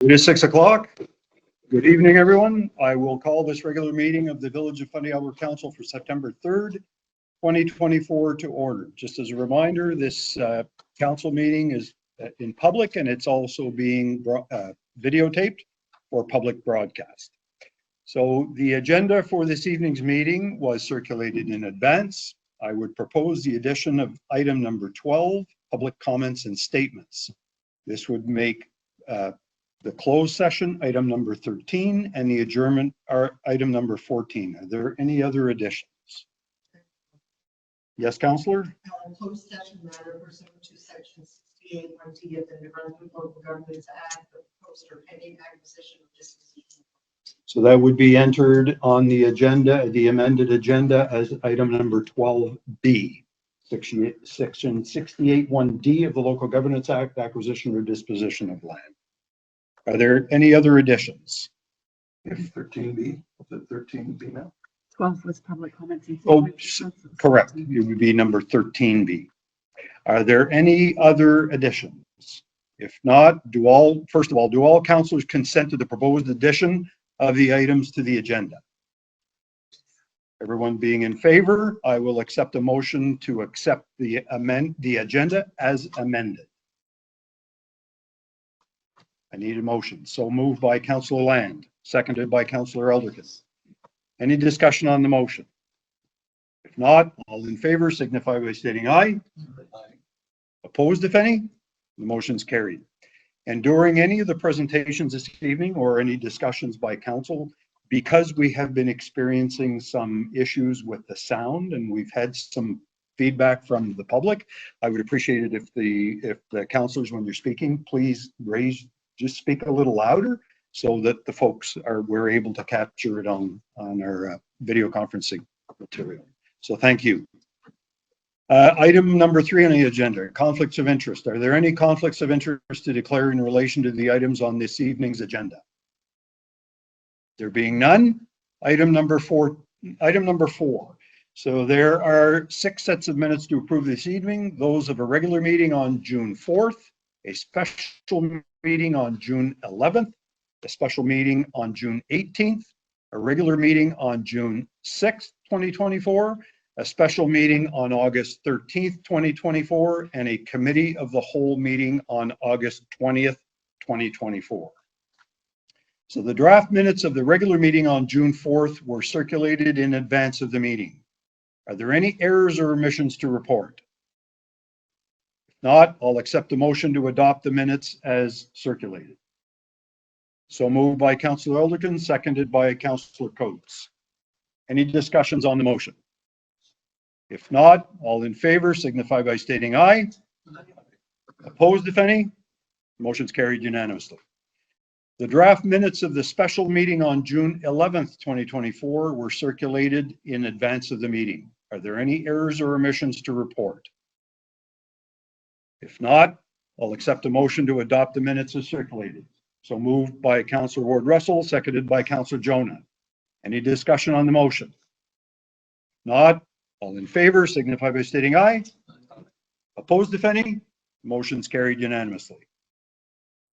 It is 6 o'clock. Good evening, everyone. I will call this regular meeting of the Village of Fundy Albert Council for September 3rd, 2024 to order. Just as a reminder, this council meeting is in public and it's also being videotaped for public broadcast. So the agenda for this evening's meeting was circulated in advance. I would propose the addition of item number 12, public comments and statements. This would make the closed session item number 13 and the adjournment are item number 14. Are there any other additions? Yes, Councillor? Closed session matter pursuant to section 68(1)(d) of the New Brunswick Local Governments Act, the poster pending acquisition of disposition. So that would be entered on the agenda, the amended agenda, as item number 12B, section 68(1)(d) of the Local Governance Act, acquisition or disposition of land. Are there any other additions? 13B, is it 13B now? 12 was public comments. Oh, correct. It would be number 13B. Are there any other additions? If not, first of all, do all councillors consent to the proposed addition of the items to the agenda? Everyone being in favor, I will accept a motion to accept the agenda as amended. I need a motion. So moved by Councillor Land, seconded by Councillor Elderkin. Any discussion on the motion? If not, all in favor signify by stating aye. Aye. Opposed, if any? The motion's carried. And during any of the presentations this evening or any discussions by council, because we have been experiencing some issues with the sound and we've had some feedback from the public, I would appreciate it if the councillors, when you're speaking, please just speak a little louder so that the folks we're able to capture it on our video conferencing material. So thank you. Item number 3 on the agenda, conflicts of interest. Are there any conflicts of interest to declare in relation to the items on this evening's agenda? There being none, item number 4. So there are 6 sets of minutes to approve this evening, those of a regular meeting on June 4th, a special meeting on June 11th, a special meeting on June 18th, a regular meeting on June 6th, 2024, a special meeting on August 13th, 2024, and a committee of the whole meeting on August 20th, 2024. So the draft minutes of the regular meeting on June 4th were circulated in advance of the meeting. Are there any errors or omissions to report? Not, I'll accept a motion to adopt the minutes as circulated. So moved by Councillor Elderkin, seconded by Councillor Coates. Any discussions on the motion? If not, all in favor signify by stating aye. Opposed, if any? Motion's carried unanimously. The draft minutes of the special meeting on June 11th, 2024 were circulated in advance of the meeting. Are there any errors or omissions to report? If not, I'll accept a motion to adopt the minutes as circulated. So moved by Councillor Ward Russell, seconded by Councillor Jonah. Any discussion on the motion? Not, all in favor signify by stating aye. Opposed, if any? Motion's carried unanimously.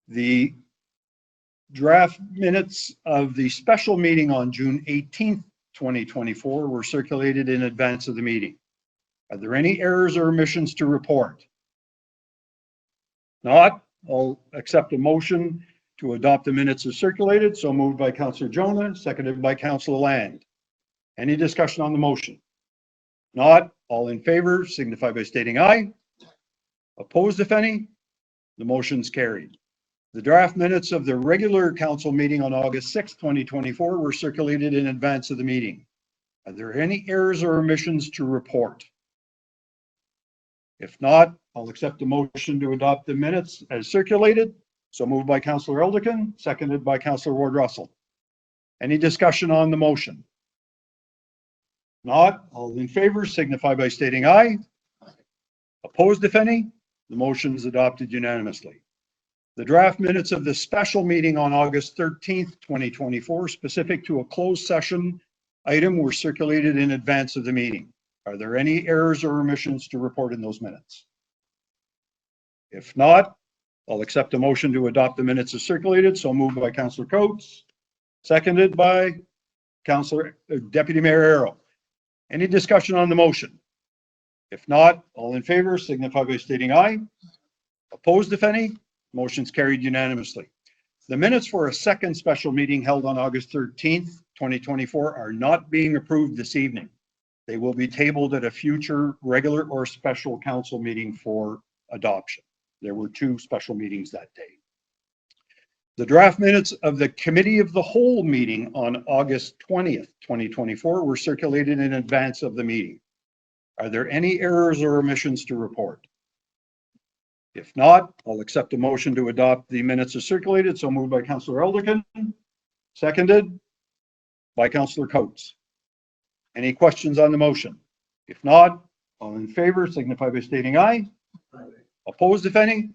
The draft minutes of the special meeting on June 18th, 2024 were circulated in advance of the meeting. Are there any errors or omissions to report? Not, I'll accept a motion to adopt the minutes as circulated. So moved by Councillor Jonah, seconded by Councillor Land. Any discussion on the motion? Not, all in favor signify by stating aye. Opposed, if any? The motion's carried. The draft minutes of the regular council meeting on August 6, 2024 were circulated in advance of the meeting. Are there any errors or omissions to report? If not, I'll accept a motion to adopt the minutes as circulated. So moved by Councillor Elderkin, seconded by Councillor Ward Russell. Any discussion on the motion? Not, all in favor signify by stating aye. Opposed, if any? The motion is adopted unanimously. The draft minutes of the special meeting on August 13th, 2024, specific to a closed session item, were circulated in advance of the meeting. Are there any errors or omissions to report in those minutes? If not, I'll accept a motion to adopt the minutes as circulated. So moved by Councillor Coates, seconded by Deputy Mayor Arrow. Any discussion on the motion? If not, all in favor signify by stating aye. Opposed, if any? Motion's carried unanimously. The minutes for a second special meeting held on August 13th, 2024 are not being approved this evening. They will be tabled at a future regular or special council meeting for adoption. There were 2 special meetings that day. The draft minutes of the Committee of the Whole meeting on August 20th, 2024 were circulated in advance of the meeting. Are there any errors or omissions to report? If not, I'll accept a motion to adopt the minutes as circulated. So moved by Councillor Elderkin, seconded by Councillor Coates. Any questions on the motion? If not, all in favor signify by stating aye. Opposed, if any?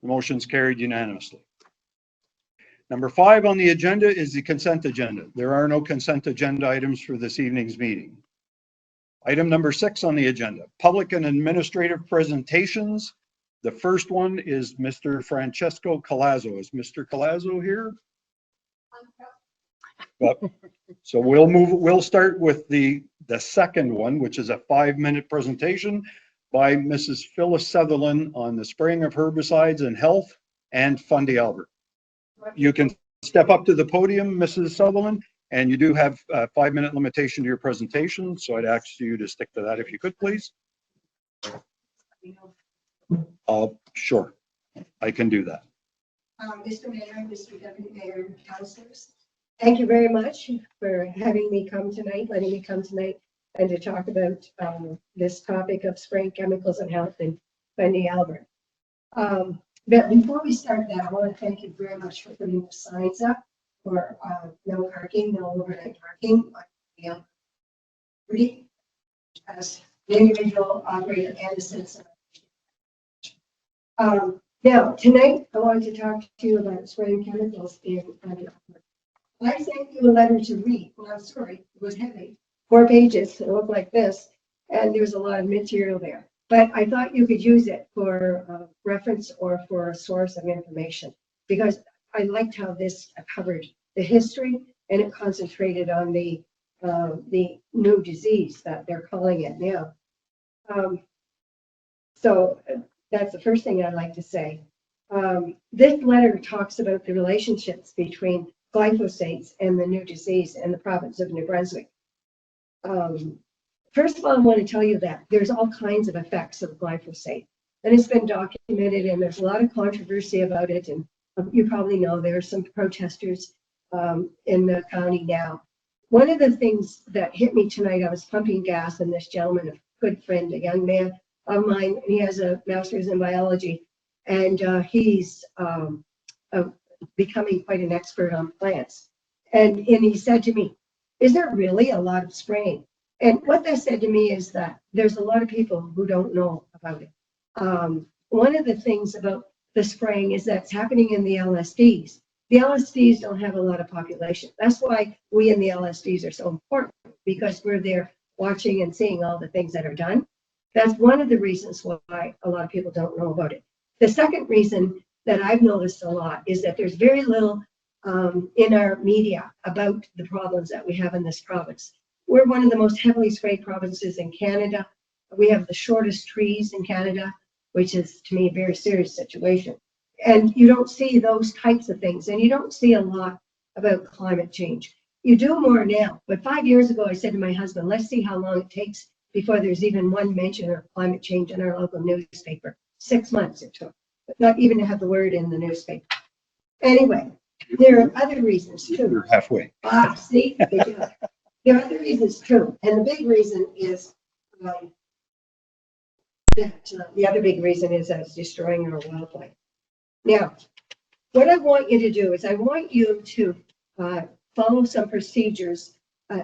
The motion's carried unanimously. Number 5 on the agenda is the consent agenda. There are no consent agenda items for this evening's meeting. Item number 6 on the agenda, public and administrative presentations. The first one is Mr. Francesco Colazzo. Is Mr. Colazzo here? So we'll start with the second one, which is a 5-minute presentation by Mrs. Phyllis Sutherland on the spraying of herbicides and health and Fundy Albert. You can step up to the podium, Mrs. Sutherland, and you do have a 5-minute limitation to your presentation. So I'd ask you to stick to that if you could, please. Sure, I can do that. Mr. Mayor, Mr. Deputy Mayor, councilors, thank you very much for having me come tonight, letting me come tonight and to talk about this topic of spraying chemicals and health in Fundy Albert. But before we start that, I want to thank you very much for putting the signs up for no parking, no overnight parking. As the individual operator and the citizen. Now, tonight, I wanted to talk to you about spraying chemicals in Fundy Albert. I sent you a letter to read. Well, I'm sorry, it was heavy. 4 pages, it looked like this, and there's a lot of material there. But I thought you could use it for reference or for a source of information, because I liked how this covered the history and it concentrated on the new disease that they're calling it now. So that's the first thing I'd like to say. This letter talks about the relationships between glyphosates and the new disease in the province of New Brunswick. First of all, I want to tell you that there's all kinds of effects of glyphosate, and it's been documented, and there's a lot of controversy about it. And you probably know there are some protesters in the county now. One of the things that hit me tonight, I was pumping gas, and this gentleman, a good friend, a young man of mine, and he has a master's in biology, and he's becoming quite an expert on plants. And he said to me, "Is there really a lot of spraying?" And what that said to me is that there's a lot of people who don't know about it. One of the things about the spraying is that's happening in the LSDs. The LSDs don't have a lot of population. That's why we in the LSDs are so important, because we're there watching and seeing all the things that are done. That's one of the reasons why a lot of people don't know about it. The second reason that I've noticed a lot is that there's very little in our media about the problems that we have in this province. We're one of the most heavily sprayed provinces in Canada. We have the shortest trees in Canada, which is, to me, a very serious situation. And you don't see those types of things, and you don't see a lot about climate change. You do more now, but 5 years ago, I said to my husband, let's see how long it takes before there's even one mention of climate change in our local newspaper. 6 months it took, but not even to have the word in the newspaper. Anyway, there are other reasons too. You're halfway. See, there are other reasons too, and the big reason is the other big reason is that it's destroying our wildlife. Now, what I want you to do is I want you to follow some procedures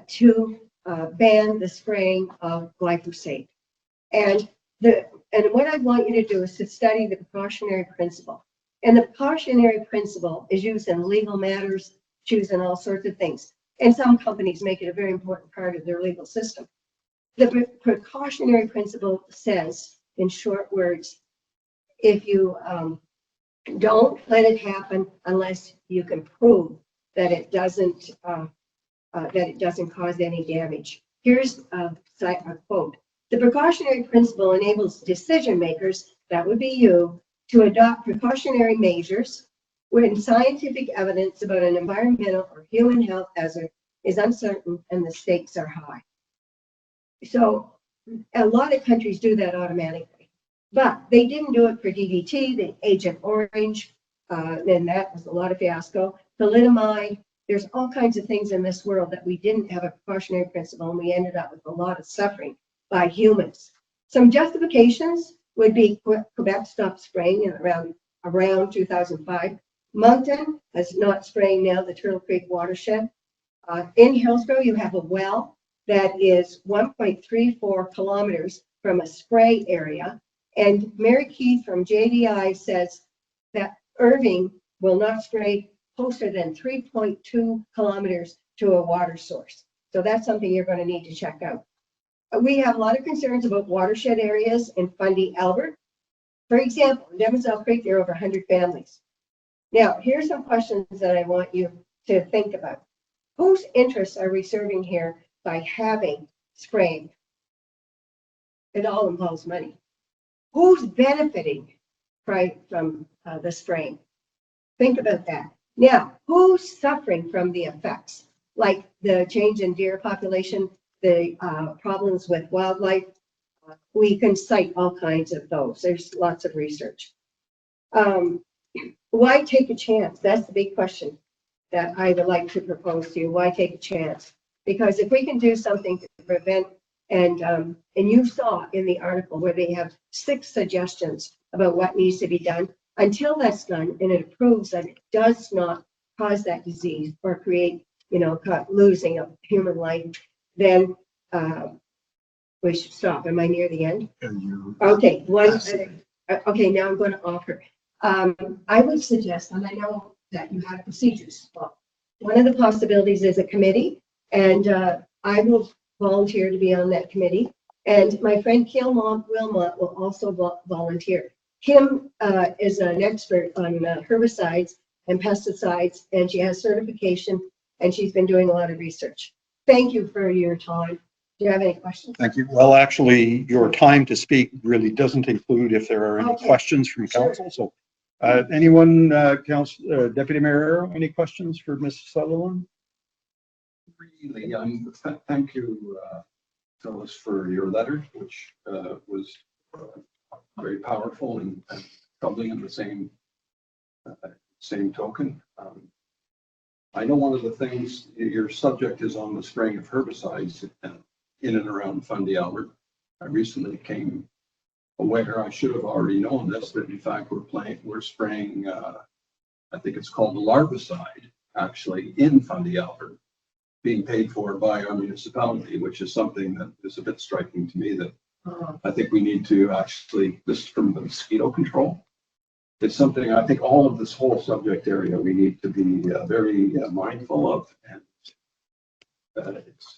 to ban the spraying of glyphosate. And what I want you to do is to study the precautionary principle. And the precautionary principle is used in legal matters, it's used in all sorts of things. And some companies make it a very important part of their legal system. The precautionary principle says, in short words, if you Don't let it happen unless you can prove that it doesn't cause any damage. Here's a quote. The precautionary principle enables decision makers, that would be you, to adopt precautionary measures when scientific evidence about an environmental or human health hazard is uncertain and the stakes are high. So a lot of countries do that automatically, but they didn't do it for DDT, the Agent Orange, and that was a lot of fiasco. Thalidomide, there's all kinds of things in this world that we didn't have a precautionary principle, and we ended up with a lot of suffering by humans. Some justifications would be Quebec stopped spraying in around 2005. Moncton is not spraying now, the Turtle Creek watershed. In Hillsborough, you have a well that is 1.34 kilometers from a spray area. And Mary Keith from JDI says that Irving will not spray closer than 3.2 kilometers to a water source. So that's something you're going to need to check out. We have a lot of concerns about watershed areas in Fundy Albert. For example, in Devonsdale Creek, there are over 100 families. Now, here's some questions that I want you to think about. Whose interests are we serving here by having spraying? It all involves money. Who's benefiting from the spraying? Think about that. Now, who's suffering from the effects, like the change in deer population, the problems with wildlife? We can cite all kinds of those. There's lots of research. Why take a chance? That's the big question that I would like to propose to you. Why take a chance? Because if we can do something to prevent, and you saw in the article where they have 6 suggestions about what needs to be done, until that's done and it proves that it does not cause that disease or create, losing of human life, then we should stop. Am I near the end? Okay, okay, now I'm going to offer. I would suggest, and I know that you have procedures. Well, one of the possibilities is a committee, and I will volunteer to be on that committee. And my friend Kim Wilmot will also volunteer. Kim is an expert on herbicides and pesticides, and she has certification, and she's been doing a lot of research. Thank you for your time. Do you have any questions? Thank you. Well, actually, your time to speak really doesn't include if there are any questions from council. So anyone, Deputy Mayor, any questions for Ms. Sutherland? Really, thank you, Phyllis, for your letter, which was very powerful and troubling in the same token. I know one of the things, your subject is on the spraying of herbicides in and around Fundy Albert. I recently came aware, I should have already known this, that in fact we're spraying, I think it's called the larvicide, actually in Fundy Albert, being paid for by our municipality, which is something that is a bit striking to me, that I think we need to actually, this is from the mosquito control. It's something I think all of this whole subject area we need to be very mindful of, and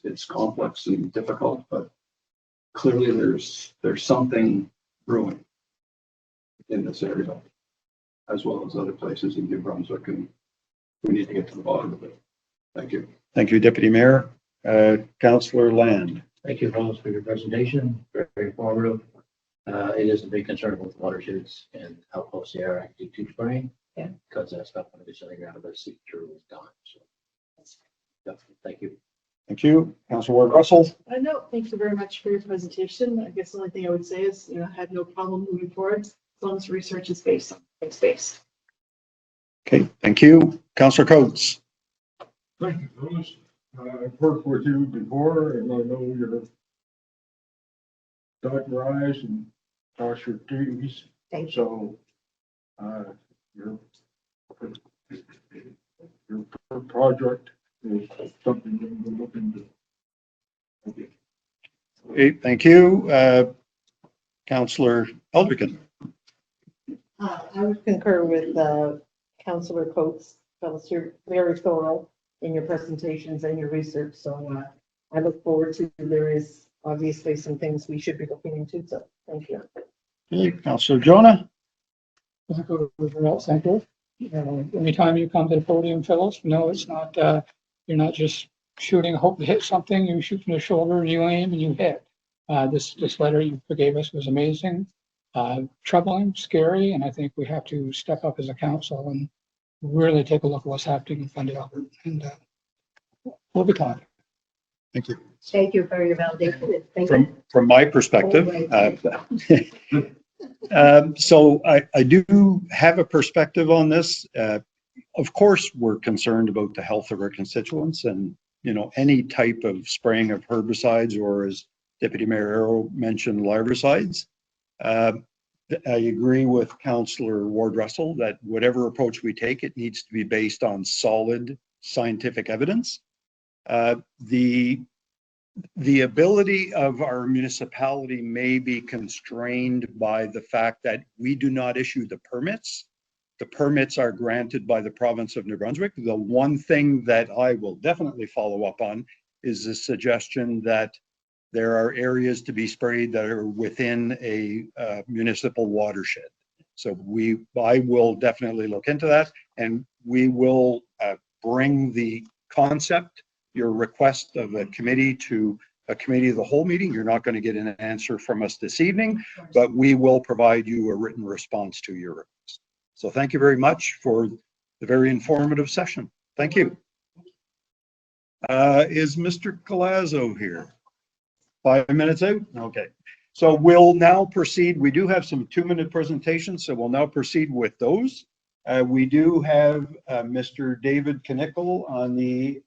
it's complex and difficult, but clearly there's something brewing in this area, as well as other places in New Brunswick, and we need to get to the bottom of it. Thank you. Thank you, Deputy Mayor. Councillor Land. Thank you, Holmes, for your presentation. Very, very informative. It is a big concern with watersheds and how close they are actually to spraying. Yeah. Because that stuff when it's on the ground, the see-through is gone. So, definitely, thank you. Thank you. Councillor Ward Russell. No, thank you very much for your presentation. I guess the only thing I would say is, I had no problem moving forward as long as research is based on space. Okay, thank you. Councillor Coates. Thank you, Phyllis. I've worked with you before, and I know you're dot your I's and cross your T's. Thank you. So, your project is something that we're looking to. Okay. Okay, thank you. Councillor Eldricken. I would concur with Councillor Coates. Phyllis, you're very thorough in your presentations and your research. So I look forward to, there is obviously some things we should be looking into. So thank you. Okay, Councillor Jonah. doesn't go to the result center. Anytime you come to the podium, Phyllis, no, it's not, you're not just shooting, hope to hit something, you shoot from the shoulder and you aim and you hit. This letter you gave us was amazing, troubling, scary, and I think we have to step up as a council and really take a look at what's happening in Fundy Albert, and we'll be talking. Thank you. Thank you for your validation. and Thank you. From my perspective, so I do have a perspective on this. Of course, we're concerned about the health of our constituents, and any type of spraying of herbicides, or as Deputy Mayor Arrow mentioned, larvicides. I agree with Councillor Ward Russell that whatever approach we take, it needs to be based on solid scientific evidence. The ability of our municipality may be constrained by the fact that we do not issue the permits. The permits are granted by the province of New Brunswick. The one thing that I will definitely follow up on is the suggestion that there are areas to be sprayed that are within a municipal watershed. So I will definitely look into that, and we will bring the concept, your request of a committee, to a committee of the whole meeting. You're not going to get an answer from us this evening, but we will provide you a written response to your request. So thank you very much for the very informative session. Thank you. Is Mr. Colazzo here? 5 minutes out? Okay. So we'll now proceed. We do have some 2-minute presentations, so we'll now proceed with those. We do have Mr. David Knickel on the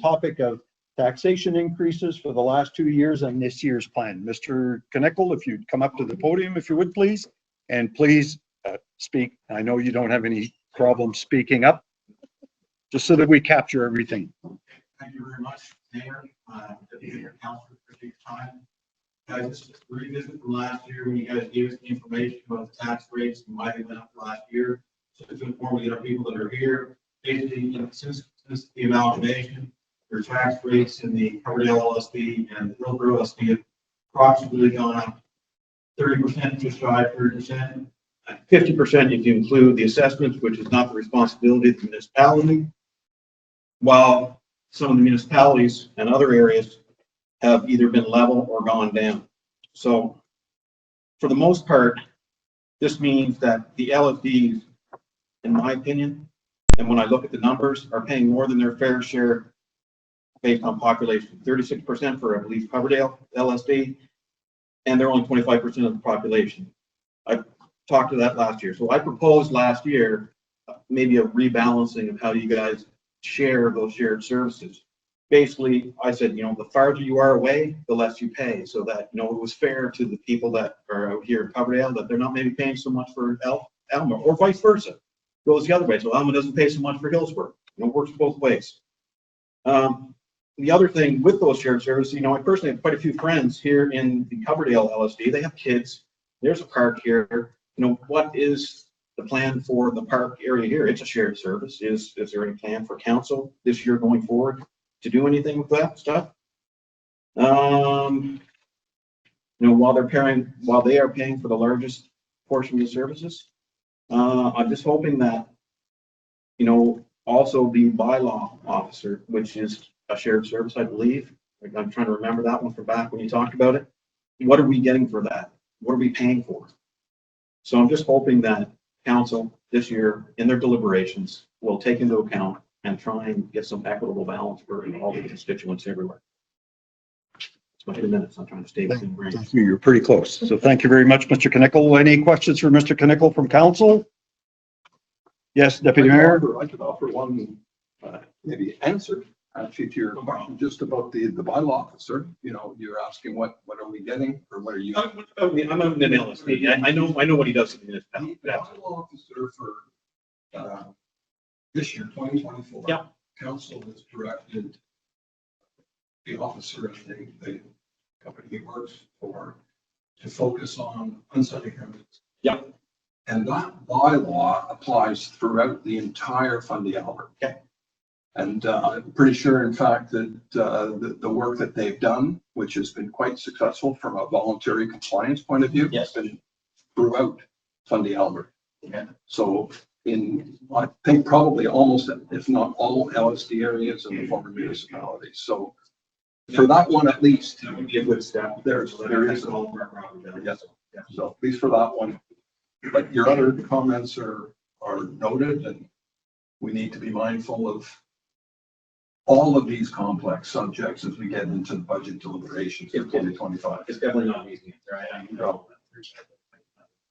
topic of taxation increases for the last 2 years and this year's plan. Mr. Knickel, if you'd come up to the podium, if you would, please, and please speak. I know you don't have any problem speaking up, just so that we capture everything. Thank you very much, Mayor, Deputy Mayor, Councilor, for your time. Guys, this is a revisit from last year when you guys gave us the information about the tax rates and why they went up last year. So to inform the other people that are here, basically, since the amalgamation, their tax rates in the Coverdale LSD and the Hillsborough LSD have approximately gone up 30%, just shy of 30%. 50% if you include the assessments, which is not the responsibility of the municipality, while some of the municipalities and other areas have either been level or gone down. So for the most part, this means that the LFDs, in my opinion, and when I look at the numbers, are paying more than their fair share based on population. 36% for, I believe, Coverdale LSD, and they're only 25% of the population. I talked to that last year. So I proposed last year maybe a rebalancing of how you guys share those shared services. Basically, I said, the farther you are away, the less you pay, so that, it was fair to the people that are out here in Coverdale, that they're not maybe paying so much for Alma, or vice versa. Goes the other way. So Alma doesn't pay so much for Hillsborough. It works both ways. The other thing with those shared services, I personally have quite a few friends here in the Coverdale LSD. They have kids. There's a park here. What is the plan for the park area here? It's a shared service. Is there any plan for council this year going forward to do anything with that stuff? While they are paying for the largest portion of the services, I'm just hoping that, also the bylaw officer, which is a shared service, I believe. I'm trying to remember that one from back when you talked about it. What are we getting for that? What are we paying for? So I'm just hoping that council this year in their deliberations will take into account and try and get some equitable balance for all the constituents everywhere. It's my 2 minutes. I'm trying to stay within range. Thank you. You're pretty close. So thank you very much, Mr. Knickel. Any questions for Mr. Knickel from council? Yes, Deputy Mayor. I could offer one maybe answer actually to your question just about the bylaw officer. You're asking what are we getting, or what are you? I'm out in the LSD. I know what he does in the municipality. The bylaw officer for this year, 2024. Yeah. Council has directed the officer and the company he works for to focus on unsightly criminals. Yeah. And that bylaw applies throughout the entire Fundy Albert. Okay. And I'm pretty sure, in fact, that the work that they've done, which has been quite successful from a voluntary compliance point of view, yes, has been throughout Fundy Albert. Yeah. So I think probably almost, if not all LSD areas in the former municipalities. So for that one, at least, That would be a good step. there is, all of our property values. yes. So at least for that one. But your other comments are noted, and we need to be mindful of all of these complex subjects as we get into the budget deliberations in 2025. It's definitely not an easy answer. I know.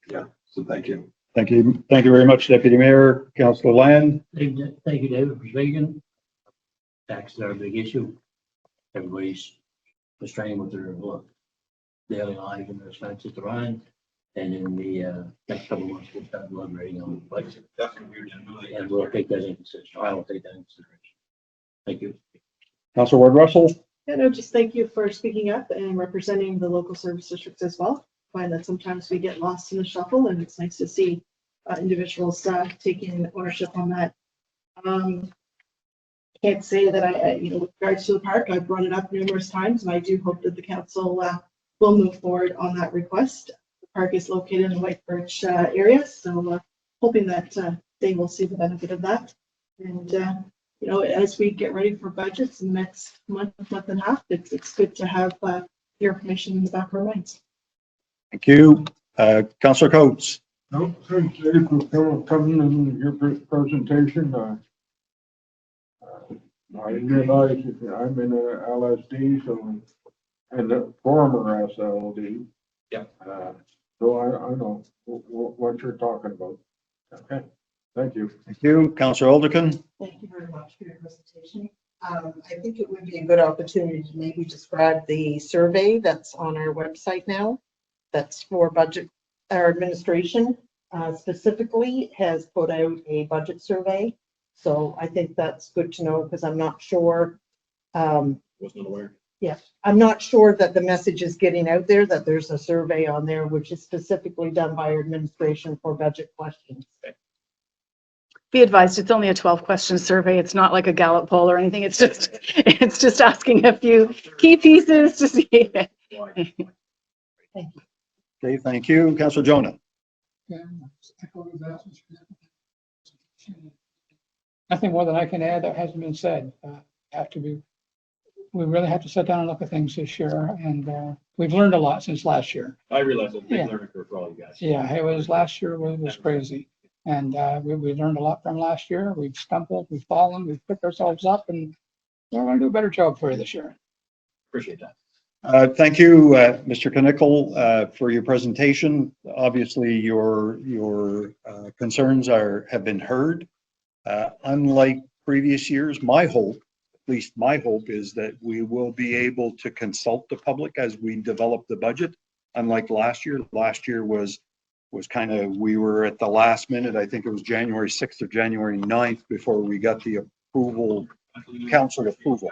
Yeah, so thank you. Thank you. Thank you very much, Deputy Mayor. Councillor Land. Thank you, David, for speaking. Taxes are a big issue. Everybody's restrained with their daily life and their expenses to run. And in the next couple of months, we'll start deliberating on the budget. Definitely, we're definitely. And we'll take that into consideration. I will take that into consideration. Thank you. Councillor Ward Russell. Yeah, no, just thank you for speaking up and representing the local service districts as well. I find that sometimes we get lost in the shuffle, and it's nice to see individuals taking ownership on that. Can't say that with regards to the park, I've brought it up numerous times, and I do hope that the council will move forward on that request. The park is located in the White Birch area, so hoping that they will see the benefit of that. And as we get ready for budgets in the next month and a half, it's good to have your information in the back of our minds. Thank you. Councillor Coates. No, thanks, Dave, for coming in your presentation. I realize that I'm in a LSD, so, and a former SLD. Yeah. So I know what you're talking about. Okay, thank you. Thank you. Councillor Alderkin. Thank you very much for your presentation. I think it would be a good opportunity to maybe describe the survey that's on our website now. That's for budget, our administration specifically has put out a budget survey. So I think that's good to know, because I'm not sure. Was not aware. Yeah, I'm not sure that the message is getting out there, that there's a survey on there, which is specifically done by our administration for budget questions. Be advised, it's only a 12-question survey. It's not like a Gallup poll or anything. It's just asking a few key pieces to see. Thank you. Okay, thank you. Councillor Jonah. Nothing more than I can add that hasn't been said. We really have to sit down and look at things this year, and we've learned a lot since last year. I realize it's a Yeah. big learning curve for all you guys. Yeah, last year was crazy. And we learned a lot from last year. We've stumbled, we've fallen, we've picked ourselves up, and we're going to do a better job for you this year. Appreciate that. Thank you, Mr. Knickel, for your presentation. Obviously, your concerns have been heard. Unlike previous years, my hope, at least my hope, is that we will be able to consult the public as we develop the budget. Unlike last year was kind of, we were at the last minute. I think it was January 6th or January 9th before we got the approval, council approval.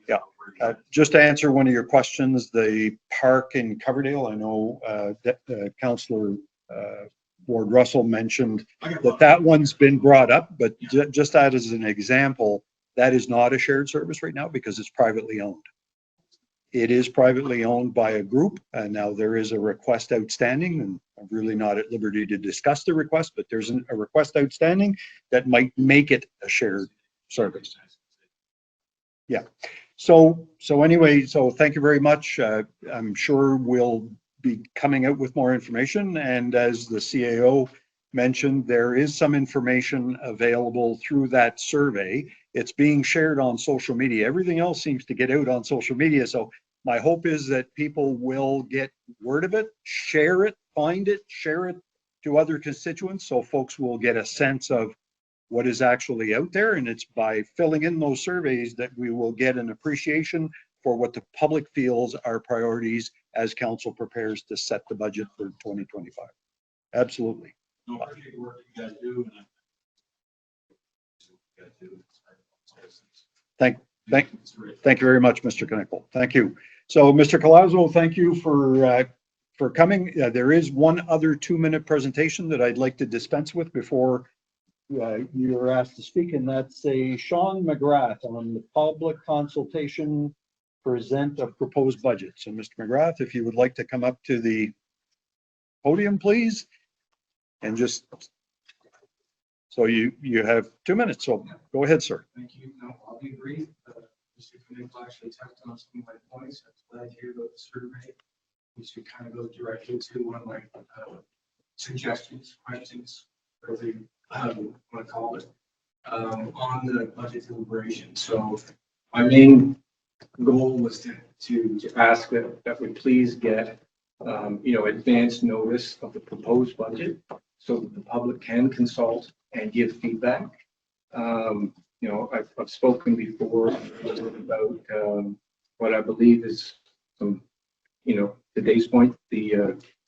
Yeah. Just to answer one of your questions, the park in Coverdale, I know Councillor Ward Russell mentioned that one's been brought up, but just that as an example, that is not a shared service right now because it's privately owned. It is privately owned by a group, and now there is a request outstanding, and I'm really not at liberty to discuss the request, but there's a request outstanding that might make it a shared service. Yeah. So anyway, thank you very much. I'm sure we'll be coming out with more information. And as the CAO mentioned, there is some information available through that survey. It's being shared on social media. Everything else seems to get out on social media. So my hope is that people will get word of it, share it, find it, share it to other constituents. So folks will get a sense of what is actually out there. And it's by filling in those surveys that we will get an appreciation for what the public feels are priorities as council prepares to set the budget for 2025. Absolutely. No, I appreciate the work you guys do. Thank you very much, Mr. Knickel. Thank you. So, Mr. Collazo, thank you for coming. There is one other 2-minute presentation that I'd like to dispense with before you're asked to speak, and that's a Sean McGrath on the public consultation present of proposed budget. So, Mr. McGrath, if you would like to come up to the podium, please. And just, so you have 2 minutes, so go ahead, sir. Thank you. No, I'll be brief. Mr. Knickle actually touched on some of my points. I'm glad to hear about the survey. We should kind of go directly to one of my suggestions, questions, whatever you want to call it, on the budget deliberation. So my main goal was to ask that we please get, advance notice of the proposed budget so that the public can consult and give feedback. I've spoken before about what I believe is some, today's point,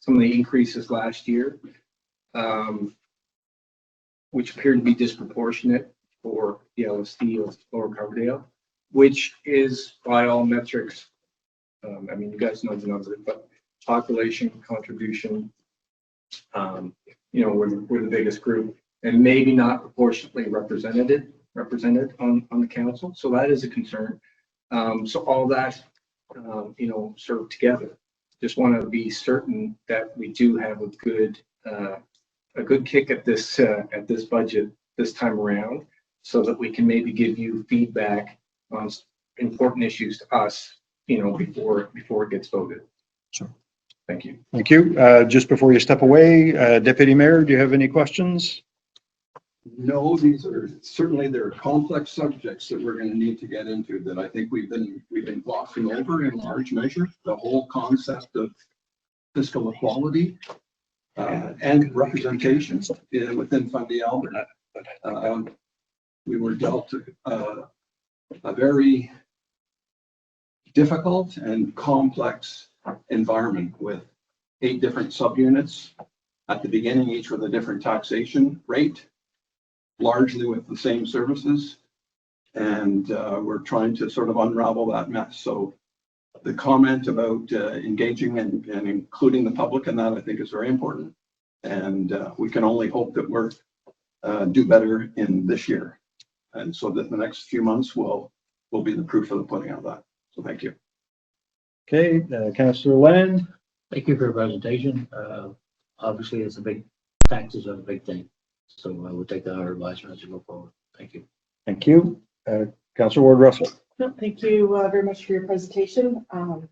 some of the increases last year, which appeared to be disproportionate for the LSD of Lower Coverdale, which is by all metrics, you guys know the number, but population contribution, we're the biggest group and maybe not proportionately represented on the council. So that is a concern. So all that, sort of together, just want to be certain that we do have a good kick at this budget this time around, so that we can maybe give you feedback on important issues to us, before it gets voted. Sure. Thank you. Thank you. Just before you step away, Deputy Mayor, do you have any questions? No, there are complex subjects that we're going to need to get into that I think we've been glossing over in large measure. The whole concept of fiscal equality and representation within Fundy Albert. We were dealt a very difficult and complex environment with 8 different subunits at the beginning, each with a different taxation rate, largely with the same services. And we're trying to sort of unravel that mess. So the comment about engaging and including the public in that, I think, is very important. And we can only hope that we're do better in this year. And so that the next few months will be the proof of the pudding of that. So thank you. Okay, Councillor Land. Thank you for your presentation. Obviously, taxes are a big thing. So I would take our advice as we go forward. Thank you. Thank you. Councillor Ward Russell. No, thank you very much for your presentation. I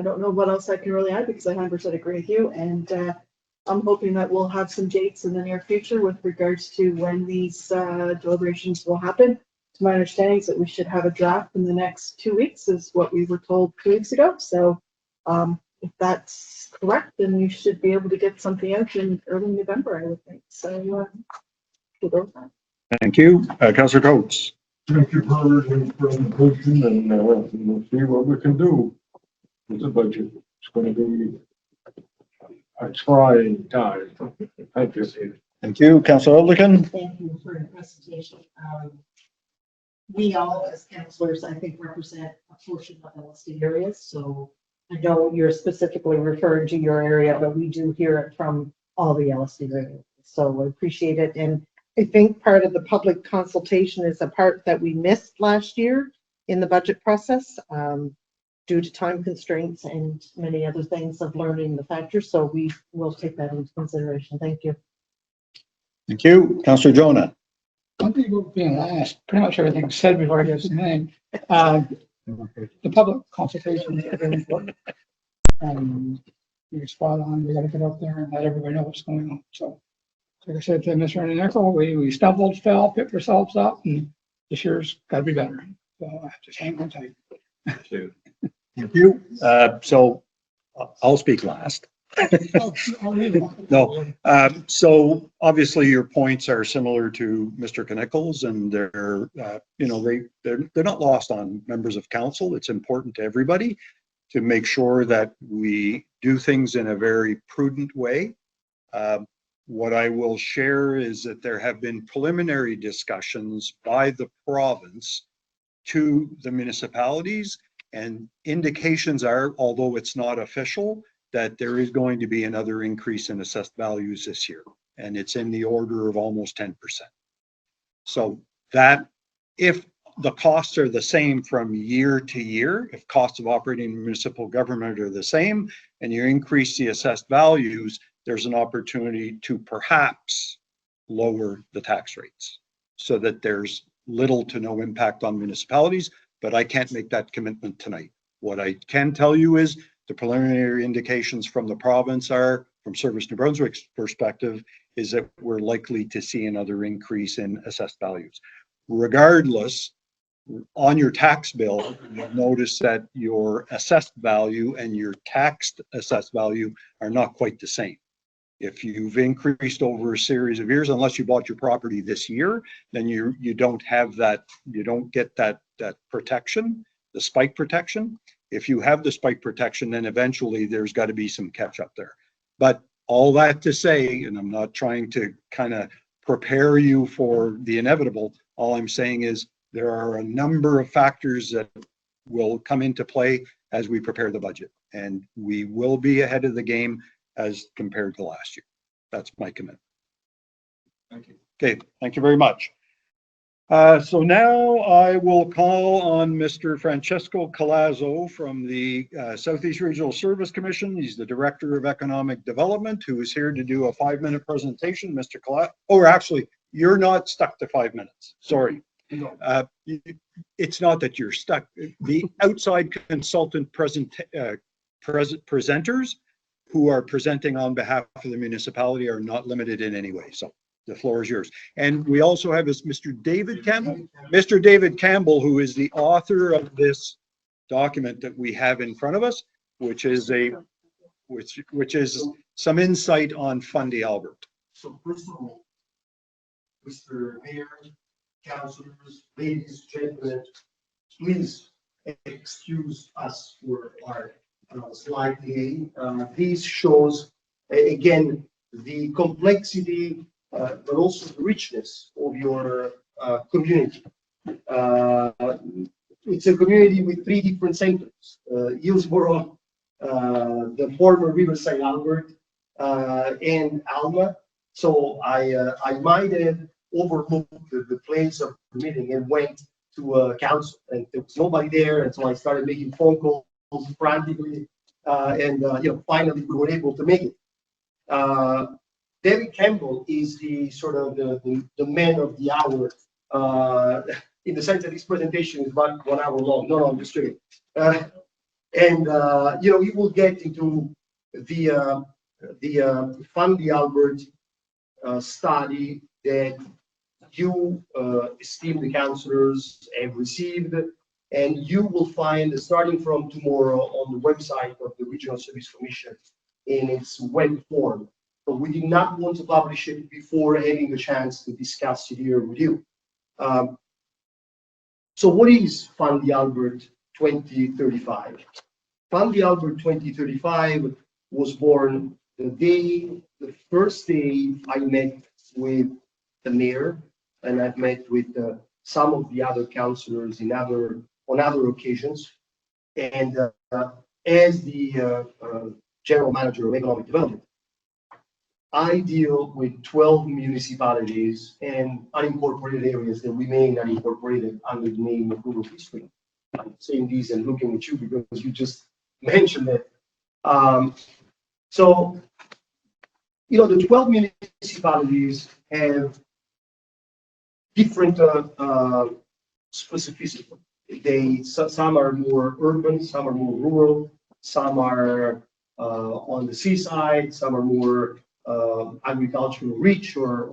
don't know what else I can really add because I 100% agree with you. And I'm hoping that we'll have some dates in the near future with regards to when these deliberations will happen. To my understanding is that we should have a draft in the next 2 weeks, is what we were told 2 weeks ago. So if that's correct, then we should be able to get something out in early November, I would think. So Thank you. Councillor Coates. Thank you for the presentation, and we'll see what we can do with the budget. It's going to be a trying time. Thank you. Thank you. Councillor Alderkin. Thank you for your presentation. We all, as councillors, I think, represent a portion of LSD areas. So I know you're specifically referring to your area, but we do hear it from all the LSD areas. So I appreciate it. And I think part of the public consultation is a part that we missed last year in the budget process due to time constraints and many other things of learning the factors. So we will take that into consideration. Thank you. Thank you. Councillor Jonah. One thing about being last, pretty much everything's said before I get to the name. The public consultation is very important. You're spot on. We got to get up there and let everybody know what's going on. So, like I said to Mr. Nickel, we stumbled, fell, picked ourselves up, and this year's got to be better. So just hang on tight. Thank you. So I'll speak last. No. So obviously your points are similar to Mr. Knickel's, and they're they're not lost on members of council. It's important to everybody to make sure that we do things in a very prudent way. What I will share is that there have been preliminary discussions by the province to the municipalities, and indications are, although it's not official, that there is going to be another increase in assessed values this year, and it's in the order of almost 10%. So that if the costs are the same from year to year, if costs of operating municipal government are the same, and you increase the assessed values, there's an opportunity to perhaps lower the tax rates so that there's little to no impact on municipalities, but I can't make that commitment tonight. What I can tell you is the preliminary indications from the province are, from Service New Brunswick's perspective, is that we're likely to see another increase in assessed values. Regardless, on your tax bill, you'll notice that your assessed value and your taxed assessed value are not quite the same. If you've increased over a series of years, unless you bought your property this year, then you don't have that, you don't get that protection, the spike protection. If you have the spike protection, then eventually there's got to be some catch up there. But all that to say, and I'm not trying to kind of prepare you for the inevitable, all I'm saying is there are a number of factors that will come into play as we prepare the budget, and we will be ahead of the game as compared to last year. That's my commitment. Thank you. Okay, thank you very much. So now I will call on Mr. Francesco Colazzo from the Southeast Regional Service Commission. He's the Director of Economic Development, who is here to do a 5-minute presentation. Mr. Colazzo, or actually, you're not stuck to 5 minutes. Sorry. It's not that you're stuck. The outside consultant presenters who are presenting on behalf of the municipality are not limited in any way. So the floor is yours. And we also have Mr. David Campbell. Mr. David Campbell, who is the author of this document that we have in front of us, which is some insight on Fundy Albert. So first of all, Mr. Mayor, councilors, ladies, gentlemen, please excuse us for our slide delay. This shows again the complexity, but also the richness of your community. It's a community with 3 different centers: Hillsborough, the former Riverside Albert, and Alma. So I might have overlooked the place of the meeting and went to council, and there was nobody there, and so I started making phone calls frantically, and finally we were able to make it. David Campbell is the sort of the man of the hour, in the sense that this presentation is about 1 hour long. No, I'm just kidding. And he will get into the Fundy Albert study that you, esteemed councillors, have received, and you will find, starting from tomorrow, on the website of the Regional Service Commission in its web form. But we did not want to publish it before having the chance to discuss it here with you. So what is Fundy Albert 2035? Fundy Albert 2035 was born the first day I met with the mayor, and I've met with some of the other councillors on other occasions. And as the general manager of economic development, I deal with 12 municipalities and unincorporated areas that remain unincorporated under the name of rural history. I'm saying these and looking at you because you just mentioned it. So, the 12 municipalities have different specificity. Some are more urban, some are more rural, some are on the seaside, some are more agricultural rich or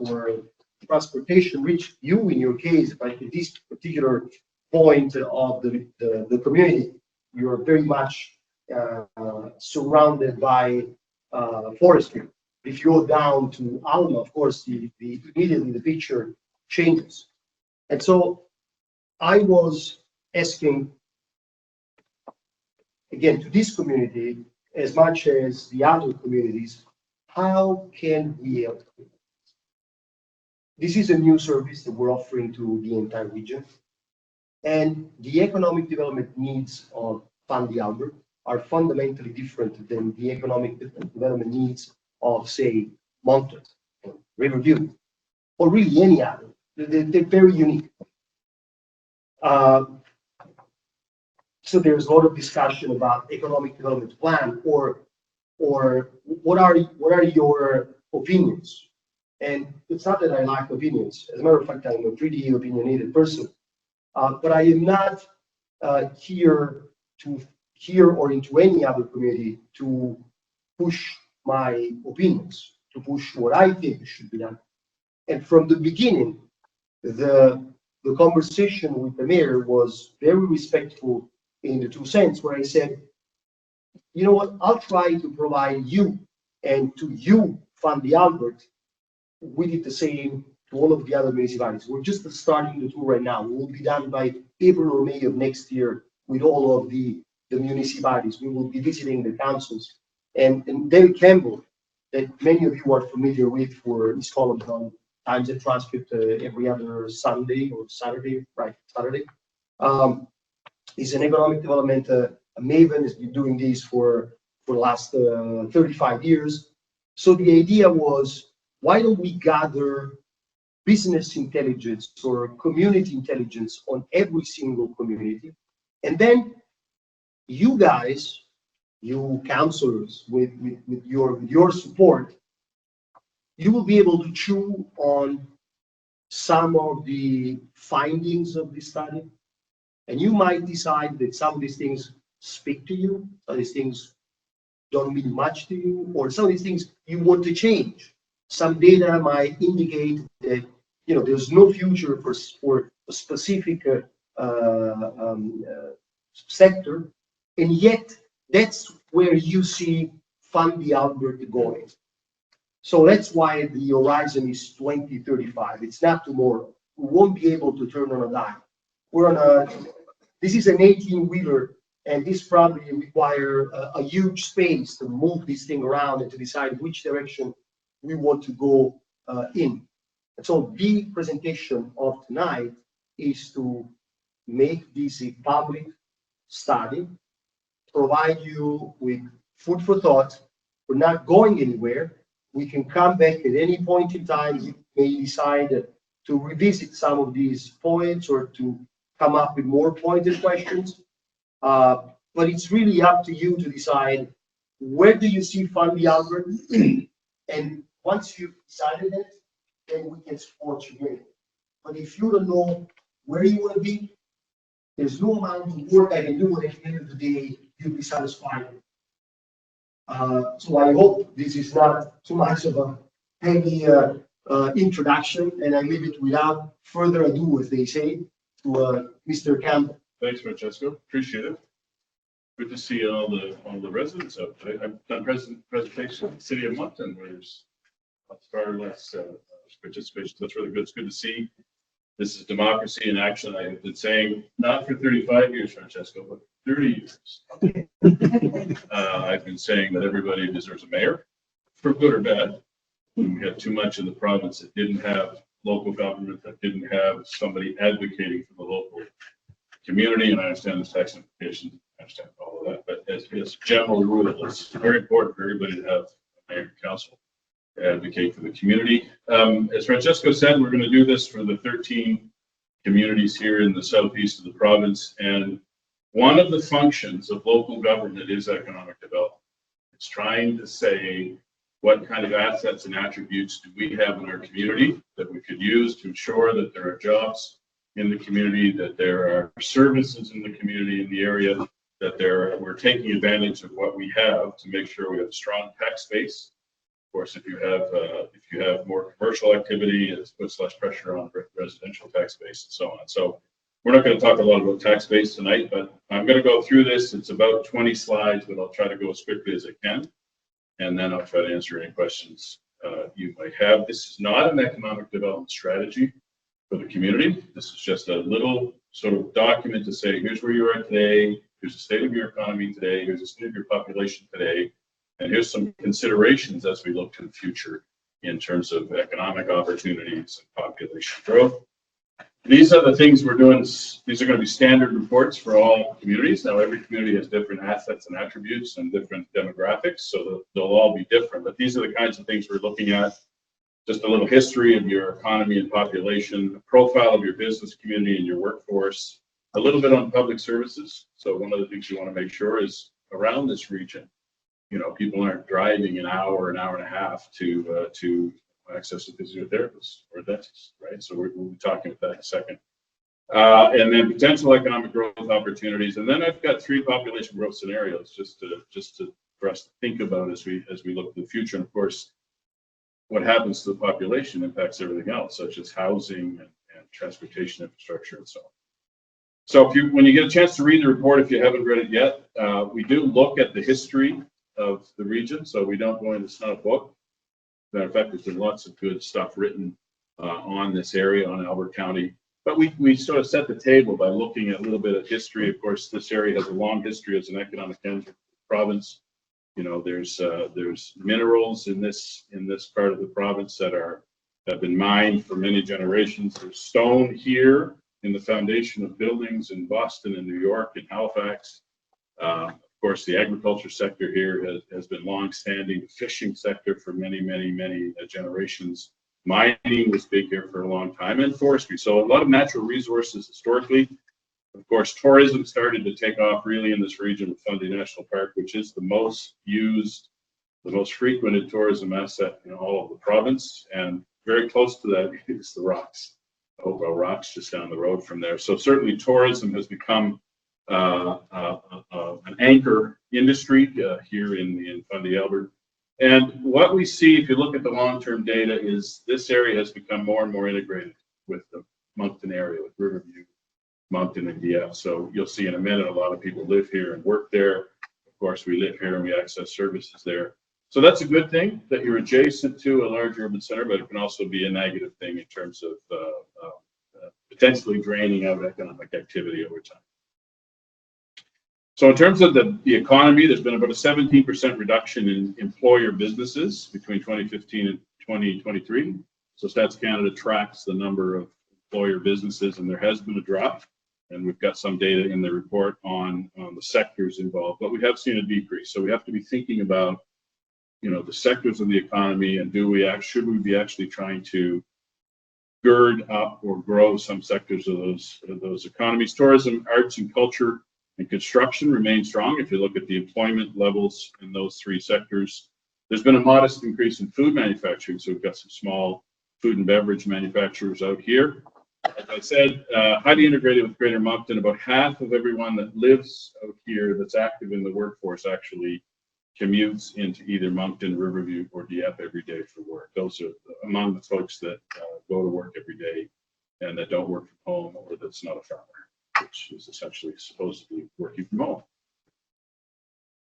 transportation rich. You, in your case, like at this particular point of the community, you're very much surrounded by forestry. If you go down to Alma, of course, immediately the picture changes. And so I was asking, again, to this community, as much as the other communities, how can we help? This is a new service that we're offering to the entire region. And the economic development needs of Fundy Albert are fundamentally different than the economic development needs of, say, Moncton, Riverview, or really any other. They're very unique. So there's a lot of discussion about economic development plan or or what are your opinions? And it's not that I lack opinions. As a matter of fact, I'm a pretty opinionated person. But I am not here or into any other committee to push my opinions, to push what I think should be done. And from the beginning, the conversation with the mayor was very respectful in the two sense, where I said, you know what, I'll try to provide you, and to you, Fundy Albert, we did the same to all of the other municipalities. We're just starting the tour right now. We will be done by April or May of next year with all of the municipalities. We will be visiting the councils. And David Campbell, that many of you are familiar with for his columns on Times and Transcript every other Sunday or Saturday, right, Saturday. He's an economic development maven, has been doing this for the last 35 years. So the idea was, why don't we gather business intelligence or community intelligence on every single community? And then you guys, you councillors, with your support, you will be able to chew on some of the findings of this study. And you might decide that some of these things speak to you, some of these things don't mean much to you, or some of these things you want to change. Some data might indicate that, you know, there's no future for a specific sector, and yet that's where you see Fundy Albert going. So that's why the horizon is 2035. It's not tomorrow. We won't be able to turn on a dime. This is an 18-wheeler, and this probably require a huge space to move this thing around and to decide which direction we want to go in. And so the presentation of tonight is to make this a public study, provide you with food for thought. We're not going anywhere. We can come back at any point in time. You may decide to revisit some of these points or to come up with more pointed questions. But it's really up to you to decide, where do you see Fundy Albert? And once you've decided it, then we can support you in it. But if you don't know where you want to be, there's no amount of work I can do, and at the end of the day, you'll be satisfied. So I hope this is not too much of a heavy introduction, and I leave it without further ado, as they say, to Mr. Campbell. Thanks, Francesco. Appreciate it. Good to see all the residents out today. I've done presentation in the city of Moncton, where there's far less participation. That's really good. It's good to see. This is democracy in action. I have been saying, not for 35 years, Francesco, but 30 years. I've been saying that everybody deserves a mayor, for good or bad. We had too much in the province that didn't have local government, that didn't have somebody advocating for the local community. And I understand there's tax implications. I understand all of that. But as general rule, it's very important for everybody to have a mayor and council advocate for the community. As Francesco said, we're going to do this for the 13 communities here in the southeast of the province. And one of the functions of local government is economic development. It's trying to say, what kind of assets and attributes do we have in our community that we could use to ensure that there are jobs in the community, that there are services in the community, in the area, that we're taking advantage of what we have to make sure we have a strong tax base. Of course, if you have more commercial activity, it puts less pressure on residential tax base and so on. So we're not going to talk a lot about tax base tonight, but I'm going to go through this. It's about 20 slides, but I'll try to go as quickly as I can. And then I'll try to answer any questions you might have. This is not an economic development strategy for the community. This is just a little sort of document to say, here's where you are today, here's the state of your economy today, here's the state of your population today, and here's some considerations as we look to the future in terms of economic opportunities and population growth. These are the things we're doing. These are going to be standard reports for all communities. Now, every community has different assets and attributes and different demographics, so they'll all be different. But these are the kinds of things we're looking at. Just a little history of your economy and population, a profile of your business community and your workforce, a little bit on public services. So one of the things you want to make sure is around this region, people aren't driving an hour and a half to access a physiotherapist or a dentist, right? So we'll be talking about that in a second. And then potential economic growth opportunities. And then I've got 3 population growth scenarios just for us to think about as we look to the future. And of course, what happens to the population impacts everything else, such as housing and transportation infrastructure and so on. So when you get a chance to read the report, if you haven't read it yet, we do look at the history of the region. So we don't go into, it's not a book. Matter of fact, there's been lots of good stuff written on this area, on Albert County. But we sort of set the table by looking at a little bit of history. Of course, this area has a long history as an economic engine province. There's minerals in this part of the province that have been mined for many generations. There's stone here in the foundation of buildings in Boston and New York and Halifax. Of course, the agriculture sector here has been long-standing. The fishing sector for many generations. Mining was big here for a long time, and forestry. So a lot of natural resources historically. Of course, tourism started to take off really in this region with Fundy National Park, which is the most used, the most frequented tourism asset in all of the province. And very close to that is the rocks. Oakville Rocks just down the road from there. So certainly tourism has become an anchor industry here in Fundy Albert. And what we see, if you look at the long-term data, is this area has become more and more integrated with the Moncton area, with Riverview, Moncton, and Dieppe. So you'll see in a minute, a lot of people live here and work there. Of course, we live here and we access services there. So that's a good thing that you're adjacent to a large urban center, but it can also be a negative thing in terms of potentially draining out economic activity over time. So in terms of the economy, there's been about a 17% reduction in employer businesses between 2015 and 2023. So Stats Canada tracks the number of employer businesses, and there has been a drop. And we've got some data in the report on the sectors involved, but we have seen a decrease. So we have to be thinking about, the sectors of the economy, and should we be actually trying to gird up or grow some sectors of those economies. Tourism, arts and culture, and construction remain strong. If you look at the employment levels in those 3 sectors, there's been a modest increase in food manufacturing. So we've got some small food and beverage manufacturers out here. As I said, highly integrated with Greater Moncton. About half of everyone that lives out here that's active in the workforce actually commutes into either Moncton, Riverview, or Dieppe every day for work. Those are among the folks that go to work every day and that don't work from home, or that's not a farmer, which is essentially supposedly working from home.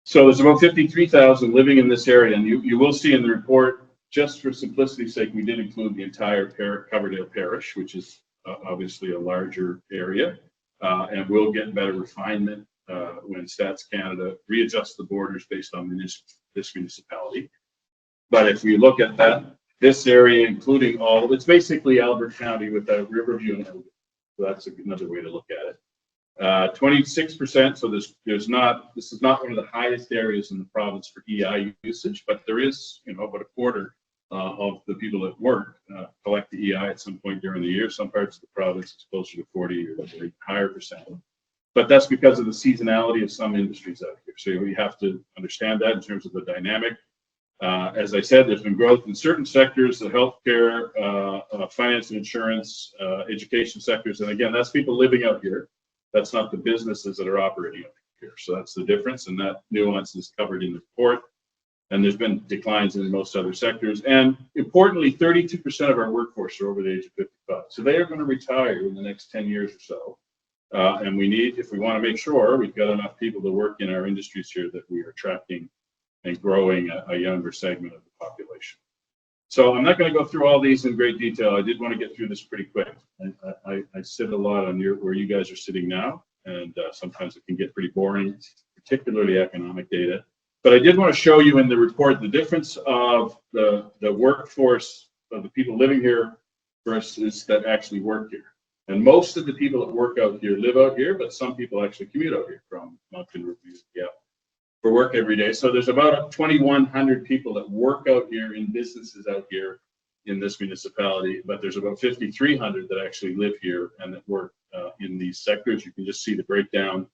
So there's about 53,000 living in this area, and you will see in the report, just for simplicity's sake, we did include the entire Coverdale Parish, which is obviously a larger area, and we'll get better refinement when Stats Canada readjusts the borders based on this municipality. But if we look at this area, including it's basically Albert County without Riverview and Elgin. So that's another way to look at it. 26%. So this is not one of the highest areas in the province for EI usage, but there is, about a quarter of the people that work collect the EI at some point during the year. Some parts of the province it's closer to 40 or higher percent. But that's because of the seasonality of some industries out here. So we have to understand that in terms of the dynamic. As I said, there's been growth in certain sectors, the healthcare, finance and insurance, education sectors. And again, that's people living out here. That's not the businesses that are operating out here. So that's the difference, and that nuance is covered in the report. And there's been declines in most other sectors. And importantly, 32% of our workforce are over the age of 55. So they are going to retire in the next 10 years or so. And we need, if we want to make sure we've got enough people to work in our industries here, that we are attracting and growing a younger segment of the population. So I'm not going to go through all these in great detail. I did want to get through this pretty quick. I sit a lot on where you guys are sitting now, and sometimes it can get pretty boring, particularly economic data. But I did want to show you in the report the difference of the workforce of the people living here versus that actually work here. And most of the people that work out here live out here, but some people actually commute out here from Moncton, Riverview, for work every day. So there's about 2,100 people that work out here in businesses out here in this municipality, but there's about 5,300 that actually live here and that work in these sectors. You can just see the breakdown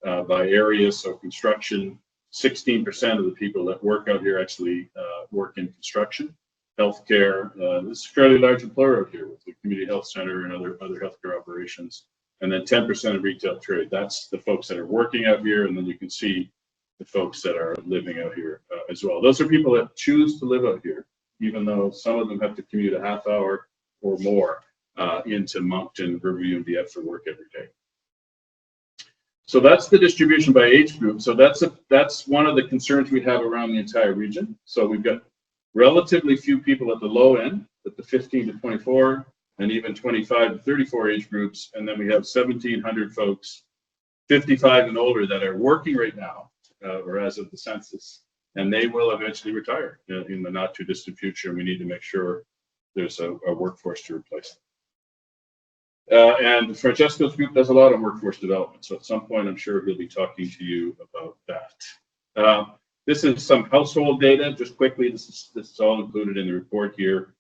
by area. So construction, 16% of the people that work out here actually work in construction, healthcare. This is a fairly large employer out here with the community health center and other healthcare operations. And then 10% of retail trade. That's the folks that are working out here. And then you can see the folks that are living out here as well. Those are people that choose to live out here, even though some of them have to commute a half hour or more into Moncton, Riverview, and Viet for work every day. So that's the distribution by age group. So that's one of the concerns we have around the entire region. So we've got relatively few people at the low end, at the 15 to 24, and even 25 to 34 age groups. And then we have 1,700 folks, 55 and older, that are working right now, or as of the census, and they will eventually retire in the not too distant future. We need to make sure there's a workforce to replace them. And Francesco's group does a lot of workforce development. So at some point, I'm sure he'll be talking to you about that. This is some household data. Just quickly, this is all included in the report here.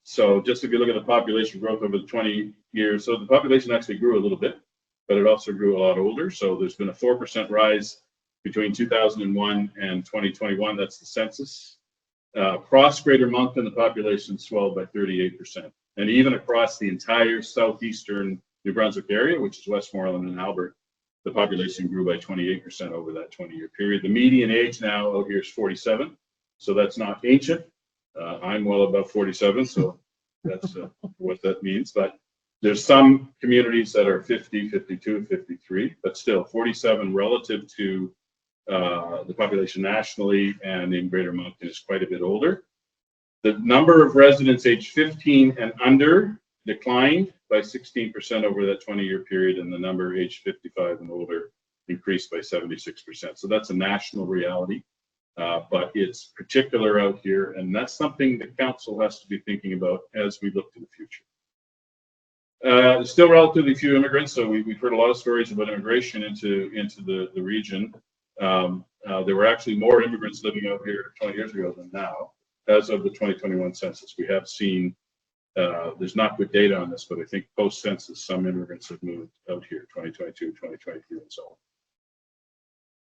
So just if you look at the population growth over the 20 years, so the population actually grew a little bit, but it also grew a lot older. So there's been a 4% rise between 2001 and 2021. That's the census. Across Greater Moncton, the population swelled by 38%. And even across the entire southeastern New Brunswick area, which is Westmoreland and Albert, the population grew by 28% over that 20-year period. The median age now out here is 47. So that's not ancient. I'm well above 47, so that's what that means. But there's some communities that are 50, 52, 53, but still 47 relative to the population nationally and in Greater Moncton is quite a bit older. The number of residents aged 15 and under declined by 16% over that 20-year period, and the number aged 55 and older increased by 76%. So that's a national reality, but it's particular out here, and that's something the council has to be thinking about as we look to the future. There's still relatively few immigrants, so we've heard a lot of stories about immigration into the region. There were actually more immigrants living out here 20 years ago than now. As of the 2021 census, we have seen, there's not good data on this, but I think post-census, some immigrants have moved out here, 2022, 2023, and so on.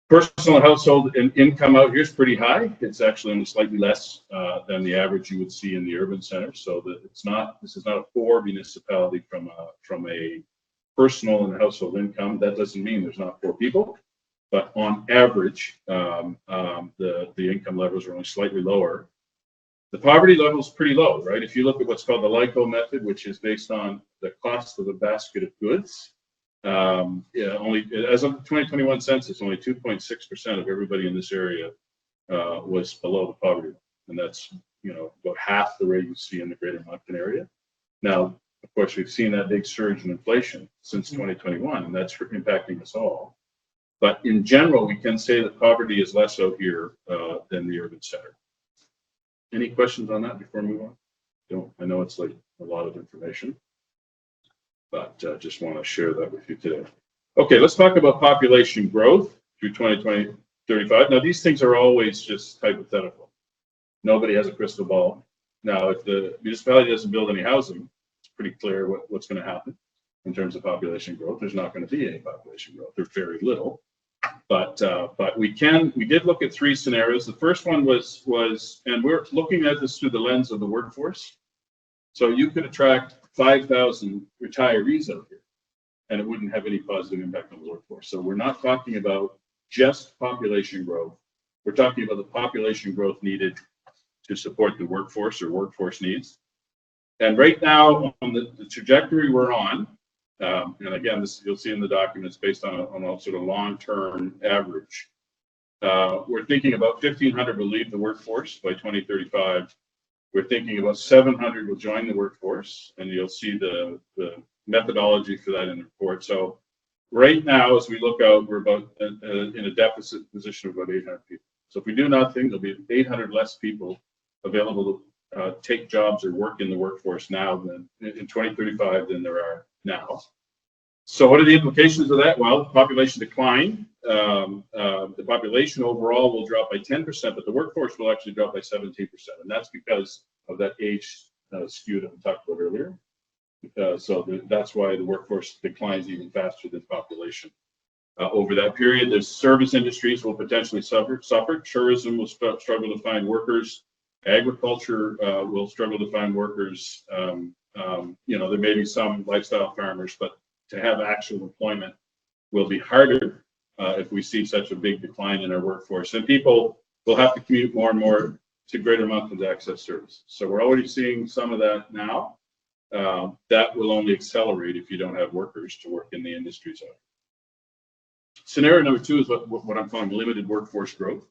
Personal household income out here is pretty high. It's actually only slightly less than the average you would see in the urban center. So that this is not a poor municipality from a personal and household income. That doesn't mean there's not poor people, but on average, the income levels are only slightly lower. The poverty level is pretty low, right? If you look at what's called the LIFO method, which is based on the cost of a basket of goods, only as of the 2021 census, only 2.6% of everybody in this area was below the poverty level, and that's about half the rate you see in the Greater Moncton area. Now, of course, we've seen that big surge in inflation since 2021, and that's impacting us all. But in general, we can say that poverty is less out here than the urban center. Any questions on that before we move on? I know it's like a lot of information, but just want to share that with you today. Okay, let's talk about population growth through 2035. Now, these things are always just hypothetical. Nobody has a crystal ball. Now, if the municipality doesn't build any housing, it's pretty clear what's going to happen in terms of population growth. There's not going to be any population growth. There's very little. But we did look at three scenarios. The first one was, and we're looking at this through the lens of the workforce. So you could attract 5,000 retirees out here, and it wouldn't have any positive impact on the workforce. So we're not talking about just population growth. We're talking about the population growth needed to support the workforce or workforce needs. And right now, on the trajectory we're on, and again, this you'll see in the documents based on a sort of long-term average. We're thinking about 1,500 will leave the workforce by 2035. We're thinking about 700 will join the workforce, and you'll see the methodology for that in the report. So right now, as we look out, we're about in a deficit position of about 800 people. So if we do nothing, there'll be 800 less people available to take jobs or work in the workforce now than in 2035 than there are now. So what are the implications of that? Well, population decline. The population overall will drop by 10%, but the workforce will actually drop by 17%. And that's because of that age skew that we talked about earlier. So that's why the workforce declines even faster than population over that period. There's service industries will potentially suffer. Tourism will struggle to find workers. Agriculture will struggle to find workers. There may be some lifestyle farmers, but to have actual employment will be harder if we see such a big decline in our workforce. And people will have to commute more and more to greater mountains to access service. So we're already seeing some of that now. That will only accelerate if you don't have workers to work in the industries. Scenario number 2 is what I'm calling limited workforce growth.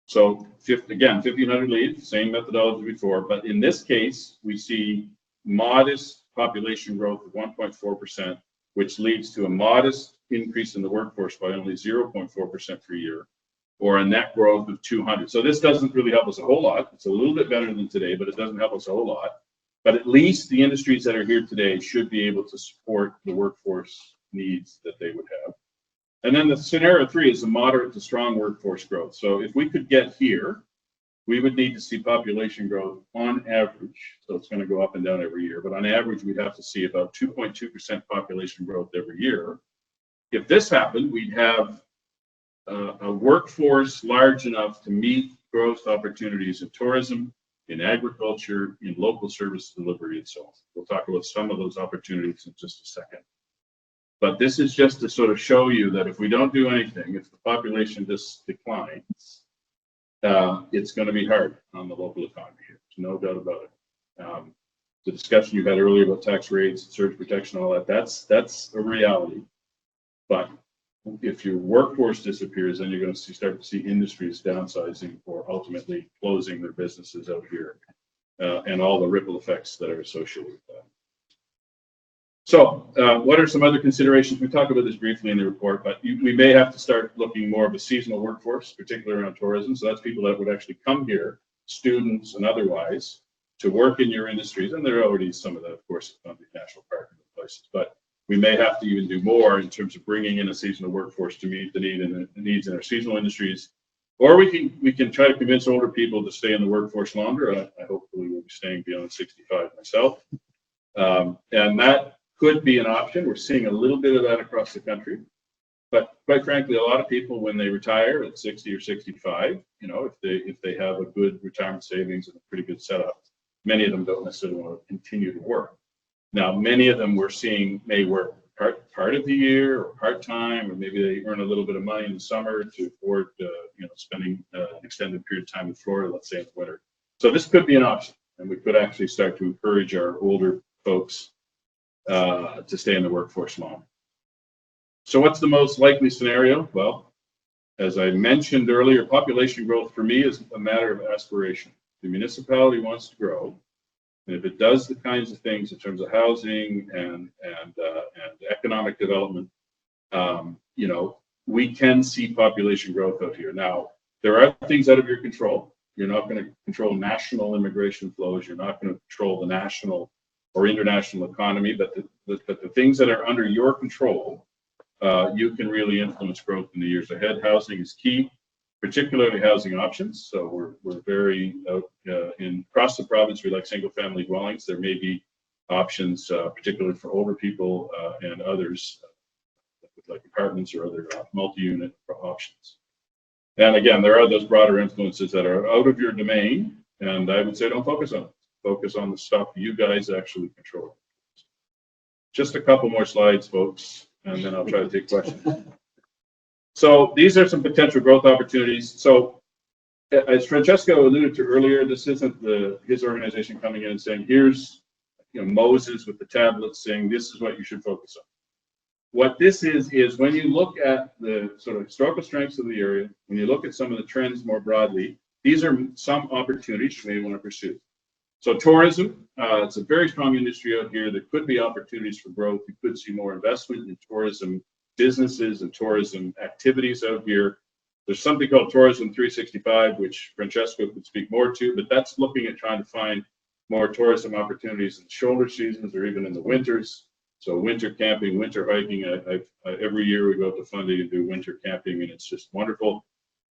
So again, 1,500 leaves, same methodology before, but in this case, we see modest population growth of 1.4%, which leads to a modest increase in the workforce by only 0.4% per year, or a net growth of 200. So this doesn't really help us a whole lot. It's a little bit better than today, but it doesn't help us a whole lot. But at least the industries that are here today should be able to support the workforce needs that they would have. And then the scenario 3 is a moderate to strong workforce growth. So if we could get here, we would need to see population growth on average. So it's going to go up and down every year, but on average, we'd have to see about 2.2% population growth every year. If this happened, we'd have a workforce large enough to meet growth opportunities in tourism, in agriculture, in local service delivery, and so on. We'll talk about some of those opportunities in just a second. But this is just to sort of show you that if we don't do anything, if the population just declines, it's going to be hard on the local economy here. There's no doubt about it. The discussion you had earlier about tax rates, surge protection, all that, that's a reality. But if your workforce disappears, then you're going to start to see industries downsizing or ultimately closing their businesses out here, and all the ripple effects that are associated with that. So what are some other considerations? We talk about this briefly in the report, but we may have to start looking more of a seasonal workforce, particularly around tourism. So that's people that would actually come here, students and otherwise, to work in your industries. And there are already some of that, of course, at Fundy National Park and other places. But we may have to even do more in terms of bringing in a seasonal workforce to meet the needs in our seasonal industries. Or we can try to convince older people to stay in the workforce longer. I hopefully will be staying beyond 65 myself. And that could be an option. We're seeing a little bit of that across the country. But quite frankly, a lot of people, when they retire at 60 or 65, if they have a good retirement savings and a pretty good setup, many of them don't necessarily want to continue to work. Now, many of them we're seeing may work part of the year or part-time, or maybe they earn a little bit of money in the summer to afford, spending an extended period of time in Florida, let's say in the winter. So this could be an option, and we could actually start to encourage our older folks to stay in the workforce longer. So what's the most likely scenario? Well, as I mentioned earlier, population growth for me is a matter of aspiration. The municipality wants to grow, and if it does the kinds of things in terms of housing and economic development, we can see population growth out here. Now, there are things out of your control. You're not going to control national immigration flows. You're not going to control the national or international economy, but the things that are under your control, you can really influence growth in the years ahead. Housing is key, particularly housing options. So we're very across the province. We like single-family dwellings. There may be options, particularly for older people and others, like apartments or other multi-unit options. And again, there are those broader influences that are out of your domain, and I would say don't focus on it. Focus on the stuff you guys actually control. Just a couple more slides, folks, and then I'll try to take questions. So these are some potential growth opportunities. So as Francesco alluded to earlier, this isn't his organization coming in and saying, here's Moses with the tablets saying this is what you should focus on. What this is when you look at the sort of historical strengths of the area, when you look at some of the trends more broadly, these are some opportunities you may want to pursue. So tourism, it's a very strong industry out here. There could be opportunities for growth. You could see more investment in tourism businesses and tourism activities out here. There's something called Tourism 365, which Francesco could speak more to, but that's looking at trying to find more tourism opportunities in the shoulder seasons or even in the winters. So winter camping, winter hiking. Every year we go to Fundy and do winter camping, and it's just wonderful.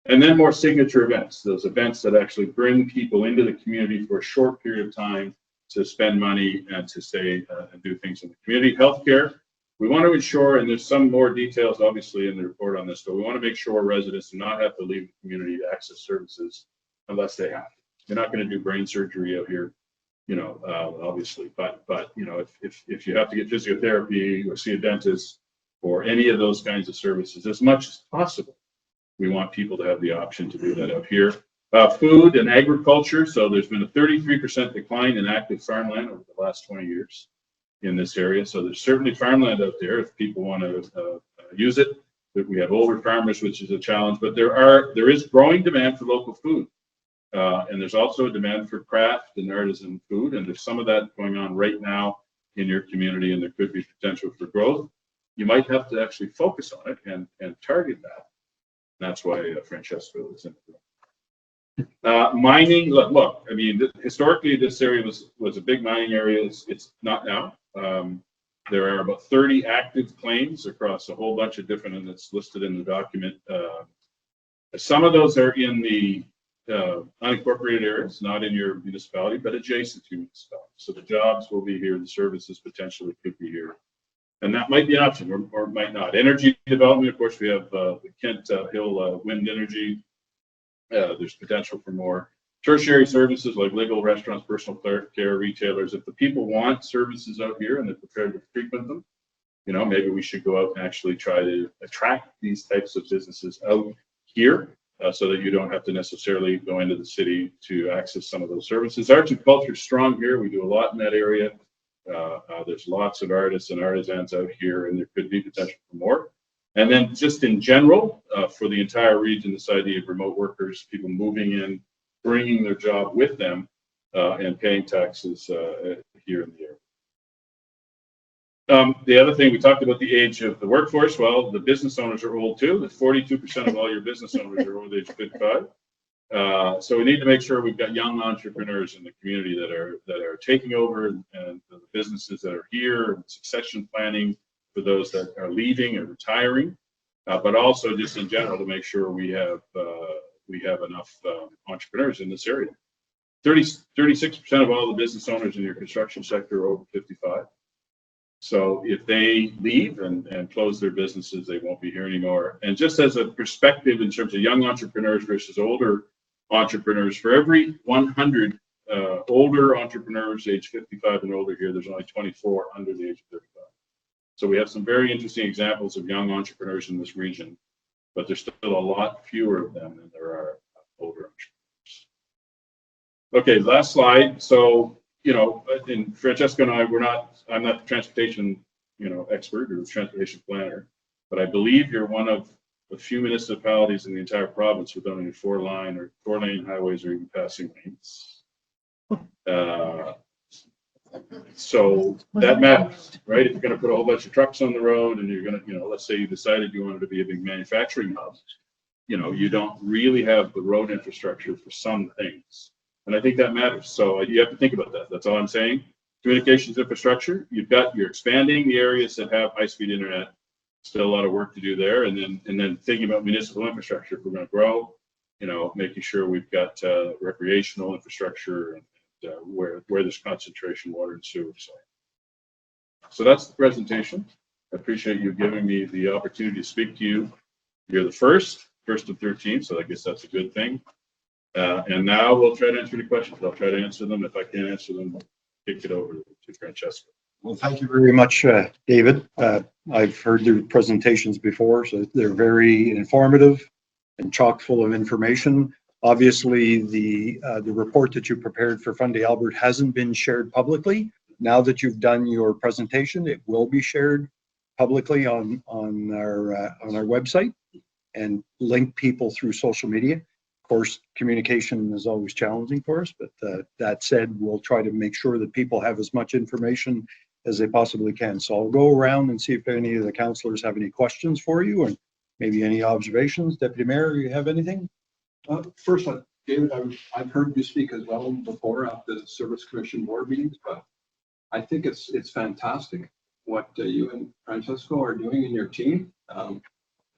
And then more signature events, those events that actually bring people into the community for a short period of time to spend money and to stay and do things in the community. Healthcare, We want to ensure, and there's some more details obviously in the report on this, but we want to make sure residents do not have to leave the community to access services unless they have to. You're not going to do brain surgery out here, obviously, but if you have to get physiotherapy or see a dentist or any of those kinds of services, as much as possible, we want people to have the option to do that out here. Food and agriculture. So there's been a 33% decline in active farmland over the last 20 years in this area. So there's certainly farmland out there if people want to use it. We have older farmers, which is a challenge, but there is growing demand for local food. And there's also a demand for craft and artisan food. And there's some of that going on right now in your community, and there could be potential for growth. You might have to actually focus on it and target that. That's why Francesco is in it. Mining, look, I mean, historically this area was a big mining area. It's not now. There are about 30 active claims across a whole bunch of different, and it's listed in the document. Some of those are in the unincorporated areas, not in your municipality, but adjacent to municipality. So the jobs will be here, the services potentially could be here. And that might be an option or might not. Energy development, of course, we have the Kent Hill wind energy. There's potential for more tertiary services like legal, restaurants, personal care, retailers. If the people want services out here and they're prepared to frequent them, maybe we should go out and actually try to attract these types of businesses out here so that you don't have to necessarily go into the city to access some of those services. Arts and culture is strong here. We do a lot in that area. There's lots of artists and artisans out here, and there could be potential for more. And then just in general, for the entire region, this idea of remote workers, people moving in, bringing their job with them, and paying taxes here in the area. The other thing, we talked about the age of the workforce. Well, the business owners are old too. 42% of all your business owners are over the age of 55. So we need to make sure we've got young entrepreneurs in the community that are taking over, and the businesses that are here, and succession planning for those that are leaving and retiring, but also just in general to make sure we have enough entrepreneurs in this area. 36% of all the business owners in your construction sector are over 55. So if they leave and close their businesses, they won't be here anymore. And just as a perspective in terms of young entrepreneurs versus older entrepreneurs, for every 100 older entrepreneurs age 55 and older here, there's only 24 under the age of 35. So we have some very interesting examples of young entrepreneurs in this region, but there's still a lot fewer of them than there are older entrepreneurs. Okay, last slide. So, and Francesca and I, I'm not the transportation, expert or the transportation planner, but I believe you're one of the few municipalities in the entire province with only 4-lane highways or even passing lanes. So that matters, right? If you're going to put a whole bunch of trucks on the road and you're going to, let's say you decided you wanted to be a big manufacturing hub, you don't really have the road infrastructure for some things. And I think that matters. So you have to think about that. That's all I'm saying. Communications infrastructure, you're expanding the areas that have high-speed internet. Still a lot of work to do there. And then thinking about municipal infrastructure, if we're going to grow, making sure we've got recreational infrastructure and where there's concentration, water and sewer. So that's the presentation. I appreciate you giving me the opportunity to speak to you. You're the first of 13, so I guess that's a good thing. And now we'll try to answer any questions. I'll try to answer them. If I can't answer them, I'll kick it over to Francesca. Well, thank you very much, David. I've heard the presentations before, so they're very informative and chock full of information. Obviously, the report that you prepared for Fundy Albert hasn't been shared publicly. Now that you've done your presentation, it will be shared publicly on our website and link people through social media. Of course, communication is always challenging for us, but that said, we'll try to make sure that people have as much information as they possibly can. So I'll go around and see if any of the councillors have any questions for you and maybe any observations. Deputy Mayor, you have anything? First, David, I've heard you speak as well before at the Service Commission board meetings, but I think it's fantastic what you and Francesco are doing in your team.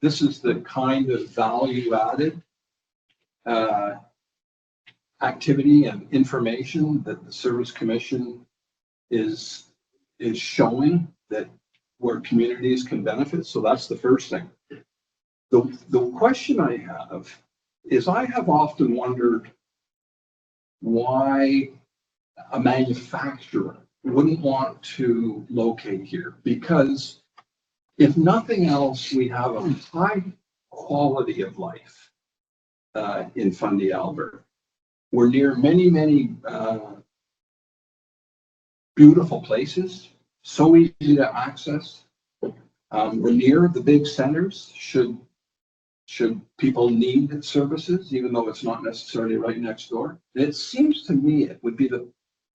This is the kind of value added activity and information that the Service Commission is showing that where communities can benefit. So that's the first thing. The question I have is I have often wondered why a manufacturer wouldn't want to locate here, because if nothing else, we have a high quality of life in Fundy Albert. We're near many beautiful places, so easy to access. We're near the big centers should people need services, even though it's not necessarily right next door. And it seems to me it would be the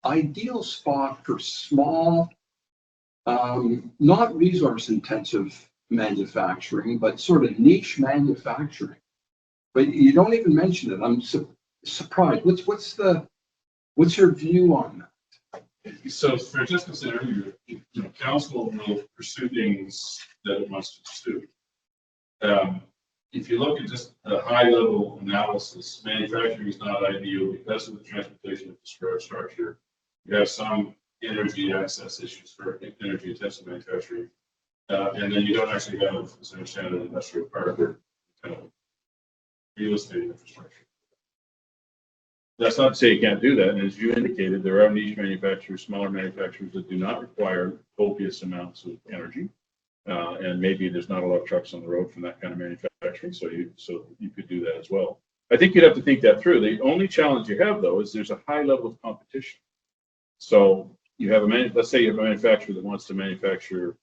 ideal spot for small, not resource intensive manufacturing, but sort of niche manufacturing. But you don't even mention it. I'm surprised. What's your view on that? So for just consider, council will pursue things that it wants to pursue. If you look at just a high level analysis, manufacturing is not ideal because of the transportation infrastructure. You have some energy access issues for energy intensive manufacturing. And then you don't actually have, as I understand it, an industrial park or kind of real estate infrastructure. That's not to say you can't do that. And as you indicated, there are niche manufacturers, smaller manufacturers that do not require copious amounts of energy. And maybe there's not a lot of trucks on the road from that kind of manufacturing. So you could do that as well. I think you'd have to think that through. The only challenge you have though, is there's a high level of competition. So you have let's say you have a manufacturer that wants to manufacture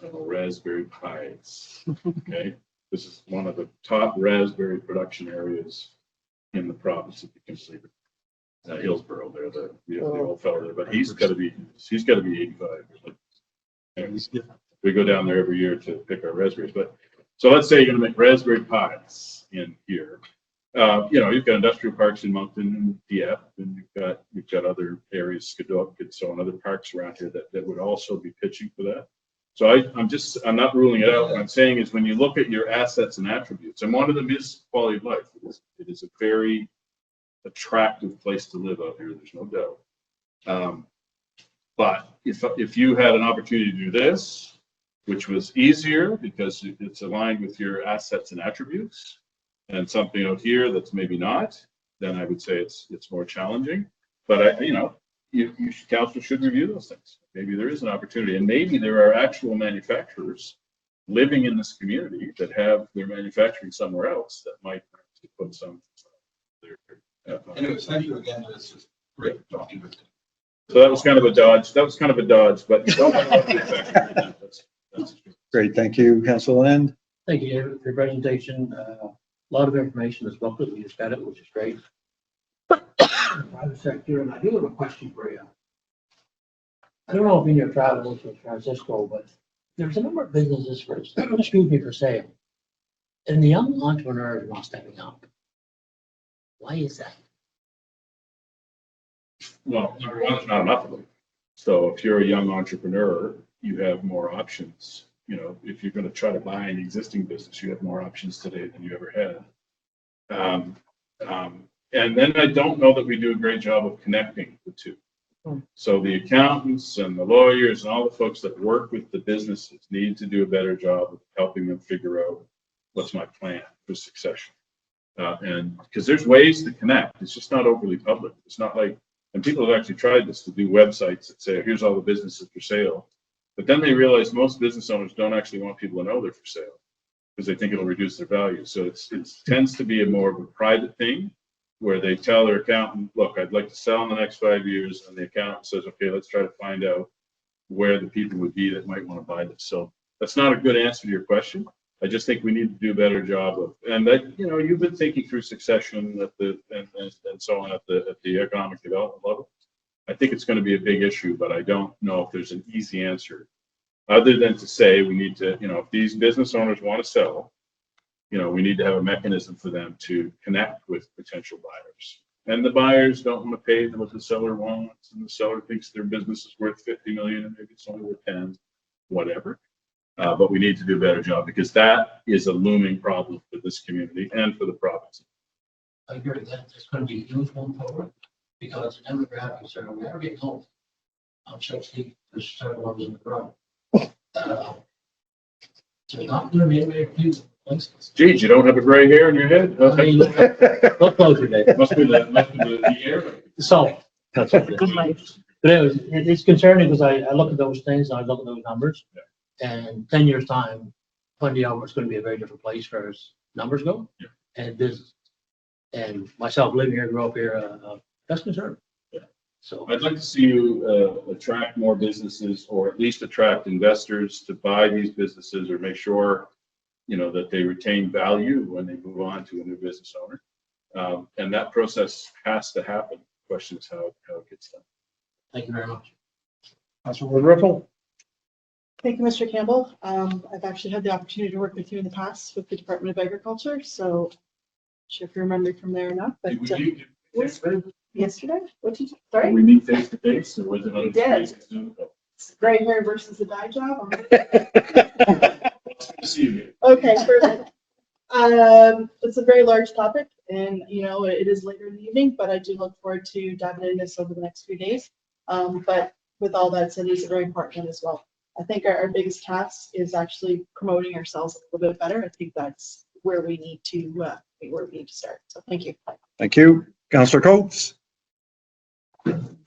raspberry pies. Okay. This is one of the top raspberry production areas in the province, if you can believe it. Hillsborough there, the old fellow there, but he's got to be 85. We go down there every year to pick our raspberries. But so let's say you're going to make raspberry pies in here. You've got industrial parks in Moncton and Dieppe, and you've got other areas, Skidrow, so and other parks around here that would also be pitching for that. So I'm not ruling it out. What I'm saying is when you look at your assets and attributes, and one of them is quality of life. It is a very attractive place to live out here. There's no doubt. But if you had an opportunity to do this, which was easier because it's aligned with your assets and attributes, and something out here that's maybe not, then I would say it's more challenging. But council should review those things. Maybe there is an opportunity, and maybe there are actual manufacturers living in this community that have their manufacturing somewhere else that might put some. Anyways, thank you again. This is great talking with you. So that was kind of a dodge. But don't that's Great, thank you, Councillor Land. Thank you, David, for your presentation. A lot of information is booklet. We just got it, which is great. Private sector, and I do have a question for you. I don't know if in your travels with Francisco, but there's a number of businesses for sale. And the young entrepreneurs are not stepping up. Why is that? Well, number one, there's not enough of them. So if you're a young entrepreneur, you have more options. If you're going to try to buy an existing business, you have more options today than you ever had. And then I don't know that we do a great job of connecting the two. So the accountants and the lawyers and all the folks that work with the businesses need to do a better job of helping them figure out what's my plan for succession. And because there's ways to connect, it's just not overly public. It's not like, and people have actually tried this to do websites that say, here's all the businesses for sale. But then they realize most business owners don't actually want people to know they're for sale because they think it'll reduce their value. So it tends to be a more of a private thing where they tell their accountant, look, I'd like to sell in the next 5 years. And the accountant says, okay, let's try to find out where the people would be that might want to buy this. So that's not a good answer to your question. I just think we need to do a better job of, and that, you've been thinking through succession and so on at the economic development level. I think it's going to be a big issue, but I don't know if there's an easy answer other than to say we need to, if these business owners want to sell, we need to have a mechanism for them to connect with potential buyers. And the buyers don't want to pay what the seller wants, and the seller thinks their business is worth 50 million and maybe it's only worth 10, whatever. But we need to do a better job because that is a looming problem for this community and for the province. I agree that it's going to be a huge one forward because the demographics are getting old. I'm 60, there's several others in the front. So not gonna be any places. Geez, you don't have a gray hair in your head? I mean, look closer, Dave. Must be the air. So, that's it. Good life. But anyways, it's concerning because I look at those things, and I look at those numbers. And 10 years time, Fundy Albert's going to be a very different place as far as numbers go and business. And myself living here, grew up here, that's concerning. So I'd like to see you attract more businesses, or at least attract investors to buy these businesses, or make sure, you know, that they retain value when they move on to a new business owner. And that process has to happen. The question is how it gets done. thank you very much. Councilor Riffle? Thank you, Mr. Campbell. I've actually had the opportunity to work with you in the past with the Department of Agriculture, so I'm not sure if you remember from there or not, but Did we meet yesterday, what did you, did sorry? we meet face to face, or was it on? We did. Gray hair versus a dye job? See you here. Okay, perfect. It's a very large topic and, you know, it is later in the evening, but I do look forward to diving into this over the next few days. But with all that said, it's a very important one as well. I think our biggest task is actually promoting ourselves a little bit better. I think that's where we need to start. So thank you. Thank you. Councilor Coates?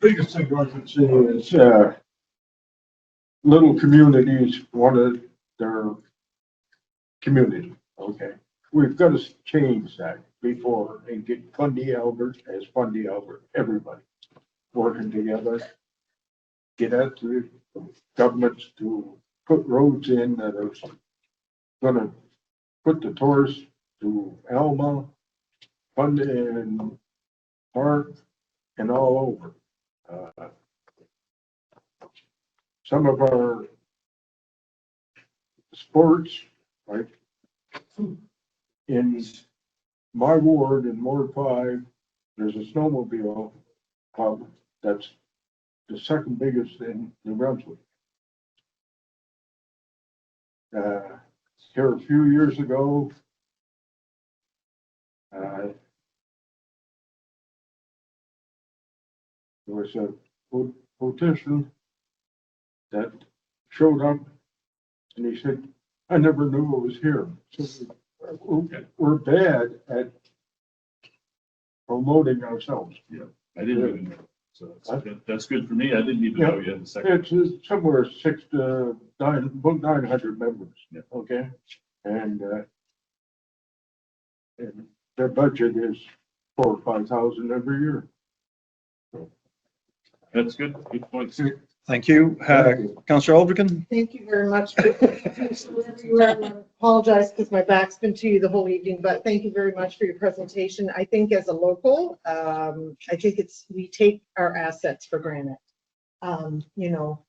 Biggest thing I can say is, little communities wanted their community, okay? We've got to change that before and get Fundy Albert as Fundy Albert, everybody working together. Get out to governments to put roads in that are gonna put the tourists to Alma, Fundy and Park and all over. Some of our sports, like in my ward in Ward 5, there's a snowmobile club that's the second biggest in New Brunswick. Here a few years ago, there was a politician that showed up and he said, I never knew it was here. So we're bad at promoting ourselves. Yeah, I didn't even know. So that's good for me. I didn't even know you had a second. It's somewhere 6 to 9, about 900 members. Okay. And their budget is 4,000 or 5,000 every year. That's good. Good point. Thank you. Councilor Aldrican? Thank you very much. I apologize because my back's been to you the whole evening, but thank you very much for your presentation. I think as a local, I think we take our assets for granted. You know,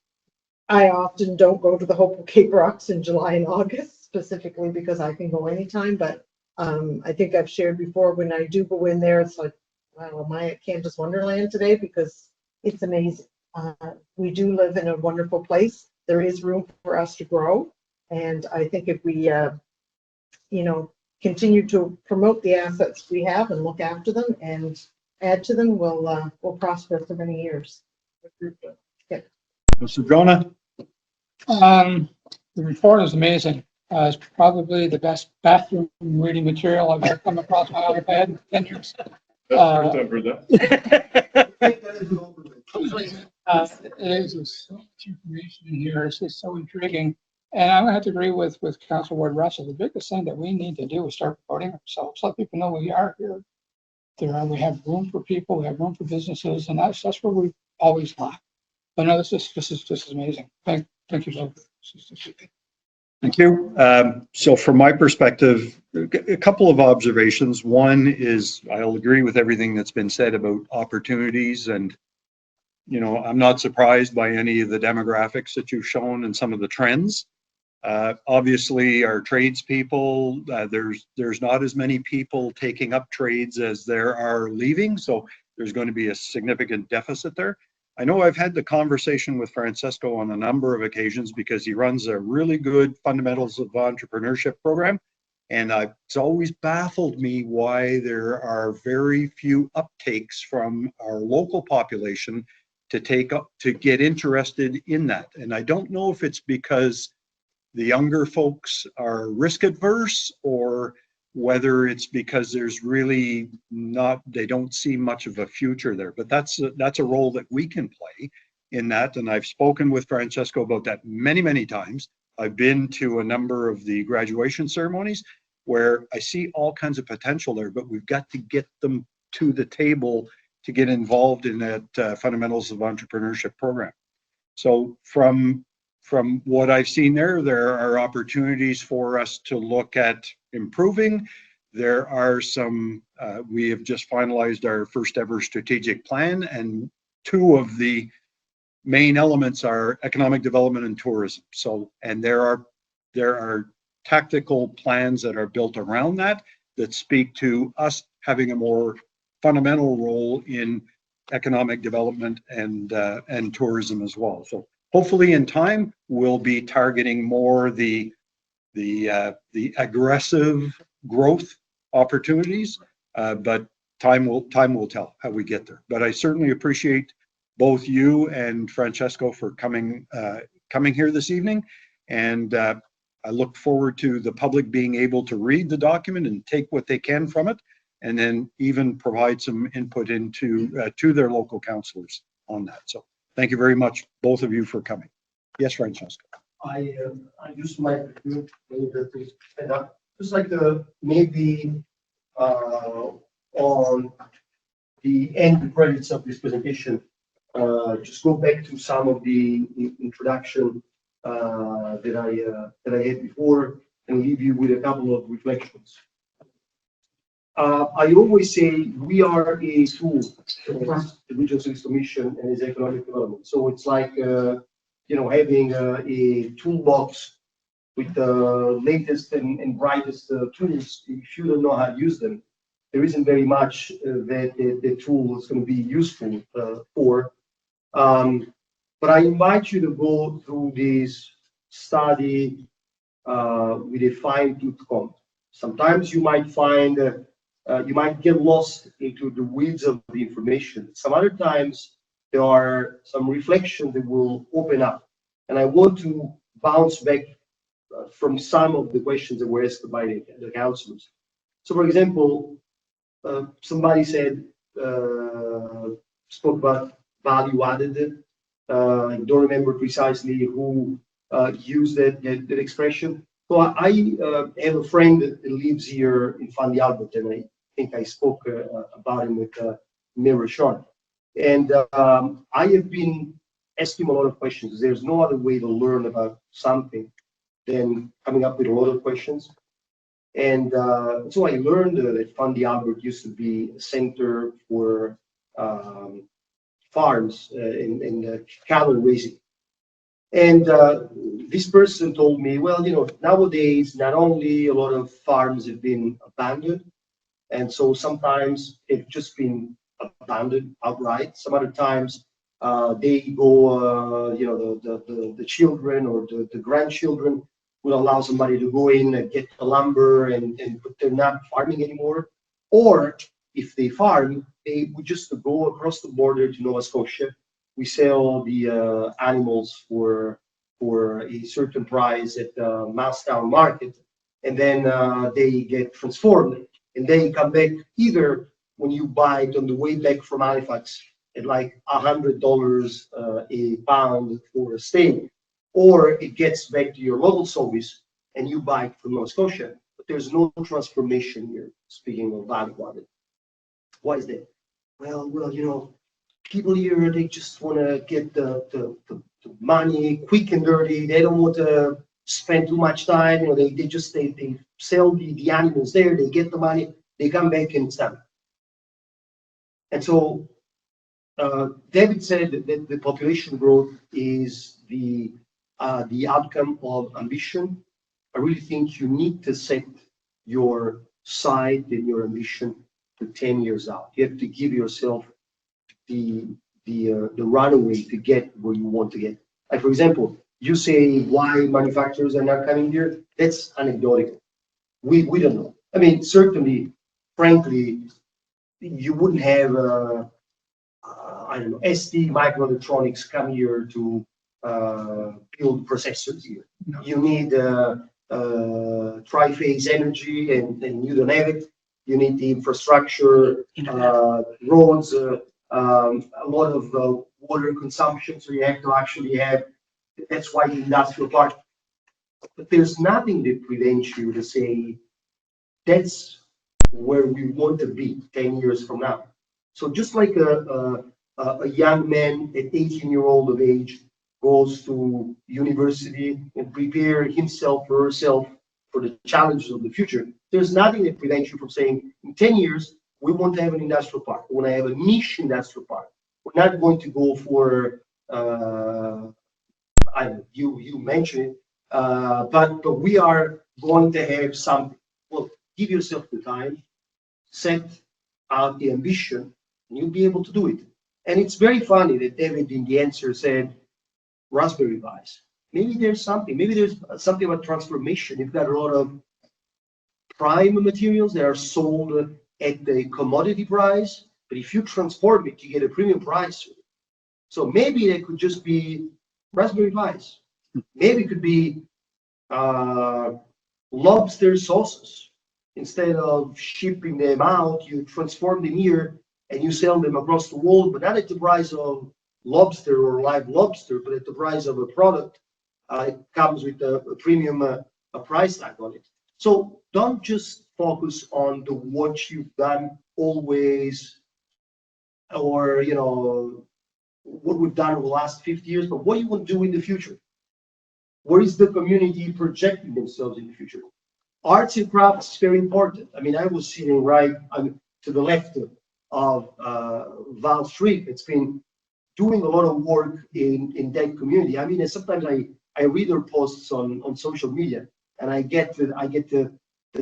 I often don't go to the Hopewell Cape Rocks in July and August specifically because I can go anytime, but I think I've shared before when I do go in there, it's like, wow, am I at Canada's Wonderland today? Because it's amazing. We do live in a wonderful place. There is room for us to grow. And I think if we, you know, continue to promote the assets we have and look after them and add to them, we'll prosper for many years. Okay. Mr. Jonah? The report is amazing. It's probably the best bathroom reading material I've ever come across in my iPad in 10 years. That's the first I've heard that. It is, there's so much information in here. It's just so intriguing. And I'm gonna have to agree with Councilor Ward Russell. The biggest thing that we need to do is start promoting ourselves. Let people know we are here. We have room for people, we have room for businesses, and that's where we always lack. But no, this is amazing. Thank you both. Thank you. So from my perspective, a couple of observations. One is I'll agree with everything that's been said about opportunities, and you know, I'm not surprised by any of the demographics that you've shown and some of the trends. Obviously, our tradespeople, there's not as many people taking up trades as there are leaving, so there's going to be a significant deficit there. I know I've had the conversation with Francesco on a number of occasions because he runs a really good fundamentals of entrepreneurship program. And it's always baffled me why there are very few uptakes from our local population to get interested in that. And I don't know if it's because the younger folks are risk adverse or whether it's because there's really not, they don't see much of a future there. But that's a role that we can play in that. And I've spoken with Francesco about that many, many times. I've been to a number of the graduation ceremonies where I see all kinds of potential there, but we've got to get them to the table to get involved in that Fundamentals of Entrepreneurship program. So from what I've seen there are opportunities for us to look at improving. There are some, we have just finalized our first ever strategic plan, and two of the main elements are economic development and tourism. So, and there are tactical plans that are built around that speak to us having a more fundamental role in economic development and tourism as well. So hopefully in time, we'll be targeting more the aggressive growth opportunities, but time will tell how we get there. But I certainly appreciate both you and Francesco for coming here this evening, and I look forward to the public being able to read the document and take what they can from it, and then even provide some input into to their local councillors on that. So thank you very much, both of you, for coming. Yes, Francesco. I use my review to stand up, just like maybe on the end credits of this presentation, just go back to some of the introduction that I had before and leave you with a couple of reflections. I always say we are a tool for the Regional Cities Commission and its economic development. So it's like having a toolbox with the latest and brightest tools. If you don't know how to use them, there isn't very much that the tool is going to be useful for. But I invite you to go through this study with a fine-tooth comb. Sometimes you might find you might get lost into the weeds of the information. Some other times there are some reflections that will open up. And I want to bounce back from some of the questions that were asked by the councillors. So, for example, somebody said, spoke about value added. I don't remember precisely who used that expression. So I have a friend that lives here in Fundy Albert, and I think I spoke about him with Mayor Sean. And I have been asking him a lot of questions. There's no other way to learn about something than coming up with a lot of questions. And so I learned that Fundy Albert used to be a center for farms and cattle raising. And this person told me, well, nowadays, not only a lot of farms have been abandoned, and so sometimes they've just been abandoned outright. Some other times they go, the children or the grandchildren will allow somebody to go in and get the lumber, but they're not farming anymore. Or if they farm, they would just go across the border to Nova Scotia. We sell the animals for a certain price at the Mastown market, and then they get transformed, and they come back either when you buy it on the way back from Halifax at like $100 a pound for a steak, or it gets back to your local service and you buy it from Nova Scotia. But there's no transformation here, speaking of value added. Why is that? Well, people here, they just want to get the money quick and dirty. They don't want to spend too much time. They sell the animals there. They get the money. They come back and it's done. And so David said that the population growth is the outcome of ambition. I really think you need to set your sight and your ambition to 10 years out. You have to give yourself the runway to get where you want to get. Like, for example, you say why manufacturers are not coming here. That's anecdotal. We don't know. I mean, certainly, frankly, you wouldn't have I don't know, ST Microelectronics come here to build processors here. You need tri-phase energy and you don't have it. You need the infrastructure, roads, a lot of water consumption. So you have to actually have, that's why the industrial park. But there's nothing that prevents you to say, that's where we want to be 10 years from now. So just like a young man at 18-year-old of age goes to university and prepare himself or herself for the challenges of the future, there's nothing that prevents you from saying, in 10 years, we want to have an industrial park. We want to have a niche industrial park. We're not going to go for, I don't know, you mentioned it, but we are going to have something. Well, give yourself the time, set out the ambition, and you'll be able to do it. And it's very funny that David in the answer said Raspberry Pis. Maybe there's something about transformation. You've got a lot of prime materials that are sold at the commodity price, but if you transform it, you get a premium price. So maybe it could just be Raspberry Pis. Maybe it could be lobster sauces. Instead of shipping them out, you transform them here and you sell them across the world, but not at the price of lobster or live lobster, but at the price of a product. It comes with a premium a price tag on it. So don't just focus on the what you've done always, or what we've done over the last 50 years, but what you want to do in the future. Where is the community projecting themselves in the future? Arts and crafts is very important. I mean, I was sitting right to the left of Val Street. It's been doing a lot of work in that community. I mean, sometimes I read their posts on social media, and I get the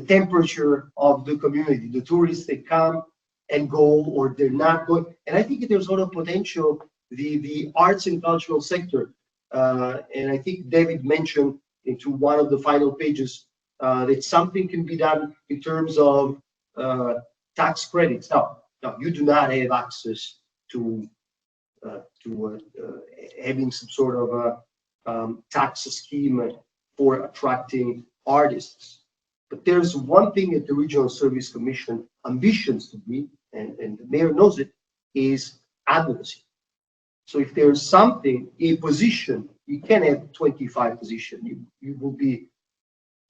temperature of the community, the tourists that come and go, or they're not going. And I think there's a lot of potential. The arts and cultural sector, and I think David mentioned into one of the final pages that something can be done in terms of tax credits. Now, you do not have access to having some sort of tax scheme for attracting artists. But there's one thing that the Regional Service Commission ambitions to be, and the mayor knows it, is advocacy. So if there's something, a position, you can have 25 positions. You will be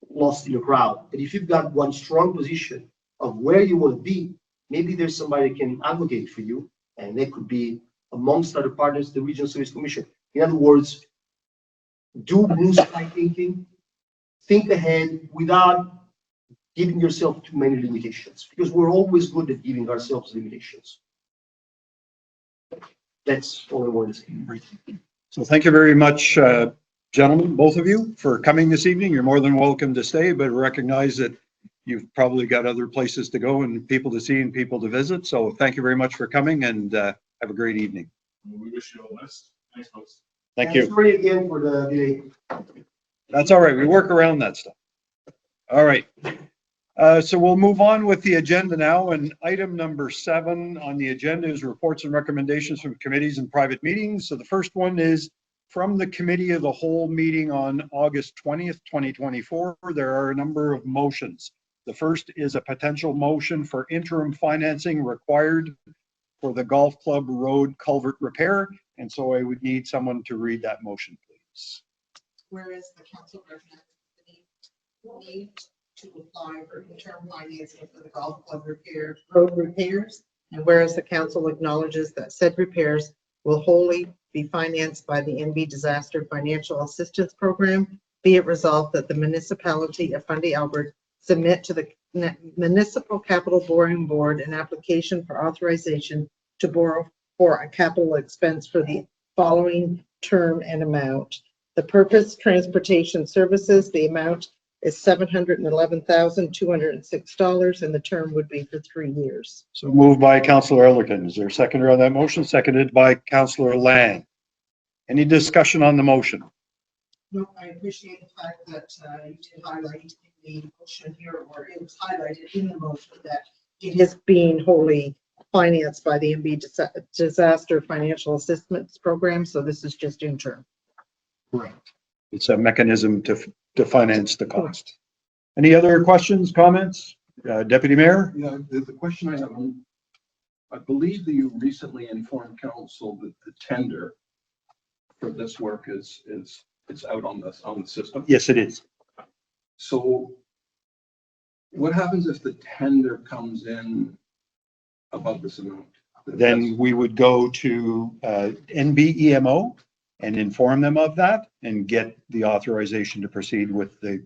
lost in the crowd. But if you've got one strong position of where you want to be, maybe there's somebody that can advocate for you, and they could be, amongst other partners, the Regional Service Commission. In other words, do blue sky thinking, think ahead without giving yourself too many limitations, because we're always good at giving ourselves limitations. That's all I wanted to say. So thank you very much, gentlemen, both of you, for coming this evening. You're more than welcome to stay, but recognize that you've probably got other places to go and people to see and people to visit. So thank you very much for coming, and have a great evening. We wish you all the best. Thanks, folks. Thank you. Sorry again for the delay. That's all right. We work around that stuff. All right. So we'll move on with the agenda now, and item number 7 on the agenda is reports and recommendations from committees and private meetings. So the first one is from the Committee of the Whole meeting on August 20th, 2024. There are a number of motions. The first is a potential motion for interim financing required for the Golf Club Road culvert repair. And so I would need someone to read that motion, please. Whereas the council recommends the need to apply for interim financing for the golf club road repairs, and whereas the council acknowledges that said repairs will wholly be financed by the NB Disaster Financial Assistance Program, be it resolved that the municipality of Fundy Albert submit to the Municipal Capital Borrowing Board an application for authorization to borrow for a capital expense for the following term and amount. The purpose, transportation services, the amount is $711,206, and the term would be for 3 years. So moved by Councillor Elderkin. Is there a seconder on that motion? Seconded by Councillor Land. Any discussion on the motion? No, I appreciate the fact that you did highlight in the motion here, or it was highlighted in the motion, that it is being wholly financed by the MB Disaster Financial Assistance Program, so this is just interim. Correct. It's a mechanism to finance the cost. Any other questions, comments? Deputy Mayor? Yeah, the question I have, I believe that you recently informed council that the tender for this work is out on the system. Yes, it is. So what happens if the tender comes in above this amount? Then we would go to NBEMO and inform them of that and get the authorization to proceed with the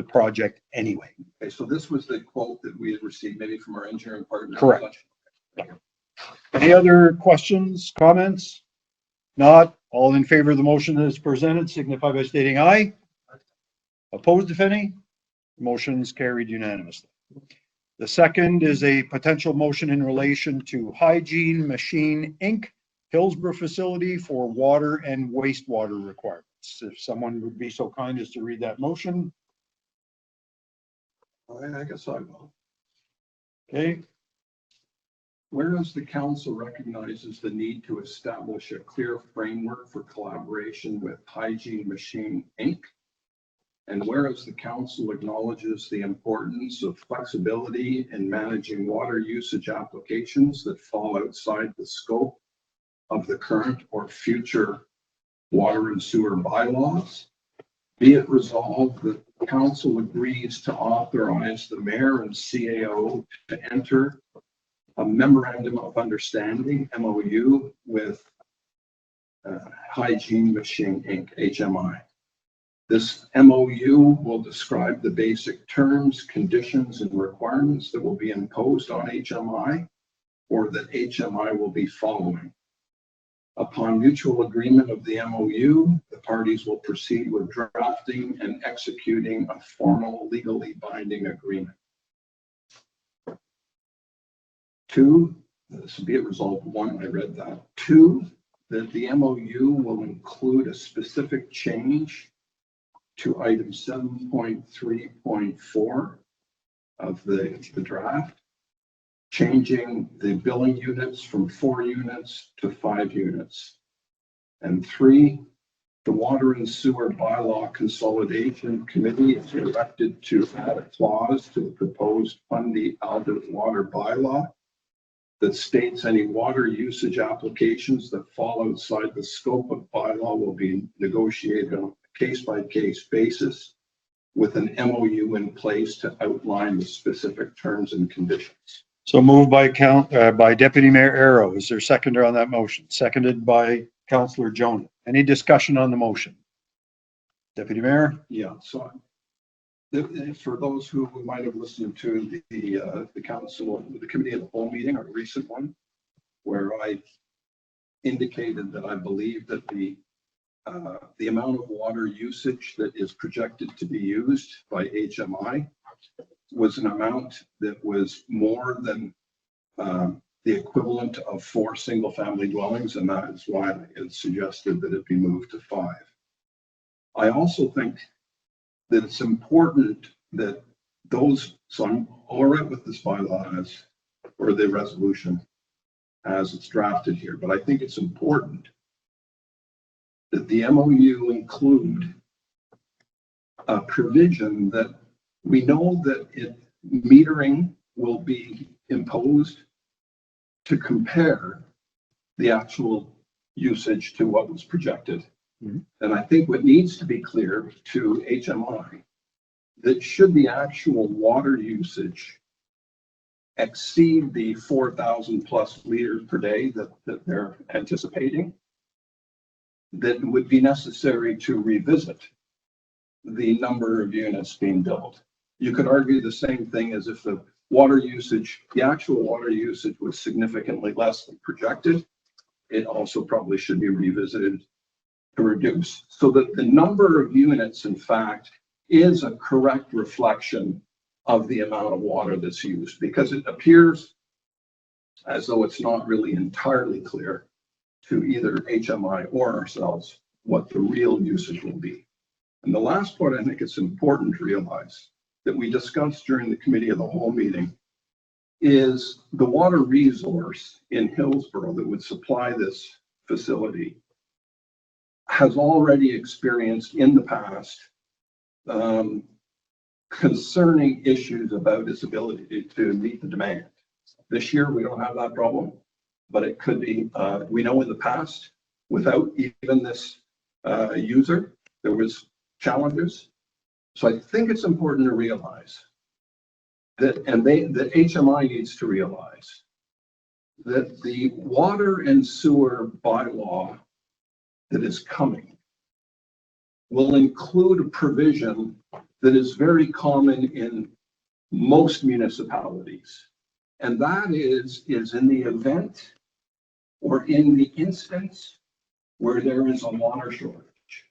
project anyway. Okay, so this was the quote that we had received maybe from our engineering partner. Correct. Any other questions, comments? Not, all in favor of the motion as presented, signify by stating aye. Opposed, if any? Motion's carried unanimously. The second is a potential motion in relation to Hygiene Machine, Inc., Hillsborough facility for water and wastewater requirements. If someone would be so kind as to read that motion. I guess I will. Okay, Whereas the council recognizes the need to establish a clear framework for collaboration with Hygiene Machine, Inc., and whereas the council acknowledges the importance of flexibility in managing water usage applications that fall outside the scope of the current or future water and sewer bylaws, be it resolved that the council agrees to authorize the mayor and CAO to enter a memorandum of understanding, MOU, with Hygiene Machine, Inc., HMI. This MOU will describe the basic terms, conditions, and requirements that will be imposed on HMI or that HMI will be following. Upon mutual agreement of the MOU, the parties will proceed with drafting and executing a formal legally binding agreement. 2, this will be it resolved 1, I read that. 2, that the MOU will include a specific change to item 7.3.4 of the draft, changing the billing units from 4 units to 5 units. And 3, the Water and Sewer Bylaw Consolidation Committee is directed to add a clause to the proposed Fundy Albert Water Bylaw that states any water usage applications that fall outside the scope of bylaw will be negotiated on a case-by-case basis with an MOU in place to outline the specific terms and conditions. so moved by Deputy Mayor Arrow. Is there a seconder on that motion? Seconded by Councillor Jonah. Any discussion on the motion? Deputy Mayor? Yeah, so for those who might have listened to the council, the committee of the whole meeting, our recent one, where I indicated that I believe that the amount of water usage that is projected to be used by HMI was an amount that was more than the equivalent of 4 single-family dwellings, and that is why I had suggested that it be moved to 5. I also think that it's important that those, so I'm all right with this bylaw as, or the resolution as it's drafted here, but I think it's important that the MOU include a provision that we know that metering will be imposed to compare the actual usage to what was projected. And I think what needs to be clear to HMI, that should the actual water usage exceed the 4,000 plus liters per day that they're anticipating, that it would be necessary to revisit the number of units being built. You could argue the same thing as if the water usage, the actual water usage was significantly less than projected. It also probably should be revisited to reduce, so that the number of units, in fact, is a correct reflection of the amount of water that's used, because it appears as though it's not really entirely clear to either HMI or ourselves what the real usage will be. And the last part, I think it's important to realize that we discussed during the committee of the whole meeting is the water resource in Hillsborough that would supply this facility has already experienced in the past concerning issues about its ability to meet the demand. This year, we don't have that problem, but it could be, we know in the past, without even this user, there was challenges. So I think it's important to realize that, and the HMI needs to realize that the water and sewer bylaw that is coming will include a provision that is very common in most municipalities. And that is in the event or in the instance where there is a water shortage,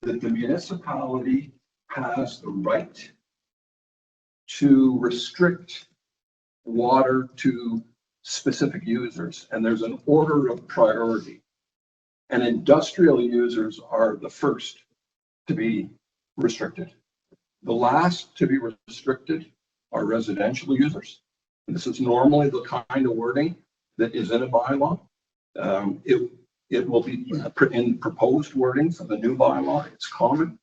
that the municipality has the right to restrict water to specific users. And there's an order of priority. And industrial users are the first to be restricted. The last to be restricted are residential users. And this is normally the kind of wording that is in a bylaw. It will be in proposed wordings of the new bylaw. It's common.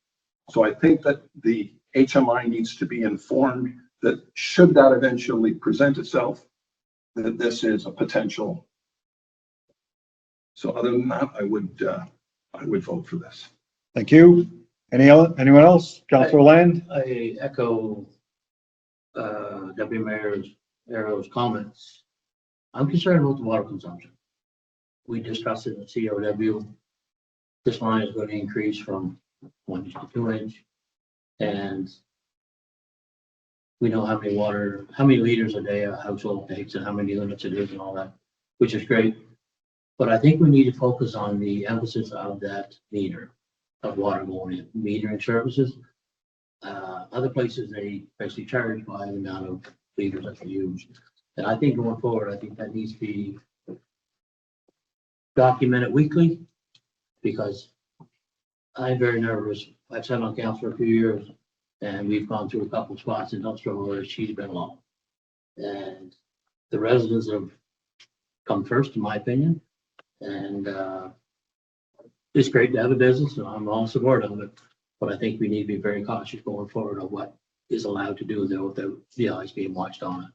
So I think that the HMI needs to be informed that should that eventually present itself, that this is a potential. So other than that, I would vote for this. Thank you. Anyone else? Councillor Land? I echo Deputy Mayor Arrow's comments. I'm concerned about the water consumption. We discussed it in the COW. This line is going to increase from 1 inch to 2 inch. And we know how many liters a day a household takes and how many units it is and all that, which is great. But I think we need to focus on the emphasis of that meter of water going in, metering services. Other places, they basically charge by the amount of liters that they use. And I think going forward, I think that needs to be documented weekly, because I'm very nervous. I've sat on council for a few years and we've gone through a couple of spots in industrial where she's been along. And the residents have come first, in my opinion. And it's great to have a business, and I'm all supportive of it. But I think we need to be very cautious going forward of what is allowed to do there without the eyes being watched on it.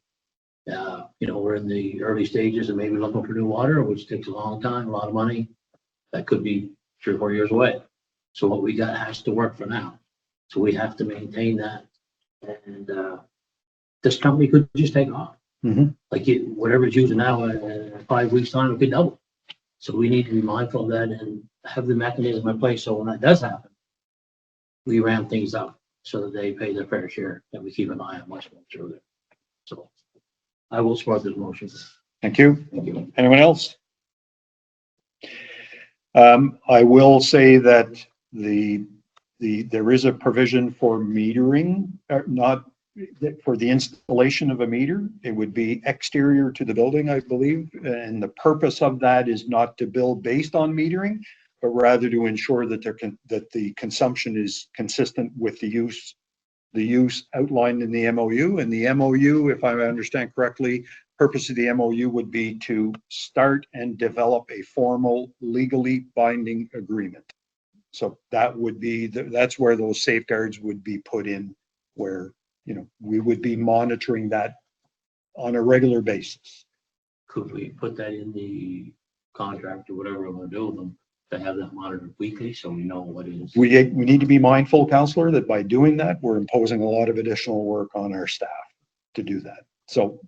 We're in the early stages of maybe looking for new water, which takes a long time, a lot of money. That could be 3 or 4 years away. So what we got has to work for now. So we have to maintain that. And this company could just take off. Like whatever it's using now, in 5 weeks' time, it could double. So we need to be mindful of that and have the mechanism in place so when that does happen, we ramp things up so that they pay their fair share and we keep an eye on what's going through there. So I will support this motion. Thank you. Anyone else? I will say that there is a provision for metering, not for the installation of a meter. It would be exterior to the building, I believe. And the purpose of that is not to build based on metering, but rather to ensure that the consumption is consistent with the use outlined in the MOU. And the MOU, if I understand correctly, purpose of the MOU would be to start and develop a formal, legally binding agreement. So that would be, that's where those safeguards would be put in, where, we would be monitoring that on a regular basis. Could we put that in the contract or whatever we're going to do with them to have that monitored weekly so we know what it is? We need to be mindful, Councillor, that by doing that, we're imposing a lot of additional work on our staff to do that. So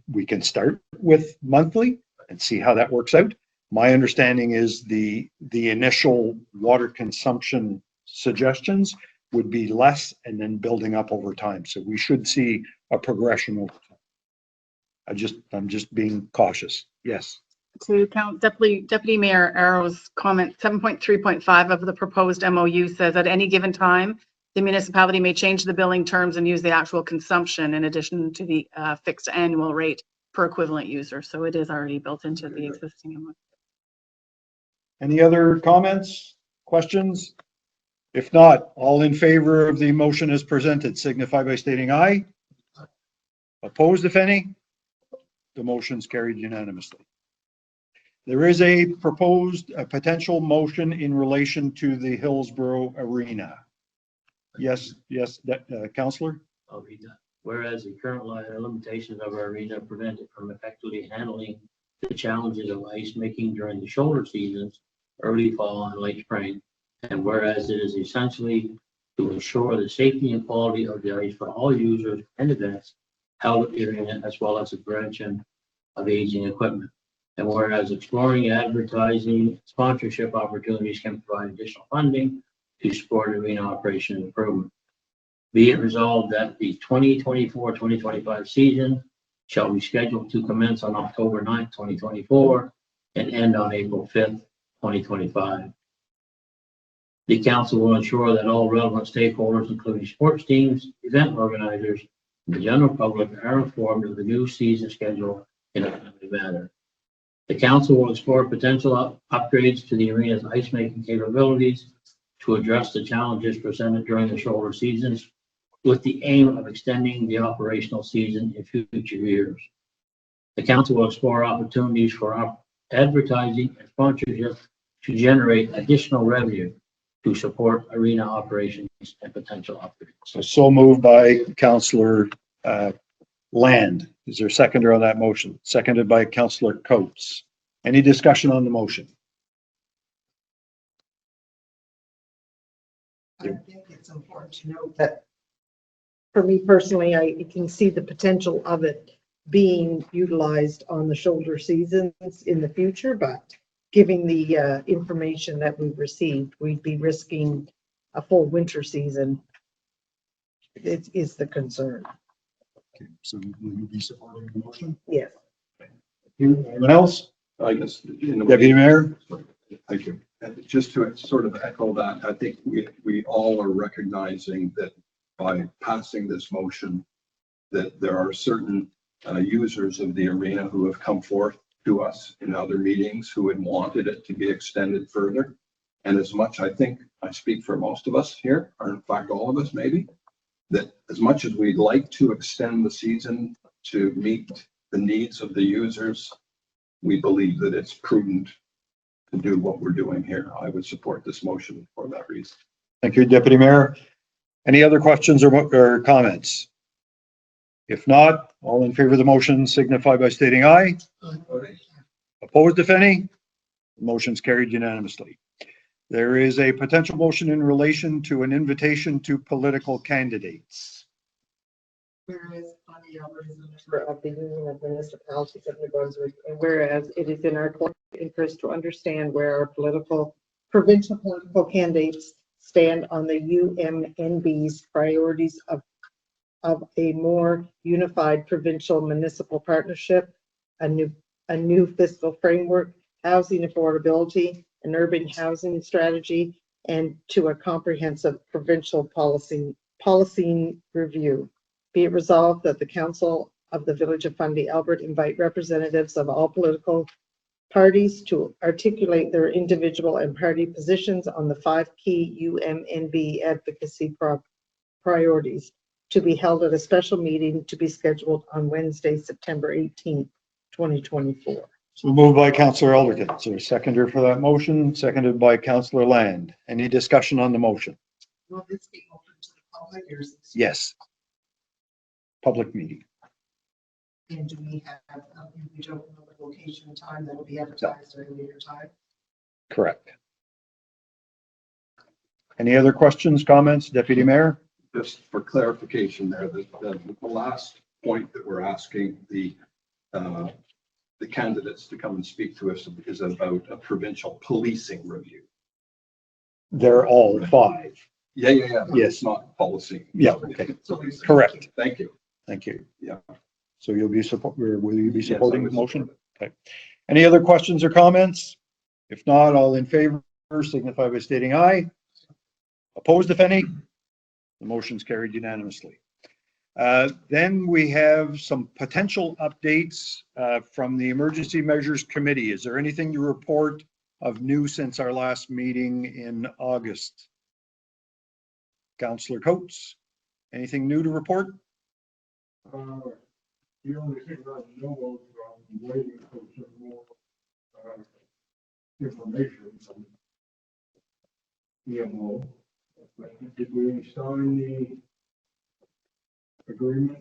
we can start with monthly and see how that works out. My understanding is the initial water consumption suggestions would be less and then building up over time. So we should see a progression over time. I'm just being cautious. Yes. To count Deputy Mayor Arrow's comment, 7.3.5 of the proposed MOU says at any given time, the municipality may change the billing terms and use the actual consumption in addition to the fixed annual rate per equivalent user. So it is already built into the existing MOU. Any other comments, questions? If not, all in favor of the motion as presented, signify by stating aye. Opposed, if any? The motion's carried unanimously. There is a potential motion in relation to the Hillsborough Arena. Yes, Councillor? I'll read that. Whereas the current limitations of our arena prevent it from effectively handling the challenges of ice making during the shoulder seasons, early fall and late spring. And whereas it is essentially to ensure the safety and quality of the ice for all users and events held at the arena, as well as the prevention of aging equipment. And whereas exploring advertising sponsorship opportunities can provide additional funding to support arena operation and improvement. Be it resolved that the 2024-2025 season shall be scheduled to commence on October 9th, 2024 and end on April 5th, 2025. The council will ensure that all relevant stakeholders, including sports teams, event organizers, and the general public, are informed of the new season schedule in a timely manner. The council will explore potential upgrades to the arena's ice making capabilities to address the challenges presented during the shoulder seasons, with the aim of extending the operational season in future years. The council will explore opportunities for advertising and sponsorship to generate additional revenue to support arena operations and potential upgrades. So moved by Councillor Land. Is there a seconder on that motion? Seconded by Councillor Coates. Any discussion on the motion? I think it's important to note that for me personally, I can see the potential of it being utilized on the shoulder seasons in the future, but giving the information that we've received, we'd be risking a full winter season. It is the concern. Okay, so will you be supporting the motion? Yes. Anyone else? I guess. Deputy Mayor? Thank you. And just to sort of echo that, I think we all are recognizing that by passing this motion, that there are certain users of the arena who have come forth to us in other meetings who had wanted it to be extended further. And as much, I think I speak for most of us here, or in fact, all of us maybe, that as much as we'd like to extend the season to meet the needs of the users, we believe that it's prudent to do what we're doing here. I would support this motion for that reason. Thank you, Deputy Mayor. Any other questions or comments? If not, all in favor of the motion signify by stating aye. Opposed, if any? The motion's carried unanimously. There is a potential motion in relation to an invitation to political candidates. Whereas Fundy Albert is a member of the Union of Municipalities of New Brunswick, and whereas it is in our collective interest to understand where our provincial political candidates stand on the UMNB's priorities of a more unified provincial municipal partnership, a new fiscal framework, housing affordability, an urban housing strategy, and to a comprehensive provincial policy review. Be it resolved that the Council of the Village of Fundy Albert invite representatives of all political parties to articulate their individual and party positions on the 5 key UMNB advocacy priorities, to be held at a special meeting to be scheduled on Wednesday, September 18th, 2024. So moved by Councillor Elderkin. Is there a seconder for that motion? Seconded by Councillor Land. Any discussion on the motion? Will this be open to the public or is this? Yes. Public meeting. And do we have, we don't know the location and time that will be advertised at a later time? Correct. Any other questions, comments, Deputy Mayor? Just for clarification there, the last point that we're asking the candidates to come and speak to us is about a provincial policing review. They're all 5. Yeah. Yes. It's not policy. Yeah, okay. Correct. Thank you. Thank you. Yeah. So will you be supporting Yes, the I would motion? support Okay. Any other questions or comments? If not, all in favor signify by stating aye. Opposed, if any? The motion's carried unanimously. Then we have some potential updates from the Emergency Measures Committee. Is there anything to report of new since our last meeting in August? Councillor Coates, anything new to report? The only thing I know of, I'm waiting for some more, information from EMO. But did we sign the agreement?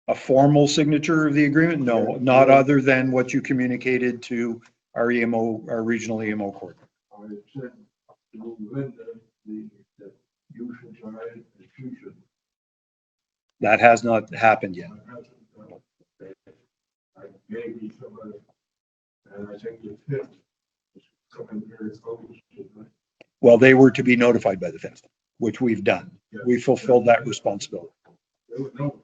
A formal signature of the agreement? No, not other than what you communicated to our EMO, our regional EMO coordinator. I had said to Linda, that you should sign it, and she should. That has not happened yet. I gave you some of it, and I think the fifth is coming very close to the. Well, they were to be notified by the 5th, which we've done. We fulfilled that responsibility. They were notified.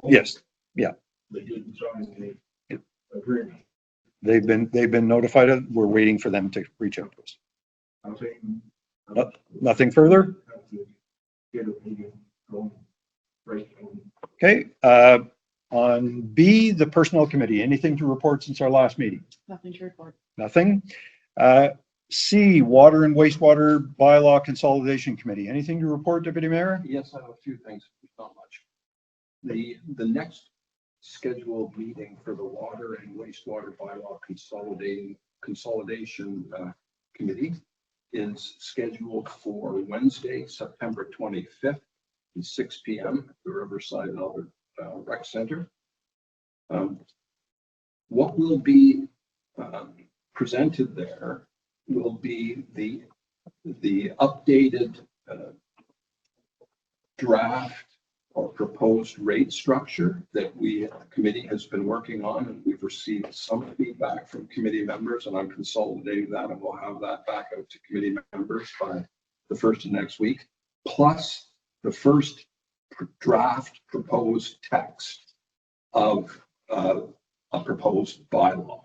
Yes, yeah. They didn't sign the agreement. They've been notified of, we're waiting for them to reach out to us. I think. Nothing further? Have to get a meeting going right on. Okay, on B, the Personnel Committee, anything to report since our last meeting? Nothing to report. Nothing. C, Water and Wastewater Bylaw Consolidation Committee, anything to report, Deputy Mayor? Yes, I have a few things, not much. The next scheduled meeting for the Water and Wastewater Bylaw Consolidation Committee is scheduled for Wednesday, September 25th at 6 p.m. at the Riverside Albert Rec Center. What will be presented there will be the updated draft or proposed rate structure that the committee has been working on, and we've received some feedback from committee members, and I'm consolidating that, and we'll have that back out to committee members by the first of next week, plus the first draft proposed text of a proposed bylaw.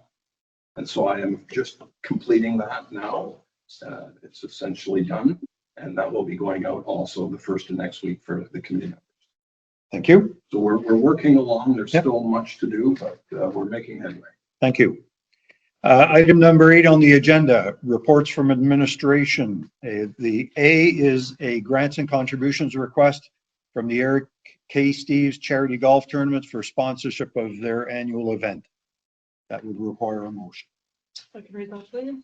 And so I am just completing that now. It's essentially done, and that will be going out also the first of next week for the committee members. Thank you. So we're working along. There's Yep. still much to do, but we're making headway. Thank you. Item number 8 on the agenda, reports from administration. The A is a grants and contributions request from the Eric K. Steves Charity Golf Tournament for sponsorship of their annual event. That would require a motion. I can read that, please.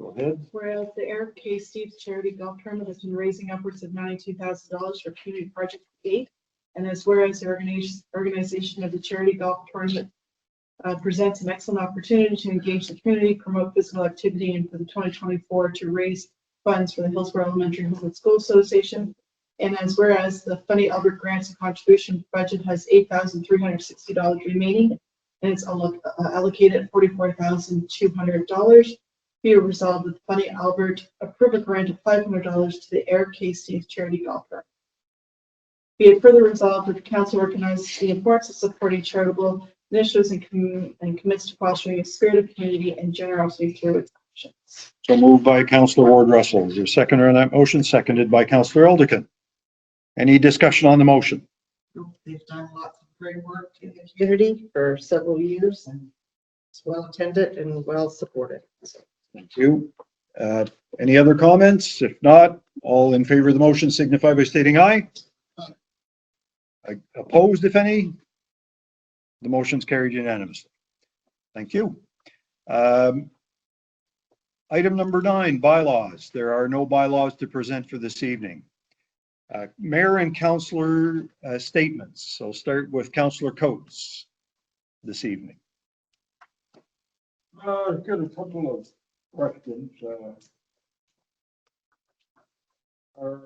Go ahead. Whereas the Eric K. Steves Charity Golf Tournament has been raising upwards of $92,000 for Community Project 8. And as whereas the organization of the Charity Golf Tournament presents an excellent opportunity to engage the community, promote physical activity, and for the 2024 to raise funds for the Hillsborough Elementary Homewood School Association. And as whereas the Fundy Albert grants and contribution budget has $8,360 remaining, and it's allocated at $44,200. Be it resolved that Fundy Albert approve a grant of $500 to the Eric K. Steves Charity Golf Tournament. Be it further resolved that the council recognizes the importance of supporting charitable initiatives and commits to fostering a spirit of community and generosity through its actions. So moved by Councillor Ward Russell. Is there a seconder on that motion? Seconded by Councillor Elderkin. Any discussion on the motion? They've done lots of great work in the community for several years, and it's well attended and well supported. So, Thank you. Any other comments? If not, all in favor of the motion signify by stating aye. Opposed, if any? The motion's carried unanimously. Thank you. Item number 9, bylaws. There are no bylaws to present for this evening. Mayor and councillor statements. So start with Councillor Coates this evening. I've got a couple of questions. Our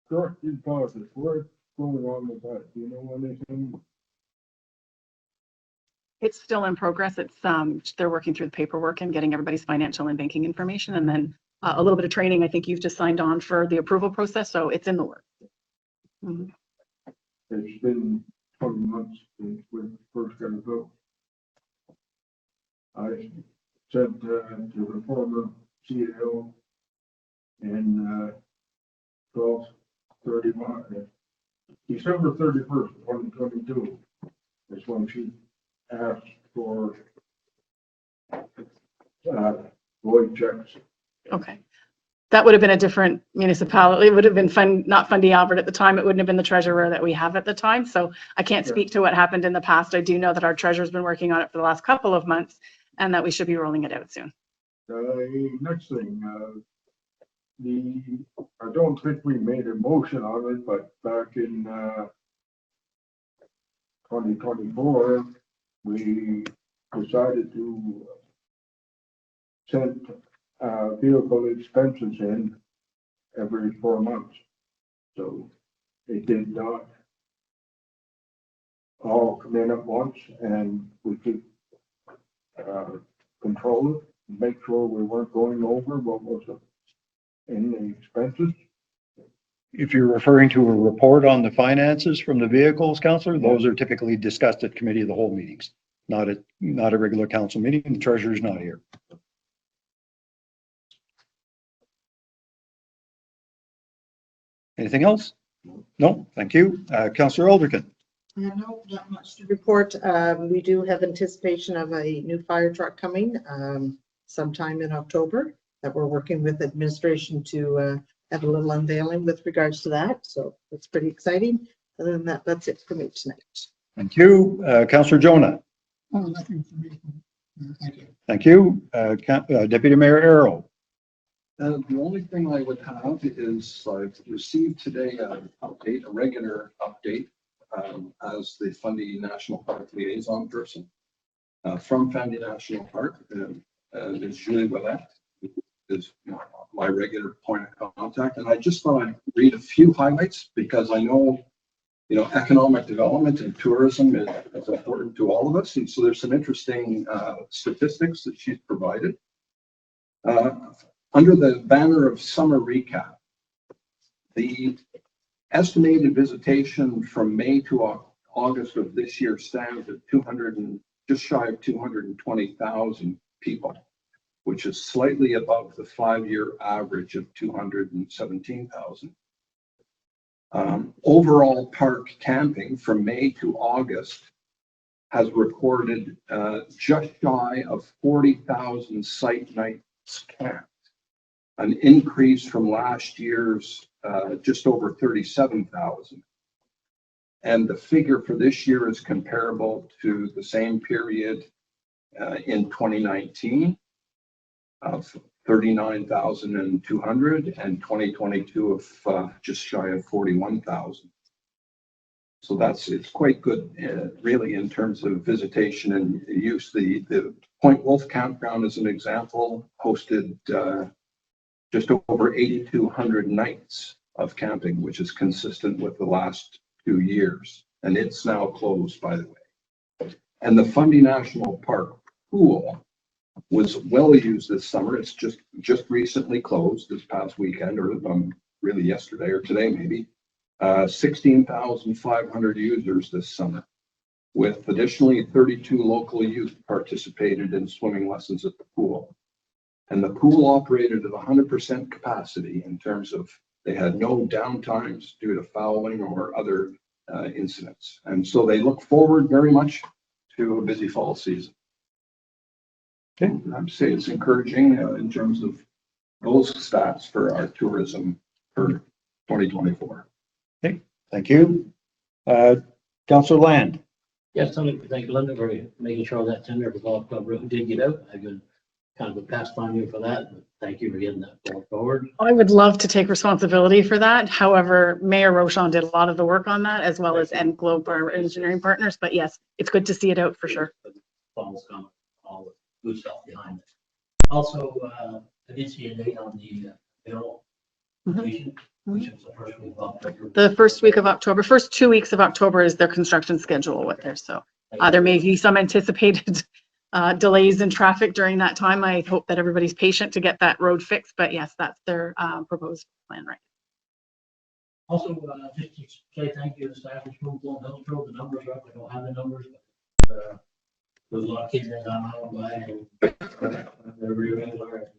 direct deposit, what's going on with that? Do you know anything? It's still in progress. It's, they're working through the paperwork and getting everybody's financial and banking information, and then a little bit of training. I think you've just signed on for the approval process, so it's in the works. Mhm. It's been 20 months since we first got it built. I said to the former CEO in 12/31, December 31st, 2022 is when she asked for void checks. Okay. That would have been a different municipality. It would have been not Fundy Albert at the time. It wouldn't have been the treasurer that we have at the time. So I can't speak to what happened in the past. I do know that our treasurer's been working on it for the last couple of months and that we should be rolling it out soon. Next thing, I don't think we made a motion on it, but back in 2024, we decided to send vehicle expenses in every 4 months. So it did not all come in at once, and we could control it, make sure we weren't going over what was in the expenses. If you're referring to a report on the finances from the vehicles, Councillor, those are typically discussed at committee of the whole meetings, not a regular council meeting. The treasurer's not here. Anything else? No, thank you. Councillor Alderkin. No, not much to report. We do have anticipation of a new fire truck coming sometime in October that we're working with administration to have a little unveiling with regards to that. So it's pretty exciting. Other than that, that's it for me tonight. Thank you. Councillor Jonah. Oh, nothing for me. Thank you. Thank you. Deputy Mayor Arrow. The only thing I would have is I've received today an update, a regular update, as the Fundy National Park liaison person from Fundy National Park. Is Julie Willette, is my regular point of contact. And I just thought I'd read a few highlights because I know, economic development and tourism is important to all of us. And so there's some interesting statistics that she's provided. Under the banner of summer recap, the estimated visitation from May to August of this year stands at just shy of 220,000 people, which is slightly above the 5-year average of 217,000. Overall park camping from May to August has recorded just shy of 40,000 site nights camped, an increase from last year's just over 37,000. And the figure for this year is comparable to the same period in 2019 of 39,200 and 2022 of just shy of 41,000. So it's quite good, really, in terms of visitation and use. The Point Wolf Campground, as an example, hosted just over 8,200 nights of camping, which is consistent with the last 2 years. And it's now closed, by the way. And the Fundy National Park pool was well used this summer. It's just recently closed this past weekend, or really yesterday or today maybe. 16,500 users this summer, with additionally 32 local youth participated in swimming lessons at the pool. And the pool operated at 100% capacity in terms of they had no downtimes due to fouling or other incidents. And so they look forward very much to a busy fall season. Okay, I'd say it's encouraging in terms of those stats for our tourism for 2024. Okay, thank you. Councillor Land. Yes, I'd like to thank Linda for making sure that tender for Golf Club Road did get out. I've been kind of a past on you for that, but thank you for getting that ball forward. I would love to take responsibility for that. However, Mayor Rochon did a lot of the work on that, as well as Globe, our engineering partners. But yes, it's good to see it out for sure. Paul's comment, all the good stuff behind it. Also, I did see a date on the bill, which is the first week of October. The first week of October, first 2 weeks of October is their construction schedule with there. So there may be some anticipated delays in traffic during that time. I hope that everybody's patient to get that road fixed, but yes, that's their proposed plan, right? Also, just to say thank you to staff at Spoonful and Hills Road. The numbers are up. I don't have the numbers, but there's a lot of kids that got out by and they're very regular.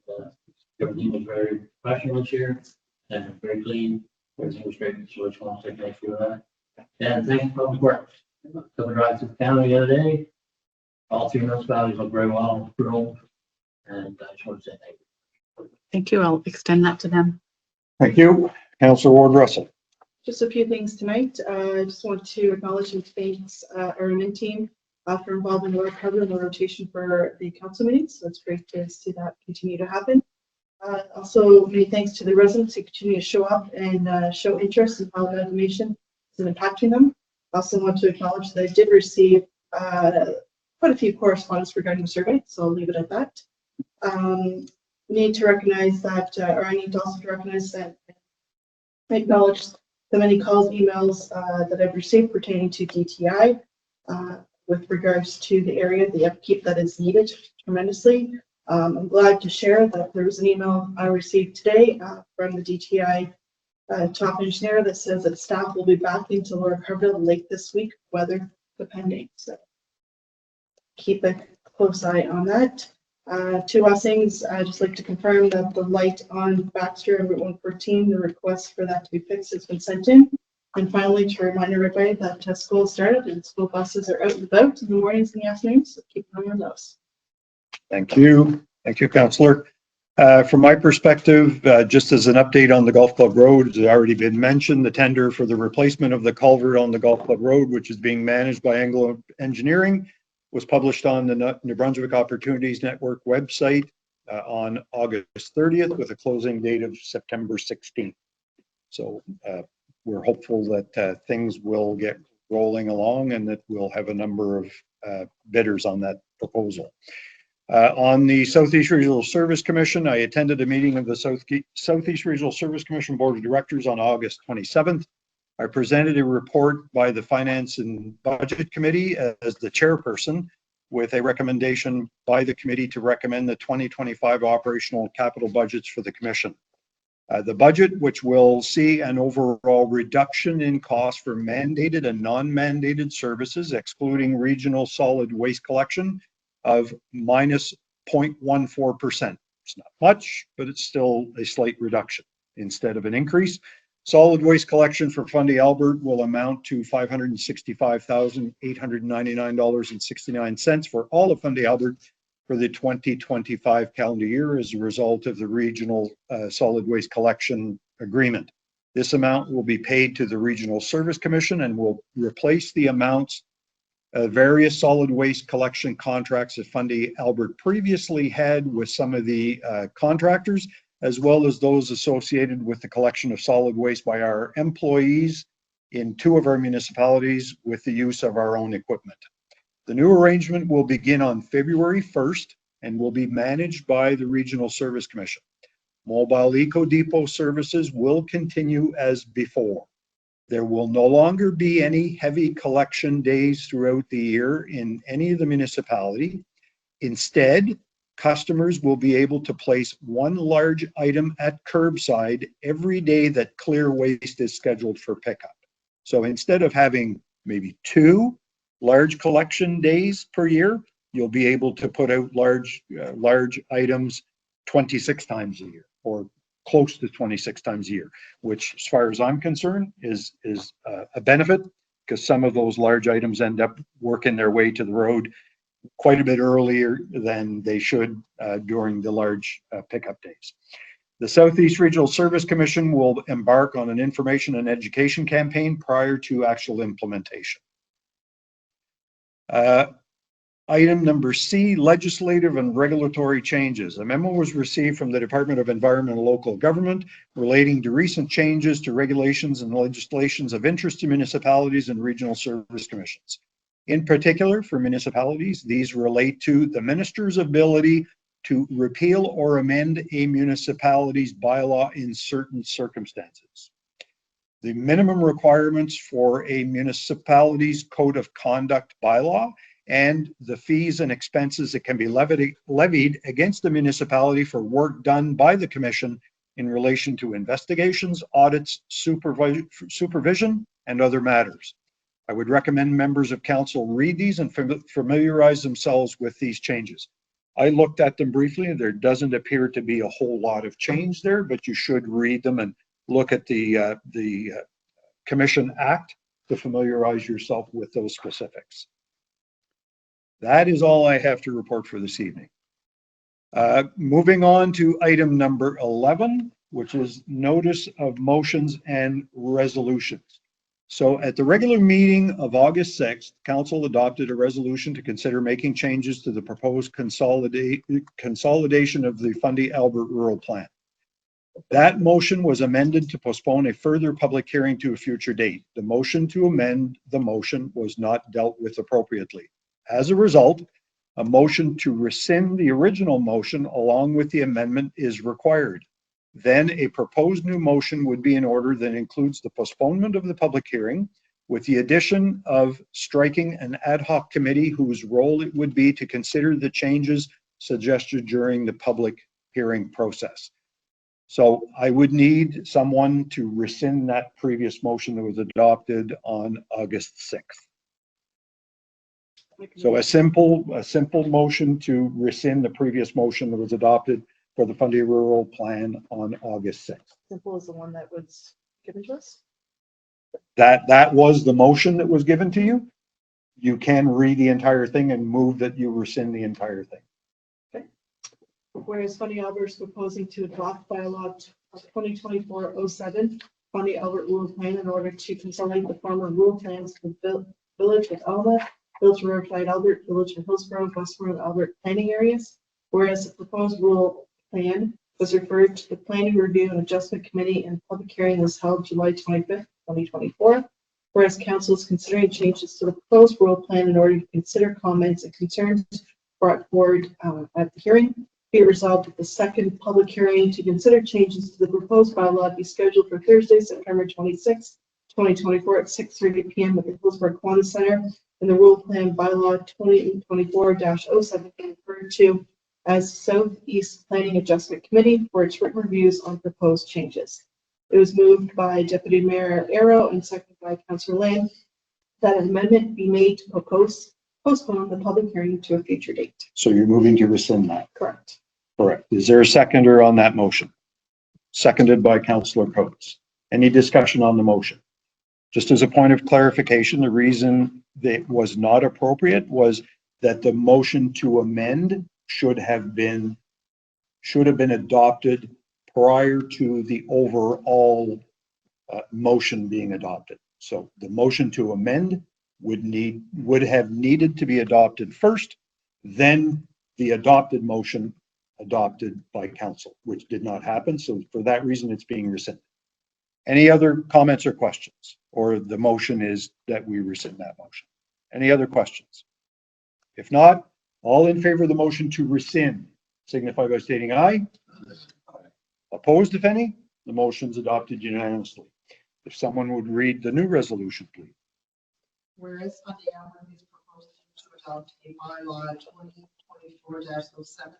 Everything was very professional this year and very clean. Everything was great. So I just want to say thank you for that. And thank you for Public Works. Took a drive to the county the other day. All 3 municipalities look very well improved. And I just want to say thank you. Thank you. I'll extend that to them. Thank you. Councillor Ward Russell. Just a few things tonight. I just want to acknowledge and thank our admin team for involving Laura Carter in the rotation for the council meetings. So it's great to see that continue to happen. Also, many thanks to the residents who continue to show up and show interest in how the information is impacting them. I also want to acknowledge that I did receive quite a few correspondence regarding the survey, so I'll leave it at that. Need to recognize that, or I need to also recognize that I acknowledge the many calls, emails that I've received pertaining to DTI with regards to the area, the upkeep that is needed tremendously. I'm glad to share that there was an email I received today from the DTI top engineer that says that staff will be back into Lower Carville late this week, weather depending. So keep a close eye on that. Two last things, I'd just like to confirm that the light on Baxter and Route 114, the request for that to be fixed has been sent in. And finally, to remind everybody that school started and school buses are out and about in the mornings and the afternoons, so keep an eye on those. Thank you. Thank you, Councillor. From my perspective, just as an update on the Golf Club Road, it's already been mentioned, the tender for the replacement of the culvert on the Golf Club Road, which is being managed by Anglo Engineering, was published on the New Brunswick Opportunities Network website on August 30th with a closing date of September 16th. So we're hopeful that things will get rolling along and that we'll have a number of bidders on that proposal. On the Southeast Regional Service Commission, I attended a meeting of the Southeast Regional Service Commission Board of Directors on August 27th. I presented a report by the Finance and Budget Committee as the chairperson with a recommendation by the committee to recommend the 2025 operational and capital budgets for the commission. The budget, which will see an overall reduction in cost for mandated and non-mandated services, excluding regional solid waste collection, of minus 0.14%. It's not much, but it's still a slight reduction instead of an increase. Solid waste collection for Fundy Albert will amount to $565,899.69 for all of Fundy Albert for the 2025 calendar year as a result of the regional solid waste collection agreement. This amount will be paid to the Regional Service Commission and will replace the amounts various solid waste collection contracts that Fundy Albert previously had with some of the contractors, as well as those associated with the collection of solid waste by our employees in 2 of our municipalities with the use of our own equipment. The new arrangement will begin on February 1st and will be managed by the Regional Service Commission. Mobile Eco Depot services will continue as before. There will no longer be any heavy collection days throughout the year in any of the municipality. Instead, customers will be able to place one large item at curbside every day that clear waste is scheduled for pickup. So instead of having maybe 2 large collection days per year, you'll be able to put out large items 26 times a year or close to 26 times a year, which as far as I'm concerned is a benefit because some of those large items end up working their way to the road quite a bit earlier than they should during the large pickup days. The Southeast Regional Service Commission will embark on an information and education campaign prior to actual implementation. Item number C, legislative and regulatory changes. A memo was received from the Department of Environment and Local Government relating to recent changes to regulations and legislations of interest to municipalities and regional service commissions. In particular, for municipalities, these relate to the minister's ability to repeal or amend a municipality's bylaw in certain circumstances. The minimum requirements for a municipality's code of conduct bylaw and the fees and expenses that can be levied against the municipality for work done by the commission in relation to investigations, audits, supervision, and other matters. I would recommend members of council read these and familiarize themselves with these changes. I looked at them briefly and there doesn't appear to be a whole lot of change there, but you should read them and look at the Commission Act to familiarize yourself with those specifics. That is all I have to report for this evening. Moving on to item number 11, which is notice of motions and resolutions. So at the regular meeting of August 6th, council adopted a resolution to consider making changes to the proposed consolidation of the Fundy Albert Rural Plan. That motion was amended to postpone a further public hearing to a future date. The motion to amend the motion was not dealt with appropriately. As a result, a motion to rescind the original motion along with the amendment is required. Then a proposed new motion would be in order that includes the postponement of the public hearing with the addition of striking an ad hoc committee whose role it would be to consider the changes suggested during the public hearing process. So I would need someone to rescind that previous motion that was adopted on August 6th. So a simple motion to rescind the previous motion that was adopted for the Fundy Rural Plan on August 6th. Simple as the one that was given to us. That was the motion that was given to you. You can read the entire thing and move that you rescind the entire thing. Whereas Fundy Albert is proposing to adopt bylaw 2024-07 Fundy Albert Rural Plan in order to consolidate the former rural plans for the Village of Alma, Village of Riverside Albert, Village of Hillsborough, Westmoreland Albert planning areas. Whereas the proposed rural plan was referred to the Planning Review and Adjustment Committee and public hearing was held July 25th, 2024. Whereas council is considering changes to the proposed rural plan in order to consider comments and concerns brought forward at the hearing. Be it resolved that the second public hearing to consider changes to the proposed bylaw be scheduled for Thursday, September 26, 2024 at 6:30 p.m. at the Hillsborough Quantum Center, and the rural plan bylaw 2024-07 referred to as Southeast Planning Adjustment Committee for its written reviews on proposed changes. It was moved by Deputy Mayor Arrow and seconded by Councillor Lang that an amendment be made to postpone the public hearing to a future date. So you're moving to rescind that? Correct. Correct. Is there a seconder on that motion? Seconded by Councillor Coates. Any discussion on the motion? Just as a point of clarification, the reason that it was not appropriate was that the motion to amend should have been adopted prior to the overall motion being adopted. So the motion to amend would have needed to be adopted first, then the adopted motion adopted by council, which did not happen. So for that reason, it's being rescinded. Any other comments or questions? Or the motion is that we rescind that motion. Any other questions? If not, all in favor of the motion to rescind, signify by stating aye. Opposed, if any? The motion's adopted unanimously. If someone would read the new resolution, please. Whereas Fundy Albert is proposing to adopt a bylaw 2024-07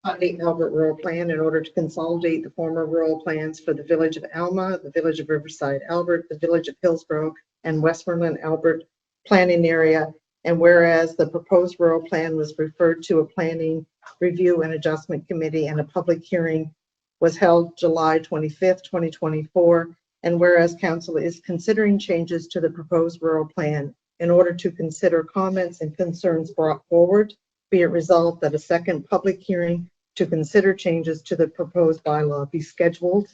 Fundy Albert Rural Plan in order to consolidate the former rural plans for the Village of Alma, the Village of Riverside Albert, the Village of Hillsborough, and Westmoreland Albert planning area. And whereas the proposed rural plan was referred to a Planning Review and Adjustment Committee and a public hearing was held July 25th, 2024. And whereas council is considering changes to the proposed rural plan in order to consider comments and concerns brought forward, be it resolved that a second public hearing to consider changes to the proposed bylaw be scheduled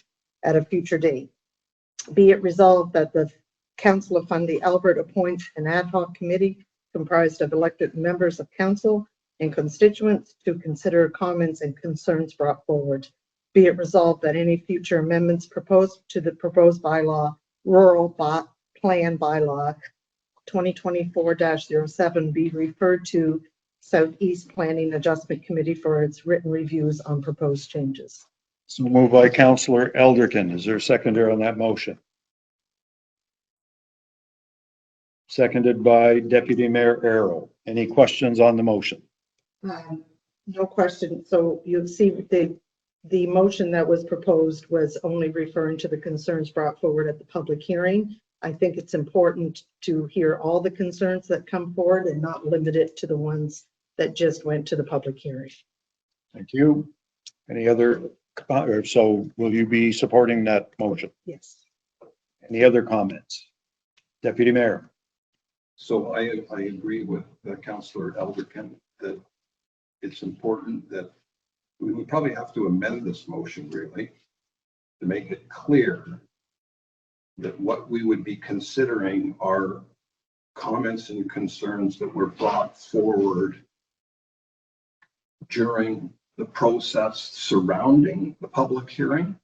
at a future date. Be it resolved that the Council of Fundy Albert appoints an ad hoc committee comprised of elected members of council and constituents to consider comments and concerns brought forward. Be it resolved that any future amendments proposed to the proposed bylaw, rural plan bylaw 2024-07 be referred to Southeast Planning Adjustment Committee for its written reviews on proposed changes. So moved by Councillor Elderkin. Is there a seconder on that motion? Seconded by Deputy Mayor Arrow. Any questions on the motion? No question. So you'll see the motion that was proposed was only referring to the concerns brought forward at the public hearing. I think it's important to hear all the concerns that come forward and not limit it to the ones that just went to the public hearing. Thank you. Any other, so will you be supporting that motion? Yes. Any other comments? Deputy Mayor. So I agree with Councillor Elderkin that it's important that we would probably have to amend this motion really to make it clear that what we would be considering are comments and concerns that were brought forward during the process surrounding the public hearing.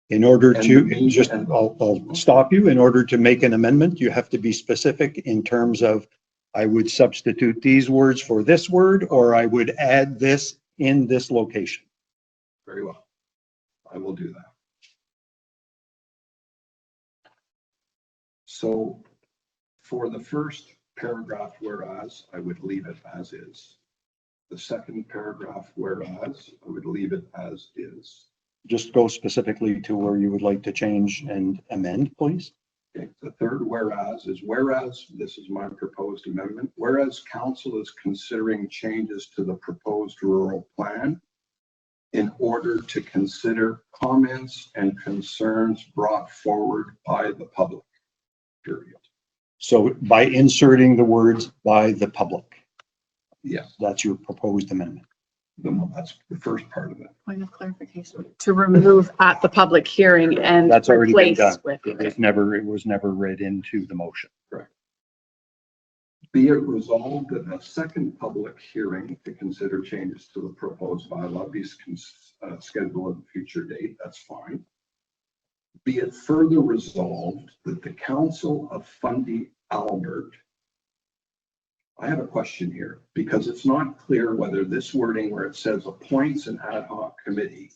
In order And to, the- just, I'll stop you. In order to make an amendment, you have to be specific in terms of, I would substitute these words for this word, or I would add this in this location. Very well. I will do that. So for the first paragraph, whereas, I would leave it as is. The second paragraph, whereas, I would leave it as is. Just go specifically to where you would like to change and amend, please. Okay, the third whereas is whereas, this is my proposed amendment, whereas council is considering changes to the proposed rural plan in order to consider comments and concerns brought forward by the public, period. So by inserting the words by the public, Yes, that's your proposed amendment. that's the first part of it. Point of clarification. To remove at the public hearing and That's already been replace done. with. It was never read into the motion. Be it resolved that a second public hearing to consider changes to the proposed bylaw be scheduled at a future date, that's fine. Be it further resolved that the Council of Fundy Albert, I have a question here because it's not clear whether this wording where it says appoints an ad hoc committee,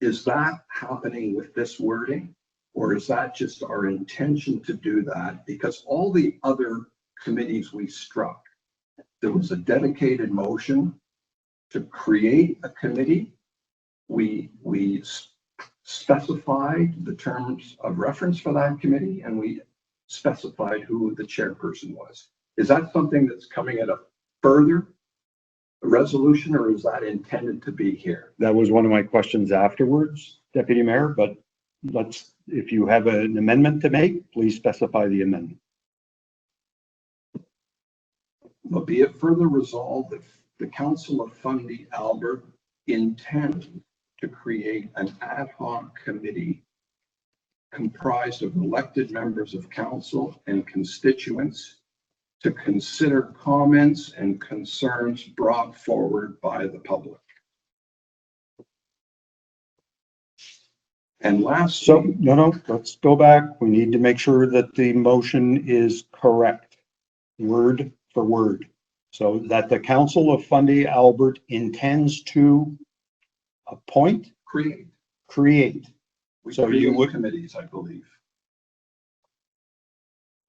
is that happening with this wording? Or is that just our intention to do that? Because all the other committees we struck, there was a dedicated motion to create a committee. We specified the terms of reference for that committee and we specified who the chairperson was. Is that something that's coming at a further resolution or is that intended to be here? That was one of my questions afterwards, Deputy Mayor, but if you have an amendment to make, please specify the amendment. But be it further resolved that the Council of Fundy Albert intends to create an ad hoc committee comprised of elected members of council and constituents to consider comments and concerns brought forward by the public. And lastly, So, no, let's go back. We need to make sure that the motion is correct, word for word. So that the Council of Fundy Albert intends to appoint, create. We So you create would- committees, I believe.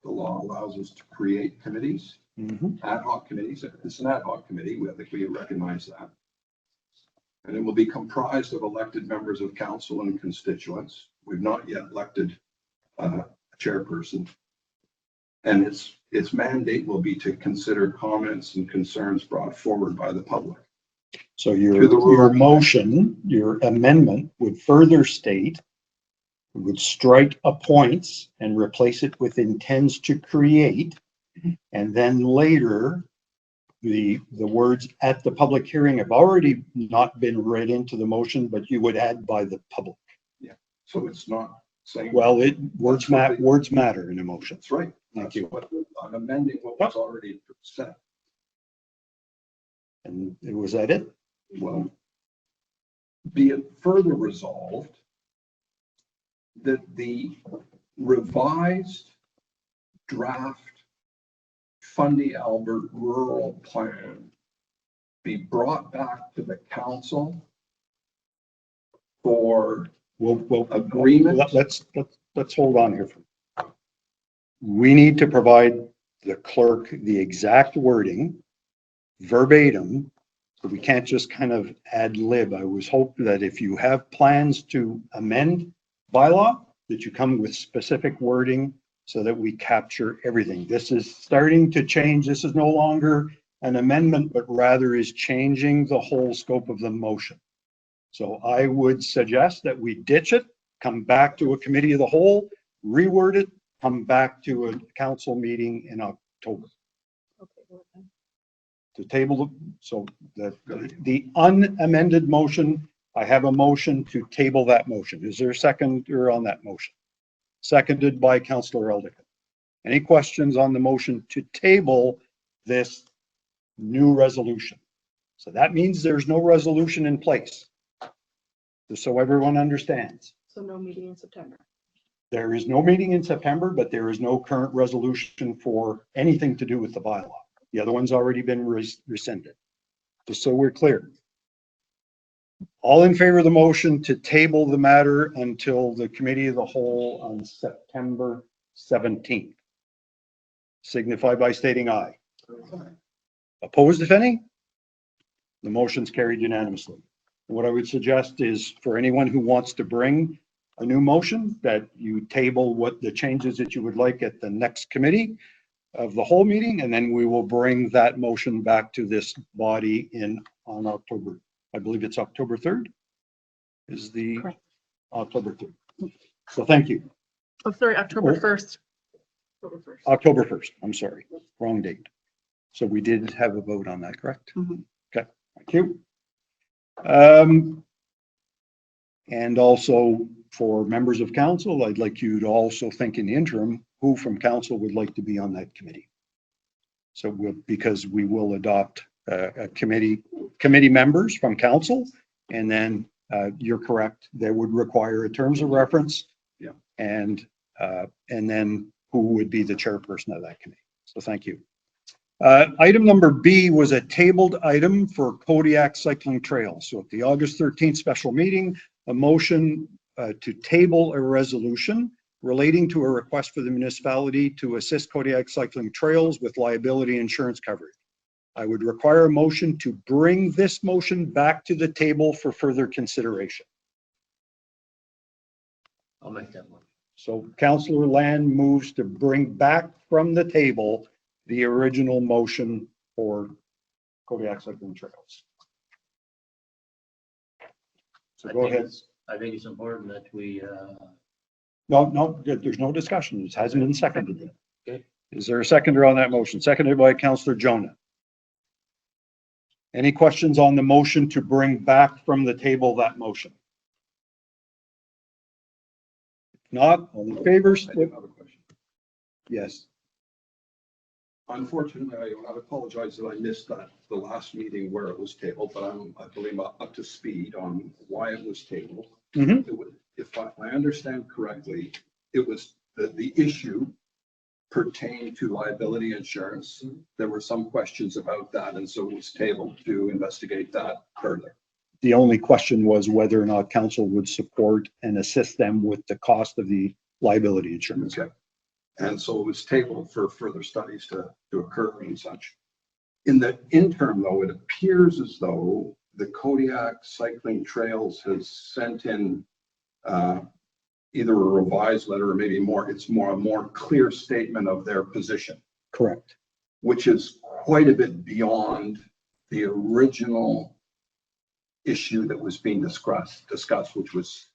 The law allows us to create committees, ad hoc committees. If it's an ad hoc committee, I think we recognize that. And it will be comprised of elected members of council and constituents. We've not yet elected a chairperson. And its mandate will be to consider comments and concerns brought forward by the public. So your motion, your amendment would further state, would strike appoints and replace it with intends to create. And then later, the words at the public hearing have already not been read into the motion, but you would add by the public. Yeah, so it's not saying. Well, words matter in a motion. That's right. Thank you. I'm amending what was already said. And was that it? Well, be it further resolved that the revised draft Fundy Albert rural plan be brought back to the council for agreement. Let's hold on here. We need to provide the clerk the exact wording verbatim. So we can't just kind of ad lib. I was hoping that if you have plans to amend bylaw, that you come with specific wording so that we capture everything. This is starting to change. This is no longer an amendment, but rather is changing the whole scope of the motion. So I would suggest that we ditch it, come back to a committee of the whole, reword it, come back to a council meeting in October. to table, so the unamended motion, I have a motion to table that motion. Is there a seconder on that motion? Seconded by Councillor Eldick. Any questions on the motion to table this new resolution? So that means there's no resolution in place. Just so everyone understands. So no meeting in September. There is no meeting in September, but there is no current resolution for anything to do with the bylaw. The other one's already been rescinded. Just so we're clear. All in favor of the motion to table the matter until the committee of the whole on September 17th? Signify by stating aye. Opposed, if any? The motion's carried unanimously. What I would suggest is for anyone who wants to bring a new motion, that you table what the changes that you would like at the next committee of the whole meeting, and then we will bring that motion back to this body on October. I believe it's October 3rd is the Correct. October 3rd. So thank you. Oh, sorry, October Oh. 1st. October 1st. I'm sorry. Wrong date. So we did have a vote on that, correct? Mhm. Okay, thank you. And also for members of council, I'd like you to also think in the interim, who from council would like to be on that committee. So because we will adopt a committee members from council, and then you're correct, they would require a terms of reference. Yeah. And then who would be the chairperson of that committee. So thank you. Item number B was a tabled item for Kodiak Cycling Trail. So at the August 13th special meeting, a motion to table a resolution relating to a request for the municipality to assist Kodiak Cycling Trails with liability insurance coverage. I would require a motion to bring this motion back to the table for further consideration. I'll make that one. So Councillor Land moves to bring back from the table the original motion for Kodiak Cycling Trails. So go ahead. I think it's important that we, No, there's no discussion. It hasn't been seconded yet. Okay. Is there a seconder on that motion? Seconded by Councillor Jonah. Any questions on the motion to bring back from the table that motion? If not, all in favor? I do have a question. Yes. Unfortunately, I apologize that I missed the last meeting where it was tabled, but I believe up to speed on why it was tabled. Mhm. If I understand correctly, it was the issue pertained to liability insurance. There were some questions about that, and so it was tabled to investigate that further. The only question was whether or not council would support and assist them with the cost of the liability insurance. Okay. And so it was tabled for further studies to occur and such. In the interim, though, it appears as though the Kodiak Cycling Trails has sent in either a revised letter or maybe more, it's a more clear statement of their position. Correct. Which is quite a bit beyond the original issue that was being discussed, which was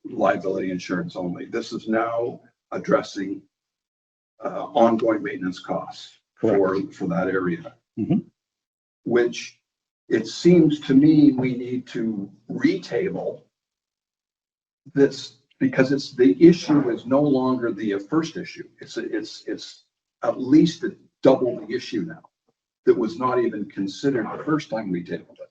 liability insurance only. This is now addressing ongoing maintenance costs for that area. Mhm. Which it seems to me we need to retable this because the issue is no longer the first issue. It's at least double the issue now that was not even considered the first time we tabled it.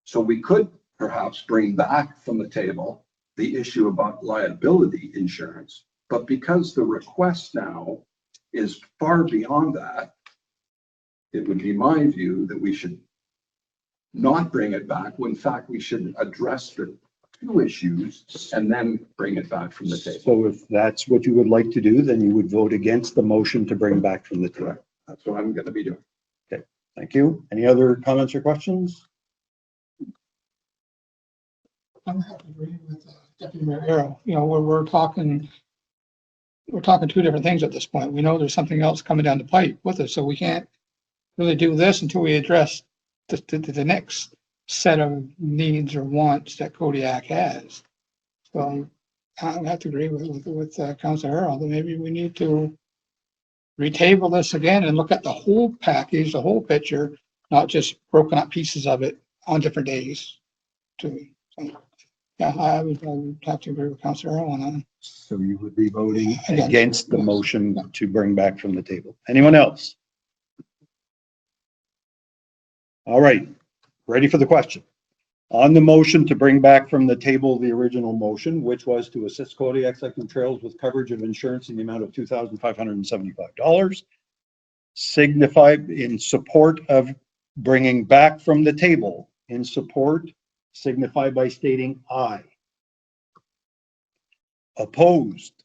So we could perhaps bring back from the table the issue about liability insurance, but because the request now is far beyond that, it would be my view that we should not bring it back, when in fact we should address the two issues and then bring it back from the table. So if that's what you would like to do, then you would vote against the motion to bring back from the table. That's what I'm going to be doing. Okay, thank you. Any other comments or questions? I'm happy agreeing with Deputy Mayor Arrow. You know, we're talking two different things at this point. We know there's something else coming down the pipe with us, so we can't really do this until we address the next set of needs or wants that Kodiak has. So I have to agree with Councilor Arrow that maybe we need to retable this again and look at the whole package, the whole picture, not just broken up pieces of it on different days to me. So, yeah, I would have to agree with Councillor Earl on that. So you would be voting Against. against the Yes. motion to bring back from the table. Anyone else? All right, ready for the question. On the motion to bring back from the table the original motion, which was to assist Kodiak Cycling Trails with coverage of insurance in the amount of $2,575, signify in support of bringing back from the table. In support, signify by stating aye. Opposed?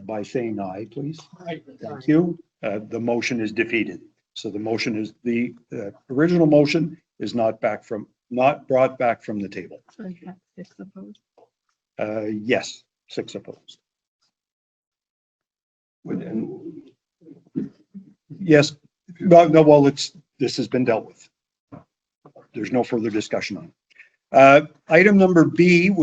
By saying aye, please. Right. Thank you. The motion is defeated. So the motion is, the original motion is not brought back from the table. So you have 6 opposed. Yes, 6 opposed. And Yes, no, well, this has been dealt with. There's no further discussion on it. Item number B,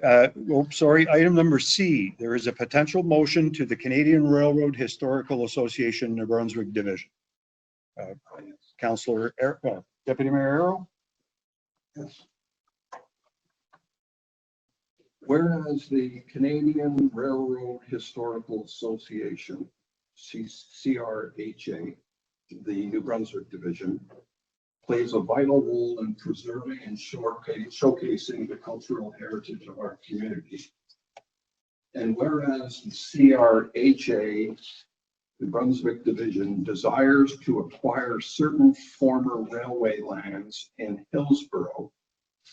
item number C, there is a potential motion to the Canadian Railroad Historical Association, New Brunswick Division. Councillor, Deputy Mayor Arrow? Yes. Whereas the Canadian Railroad Historical Association, CRHA, the New Brunswick Division, plays a vital role in preserving and showcasing the cultural heritage of our community. And whereas the CRHA, the Brunswick Division, desires to acquire certain former railway lands in Hillsborough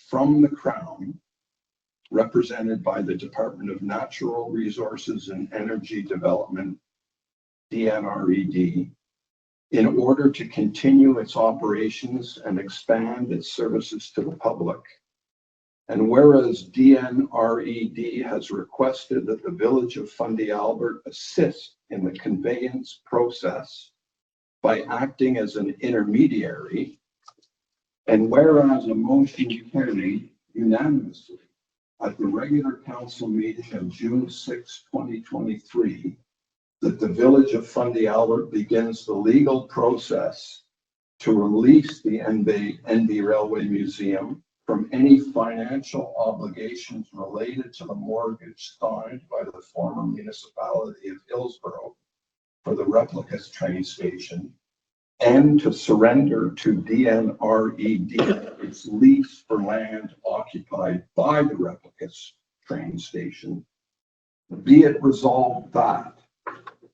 from the Crown, represented by the Department of Natural Resources and Energy Development, DNRED, in order to continue its operations and expand its services to the public. And whereas DNRED has requested that the Village of Fundy Albert assist in the conveyance process by acting as an intermediary, and whereas a motion carried unanimously at the regular council meeting of June 6, 2023, that the Village of Fundy Albert begins the legal process to release the NB Railway Museum from any financial obligations related to the mortgage signed by the former municipality of Hillsborough for the replica train station, and to surrender to DNRED its lease for land occupied by the replica train station, be it resolved that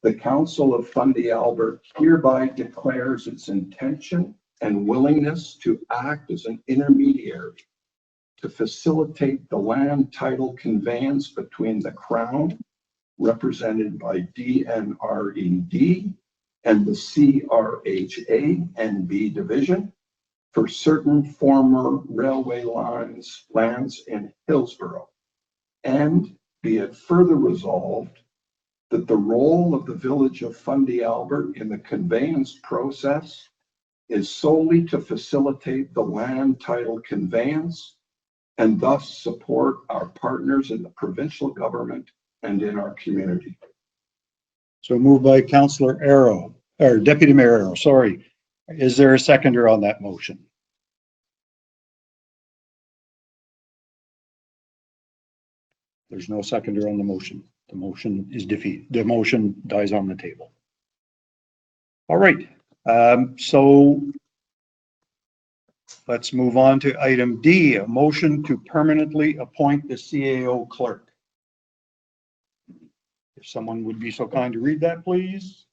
the Council of Fundy Albert hereby declares its intention and willingness to act as an intermediary to facilitate the land title conveyance between the Crown, represented by DNRED, and the CRHA NB Division for certain former railway lands in Hillsborough. And be it further resolved that the role of the Village of Fundy Albert in the conveyance process is solely to facilitate the land title conveyance and thus support our partners in the provincial government and in our community. So moved by Councillor Arrow, or Deputy Mayor Arrow, sorry. Is there a seconder on that motion? There's no seconder on the motion. The motion is defeated. The motion dies on the table. All right. So let's move on to item D, a motion to permanently appoint the CAO clerk. If someone would be so kind to read that, please.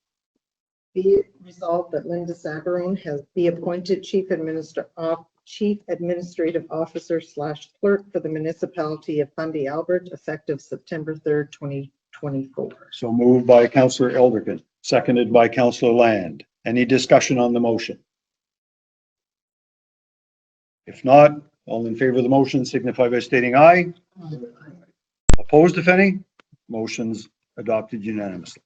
Be it resolved that Linda Savarone be appointed Chief Administrative Officer / Clerk for the municipality of Fundy Albert, effective September 3rd, 2024. So moved by Councillor Elderkin, seconded by Councillor Land. Any discussion on the motion? If not, all in favor of the motion signify by stating aye. Opposed, if any? Motion's adopted unanimously.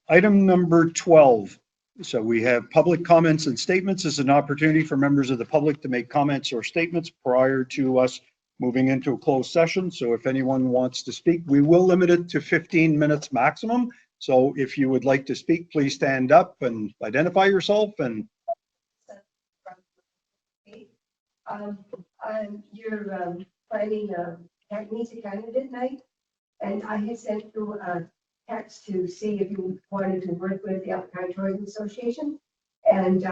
Item number 12. So we have public comments and statements as an opportunity for members of the public to make comments or statements prior to us moving into a closed session. So if anyone wants to speak, we will limit it to 15 minutes maximum. So if you would like to speak, please stand up and identify yourself and You're planning a music candidate night, and I had sent you a text to see if you wanted to work with the Albert County Tourism Association. And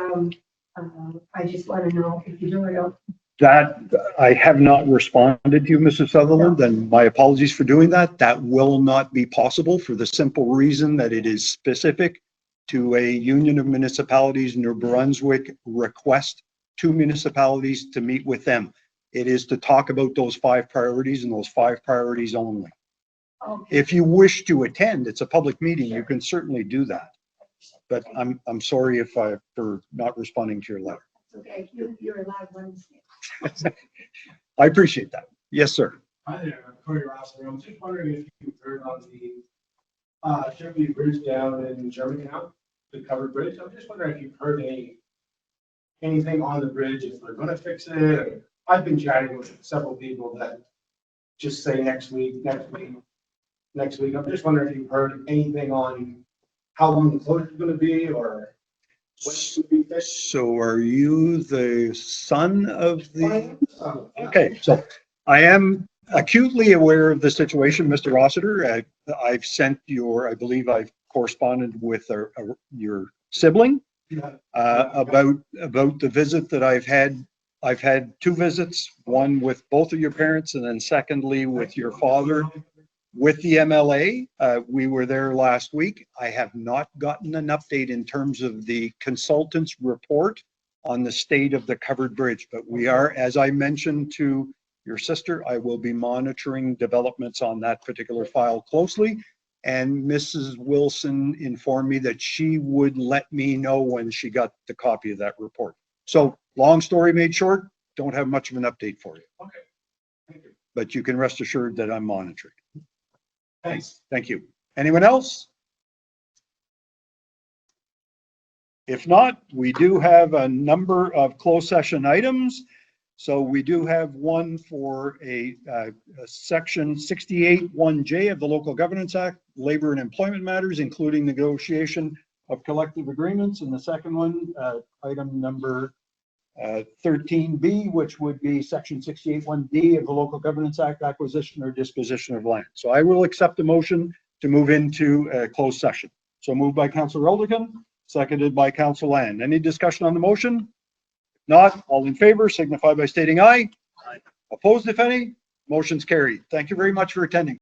I just want to know if you do or don't. that I have not responded to you, Mrs. Sutherland, and my apologies for doing that. That will not be possible for the simple reason that it is specific to a Union of Municipalities New Brunswick request to municipalities to meet with them. It is to talk about those 5 priorities and those 5 priorities only. Okay. If you wish to attend, it's a public meeting, you can certainly do that. But I'm sorry for not responding to your letter. Okay, you're allowed one. I appreciate that. Yes, sir. Hi there, I'm Corey Rosser. I'm just wondering if you've heard on the Jupia Bridge down in Germantown, the covered bridge. I'm just wondering if you've heard anything on the bridge, if they're gonna fix it. I've been chatting with several people that just say next week. I'm just wondering if you've heard anything on how long the closure is gonna be or when it should be fixed. So are you the son of the? Oh, Okay, so I am acutely aware of the situation, Mr. Rossiter. I've sent I believe I've corresponded with your sibling yeah. about the visit that I've had. I've had 2 visits, one with both of your parents and then secondly with your father with the MLA. We were there last week. I have not gotten an update in terms of the consultant's report on the state of the covered bridge, but we are, as I mentioned to your sister, I will be monitoring developments on that particular file closely. And Mrs. Wilson informed me that she would let me know when she got the copy of that report. So long story made short, don't have much of an update for you. Okay. Thank you. But you can rest assured that I'm monitoring. Thanks. Thank you. Anyone else? If not, we do have a number of closed session items. So we do have one for a section 68(1)J of the Local Governance Act, labor and employment matters, including negotiation of collective agreements. And the second one, item number 13B, which would be section 68(1)D of the Local Governance Act, acquisition or disposition of land. So I will accept a motion to move into a closed session. So moved by Councillor Elderkin, seconded by Councillor Land. Any discussion on the motion? Not, all in favor signify by stating aye. Opposed, if any? Motion's carried. Thank you very much for attending.